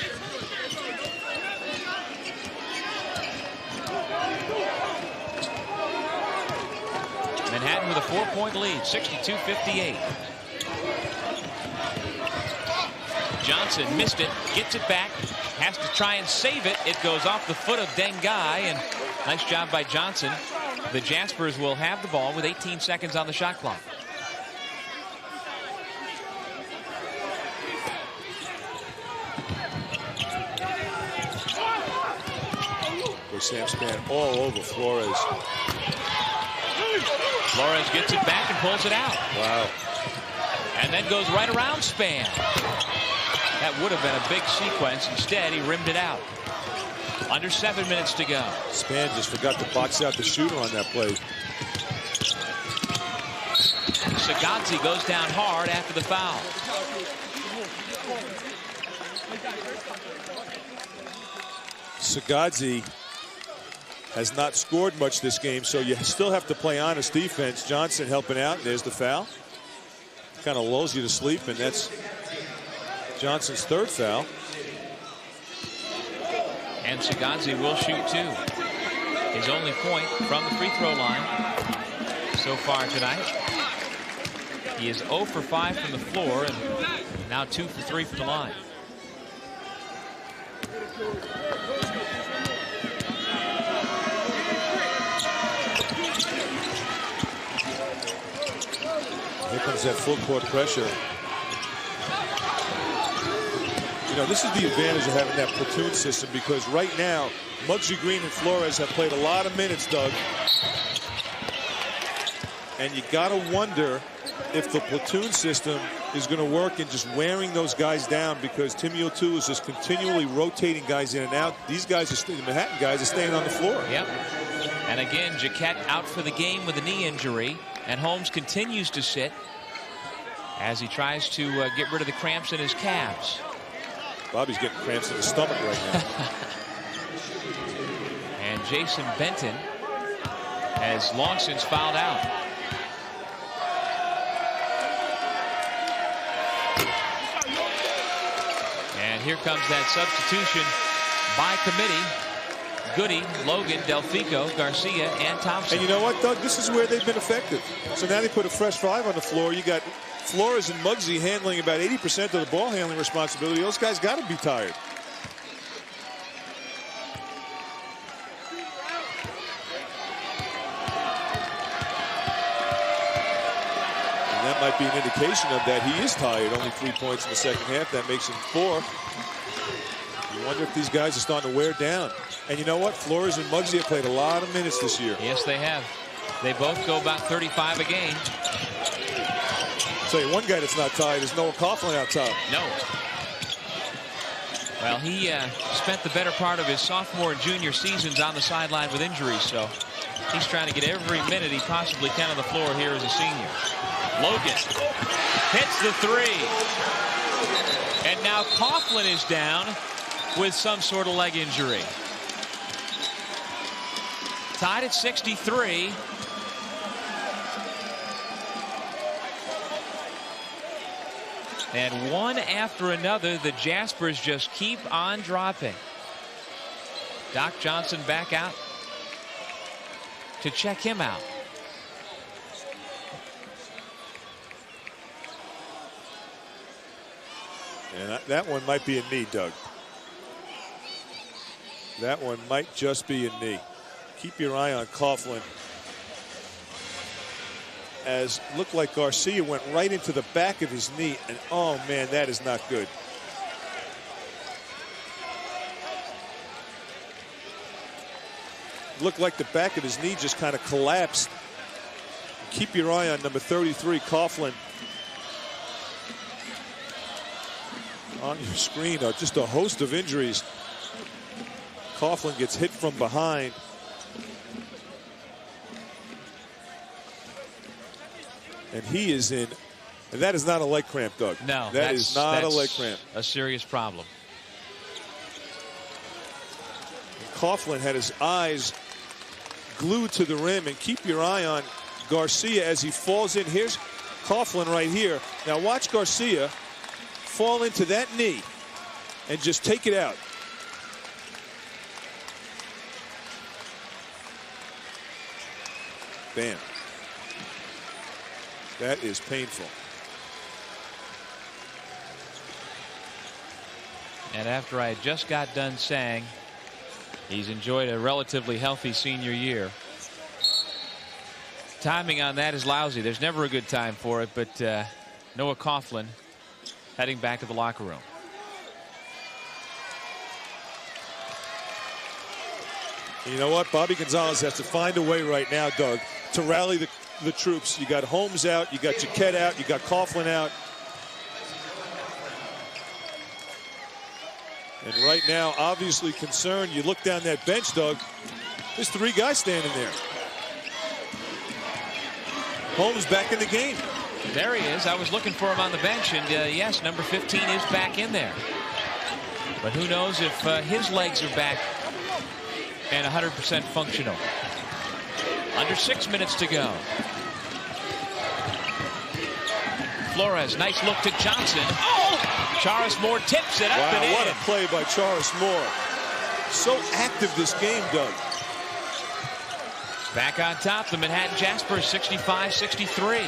Manhattan with a 4-point lead, 62-58. Johnson missed it, gets it back, has to try and save it. It goes off the foot of Dengai, and nice job by Johnson. The Jaspers will have the ball with 18 seconds on the shot clock. Sam Spann all over Flores. Flores gets it back and pulls it out. Wow. And then goes right around Spann. That would have been a big sequence. Instead, he rimmed it out. Under 7 minutes to go. Spann just forgot to box out the shooter on that play. Sagazzi goes down hard after the foul. Sagazzi has not scored much this game, so you still have to play honest defense. Johnson helping out. There's the foul. Kind of lulls you to sleep, and that's Johnson's third foul. And Sagazzi will shoot two. His only point from the free throw line so far tonight. He is 0 for 5 from the floor and now 2 for 3 from the line. Here comes that full court pressure. You know, this is the advantage of having that platoon system, because right now, Muggsy Green and Flores have played a lot of minutes, Doug. And you got to wonder if the platoon system is going to work in just wearing those guys down, because Timmy O'Toole is just continually rotating guys in and out. These guys, the Manhattan guys, are staying on the floor. Yep. And again, Jaquette out for the game with a knee injury, and Holmes continues to sit as he tries to get rid of the cramps in his calves. Bobby's getting cramps in the stomach right now. And Jason Benton has long since fouled out. And here comes that substitution by committee. Goody, Logan, Delfico, Garcia, and Thompson. And you know what, Doug? This is where they've been effective. So now they put a fresh 5 on the floor. You got Flores and Muggsy handling about 80% of the ball handling responsibility. Those guys got to be tired. And that might be an indication of that he is tired. Only 3 points in the second half. That makes him 4. You wonder if these guys are starting to wear down. And you know what? Flores and Muggsy have played a lot of minutes this year. Yes, they have. They both go about 35 a game. I'll tell you, one guy that's not tired is Noah Coughlin out top. No. Well, he spent the better part of his sophomore and junior seasons on the sideline with injuries, so he's trying to get every minute he possibly can on the floor here as a senior. Logan hits the three. And now Coughlin is down with some sort of leg injury. Tied at 63. And one after another, the Jaspers just keep on dropping. Doc Johnson back out to check him out. And that one might be a knee, Doug. That one might just be a knee. Keep your eye on Coughlin. As looked like Garcia went right into the back of his knee, and oh man, that is not good. Looked like the back of his knee just kind of collapsed. Keep your eye on number 33, Coughlin. On your screen are just a host of injuries. Coughlin gets hit from behind. And he is in, and that is not a leg cramp, Doug. No, that is not a leg cramp. A serious problem. And Coughlin had his eyes glued to the rim, and keep your eye on Garcia as he falls in. Here's Coughlin right here. Now watch Garcia fall into that knee and just take it out. Bam. That is painful. And after I had just got done saying he's enjoyed a relatively healthy senior year, timing on that is lousy. There's never a good time for it, but Noah Coughlin heading back to the locker room. You know what? Bobby Gonzalez has to find a way right now, Doug, to rally the troops. You got Holmes out, you got Jaquette out, you got Coughlin out. And right now, obviously concerned. You look down that bench, Doug. There's 3 guys standing there. Holmes back in the game. There he is. I was looking for him on the bench, and yes, number 15 is back in there. But who knows if his legs are back and 100% functional. Under 6 minutes to go. Flores, nice look to Johnson. Oh! Charis Moore tips it up and in. What a play by Charis Moore. So active this game, Doug. Back on top, the Manhattan Jaspers, 65-63.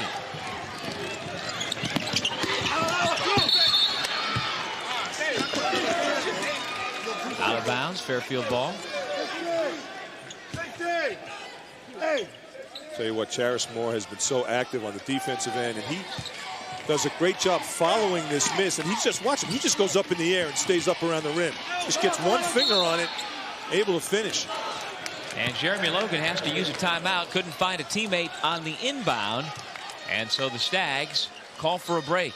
Out of bounds, Fairfield ball. Tell you what, Charis Moore has been so active on the defensive end, and he does a great job following this miss. And he's just, watch him, he just goes up in the air and stays up around the rim. Just gets one finger on it, able to finish. And Jeremy Logan has to use a timeout. Couldn't find a teammate on the inbound. And so the Stags call for a break.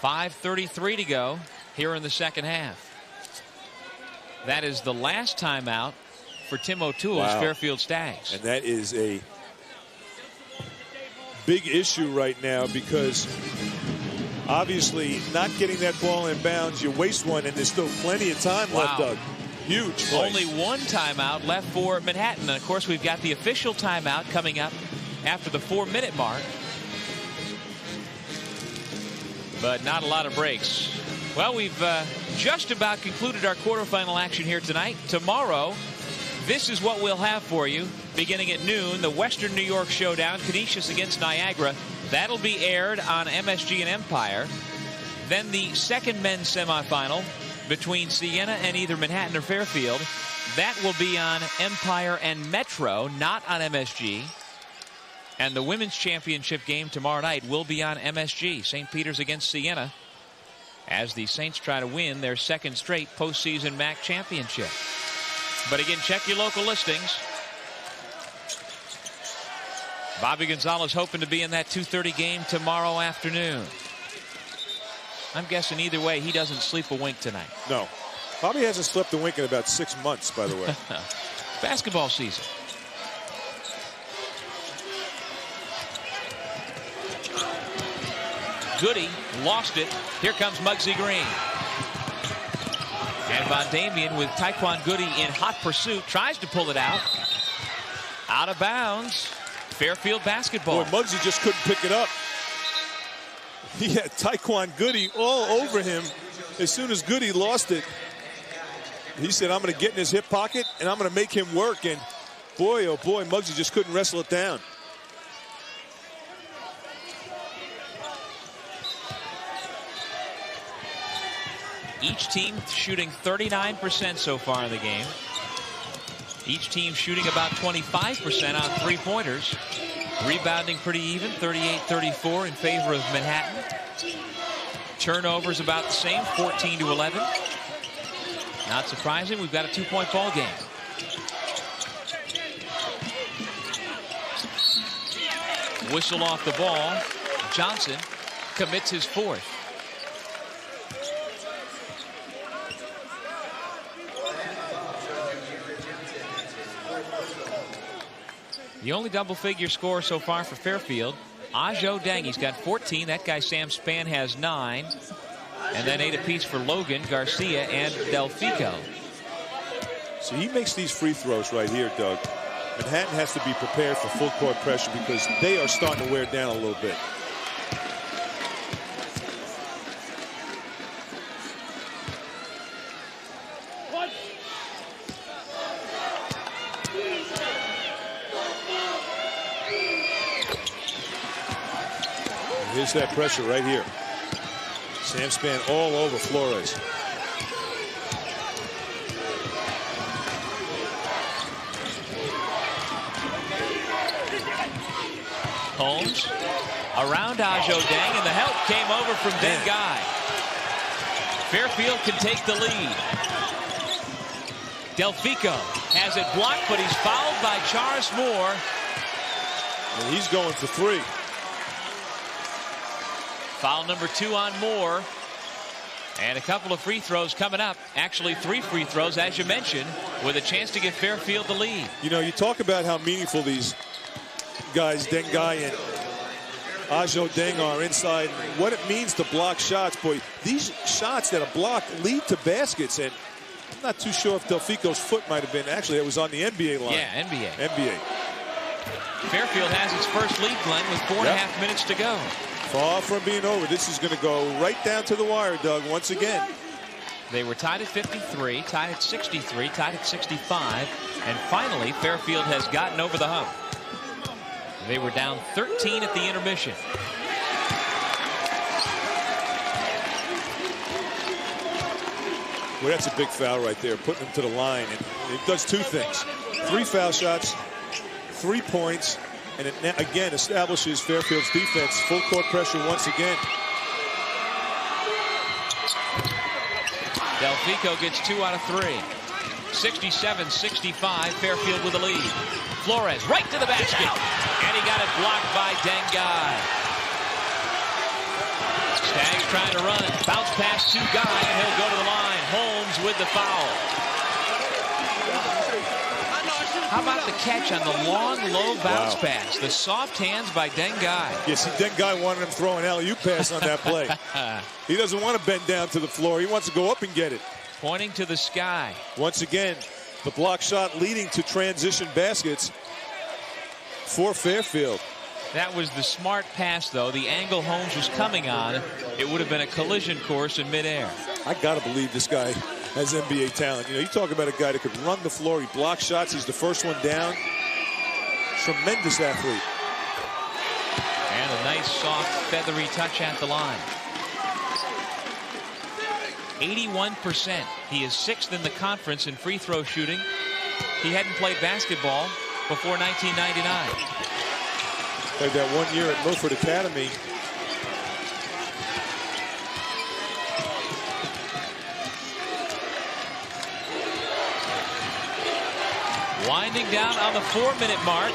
5:33 to go here in the second half. That is the last timeout for Tim O'Toole's Fairfield Stags. And that is a big issue right now, because obviously not getting that ball in bounds, you waste one, and there's still plenty of time left, Doug. Huge play. Only one timeout left for Manhattan. And of course, we've got the official timeout coming up after the 4-minute mark. But not a lot of breaks. Well, we've just about concluded our quarterfinal action here tonight. Tomorrow, this is what we'll have for you. Beginning at noon, the Western New York Showdown, Canisius against Niagara. That'll be aired on MSG and Empire. Then the second men's semifinal between Siena and either Manhattan or Fairfield. That will be on Empire and Metro, not on MSG. And the women's championship game tomorrow night will be on MSG. St. Peter's against Siena, as the Saints try to win their second straight postseason MAAC championship. But again, check your local listings. Bobby Gonzalez hoping to be in that 2:30 game tomorrow afternoon. I'm guessing either way he doesn't sleep a wink tonight. No. Bobby hasn't slept a wink in about 6 months, by the way. Basketball season. Goody lost it. Here comes Muggsy Green. And Von Damien with Taekwon Goody in hot pursuit. Tries to pull it out. Out of bounds. Fairfield basketball. Boy, Muggsy just couldn't pick it up. He had Taekwon Goody all over him. As soon as Goody lost it, he said, I'm going to get in his hip pocket and I'm going to make him work. And boy, oh boy, Muggsy just couldn't wrestle it down. Each team shooting 39% so far in the game. Each team shooting about 25% on three-pointers. Rebounding pretty even, 38-34 in favor of Manhattan. Turnovers about the same, 14-11. Not surprising, we've got a 2-point ball game. Whistle off the ball. Johnson commits his fourth. The only double-figure score so far for Fairfield, Ajo Deng. He's got 14. That guy, Sam Spann, has 9. And then 8 apiece for Logan, Garcia, and Delfico. So he makes these free throws right here, Doug. Manhattan has to be prepared for full court pressure because they are starting to wear down a little bit. Here's that pressure right here. Sam Spann all over Flores. Holmes around Ajo Deng, and the help came over from Dengai. Fairfield can take the lead. Delfico has it blocked, but he's fouled by Charis Moore. And he's going for 3. Foul number 2 on Moore. And a couple of free throws coming up. Actually, 3 free throws, as you mentioned, with a chance to give Fairfield the lead. You know, you talk about how meaningful these guys, Dengai and Ajo Dengar inside. What it means to block shots, boy. These shots that are blocked lead to baskets, and I'm not too sure if Delfico's foot might have been. Actually, it was on the NBA line. Yeah, NBA. NBA. Fairfield has its first lead, Glenn, with 4.5 minutes to go. Far from being over. This is going to go right down to the wire, Doug, once again. They were tied at 53, tied at 63, tied at 65, and finally Fairfield has gotten over the hump. They were down 13 at the intermission. Well, that's a big foul right there, putting them to the line. And it does two things. 3 foul shots, 3 points, and it again establishes Fairfield's defense. Full court pressure once again. Delfico gets 2 out of 3. 67-65, Fairfield with the lead. Flores right to the basket, and he got it blocked by Dengai. Stags trying to run, bounce pass to Guy, and he'll go to the line. Holmes with the foul. How about the catch on the long, low bounce pass? The soft hands by Dengai. Yeah, see, Dengai wanted him to throw an alley-oop pass on that play. He doesn't want to bend down to the floor. He wants to go up and get it. Pointing to the sky. Once again, the block shot leading to transition baskets for Fairfield. That was the smart pass, though. The angle Holmes was coming on, it would have been a collision course in midair. I got to believe this guy has NBA talent. You know, you talk about a guy that could run the floor. He blocks shots. He's the first one down. Tremendous athlete. And a nice, soft, feathery touch at the line. 81%. He is 6th in the conference in free throw shooting. He hadn't played basketball before 1999. Played that 1 year at Milford Academy. Winding down on the 4-minute mark.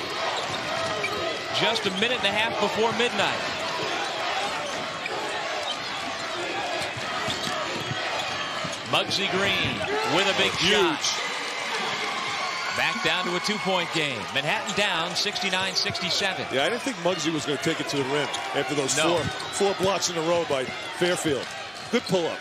Just a minute and a half before midnight. Muggsy Green with a big shot. Back down to a 2-point game. Manhattan down 69-67. Yeah, I didn't think Muggsy was going to take it to the rim after those four blocks in a row by Fairfield. Good pull-up.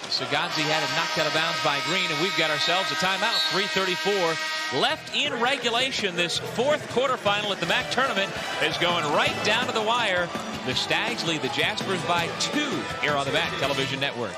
Sagazzi had it knocked out of bounds by Green, and we've got ourselves a timeout. 3:34 left in regulation. This fourth quarterfinal at the MAAC tournament is going right down to the wire. The Stags lead the Jaspers by 2 here on the MAAC Television Network.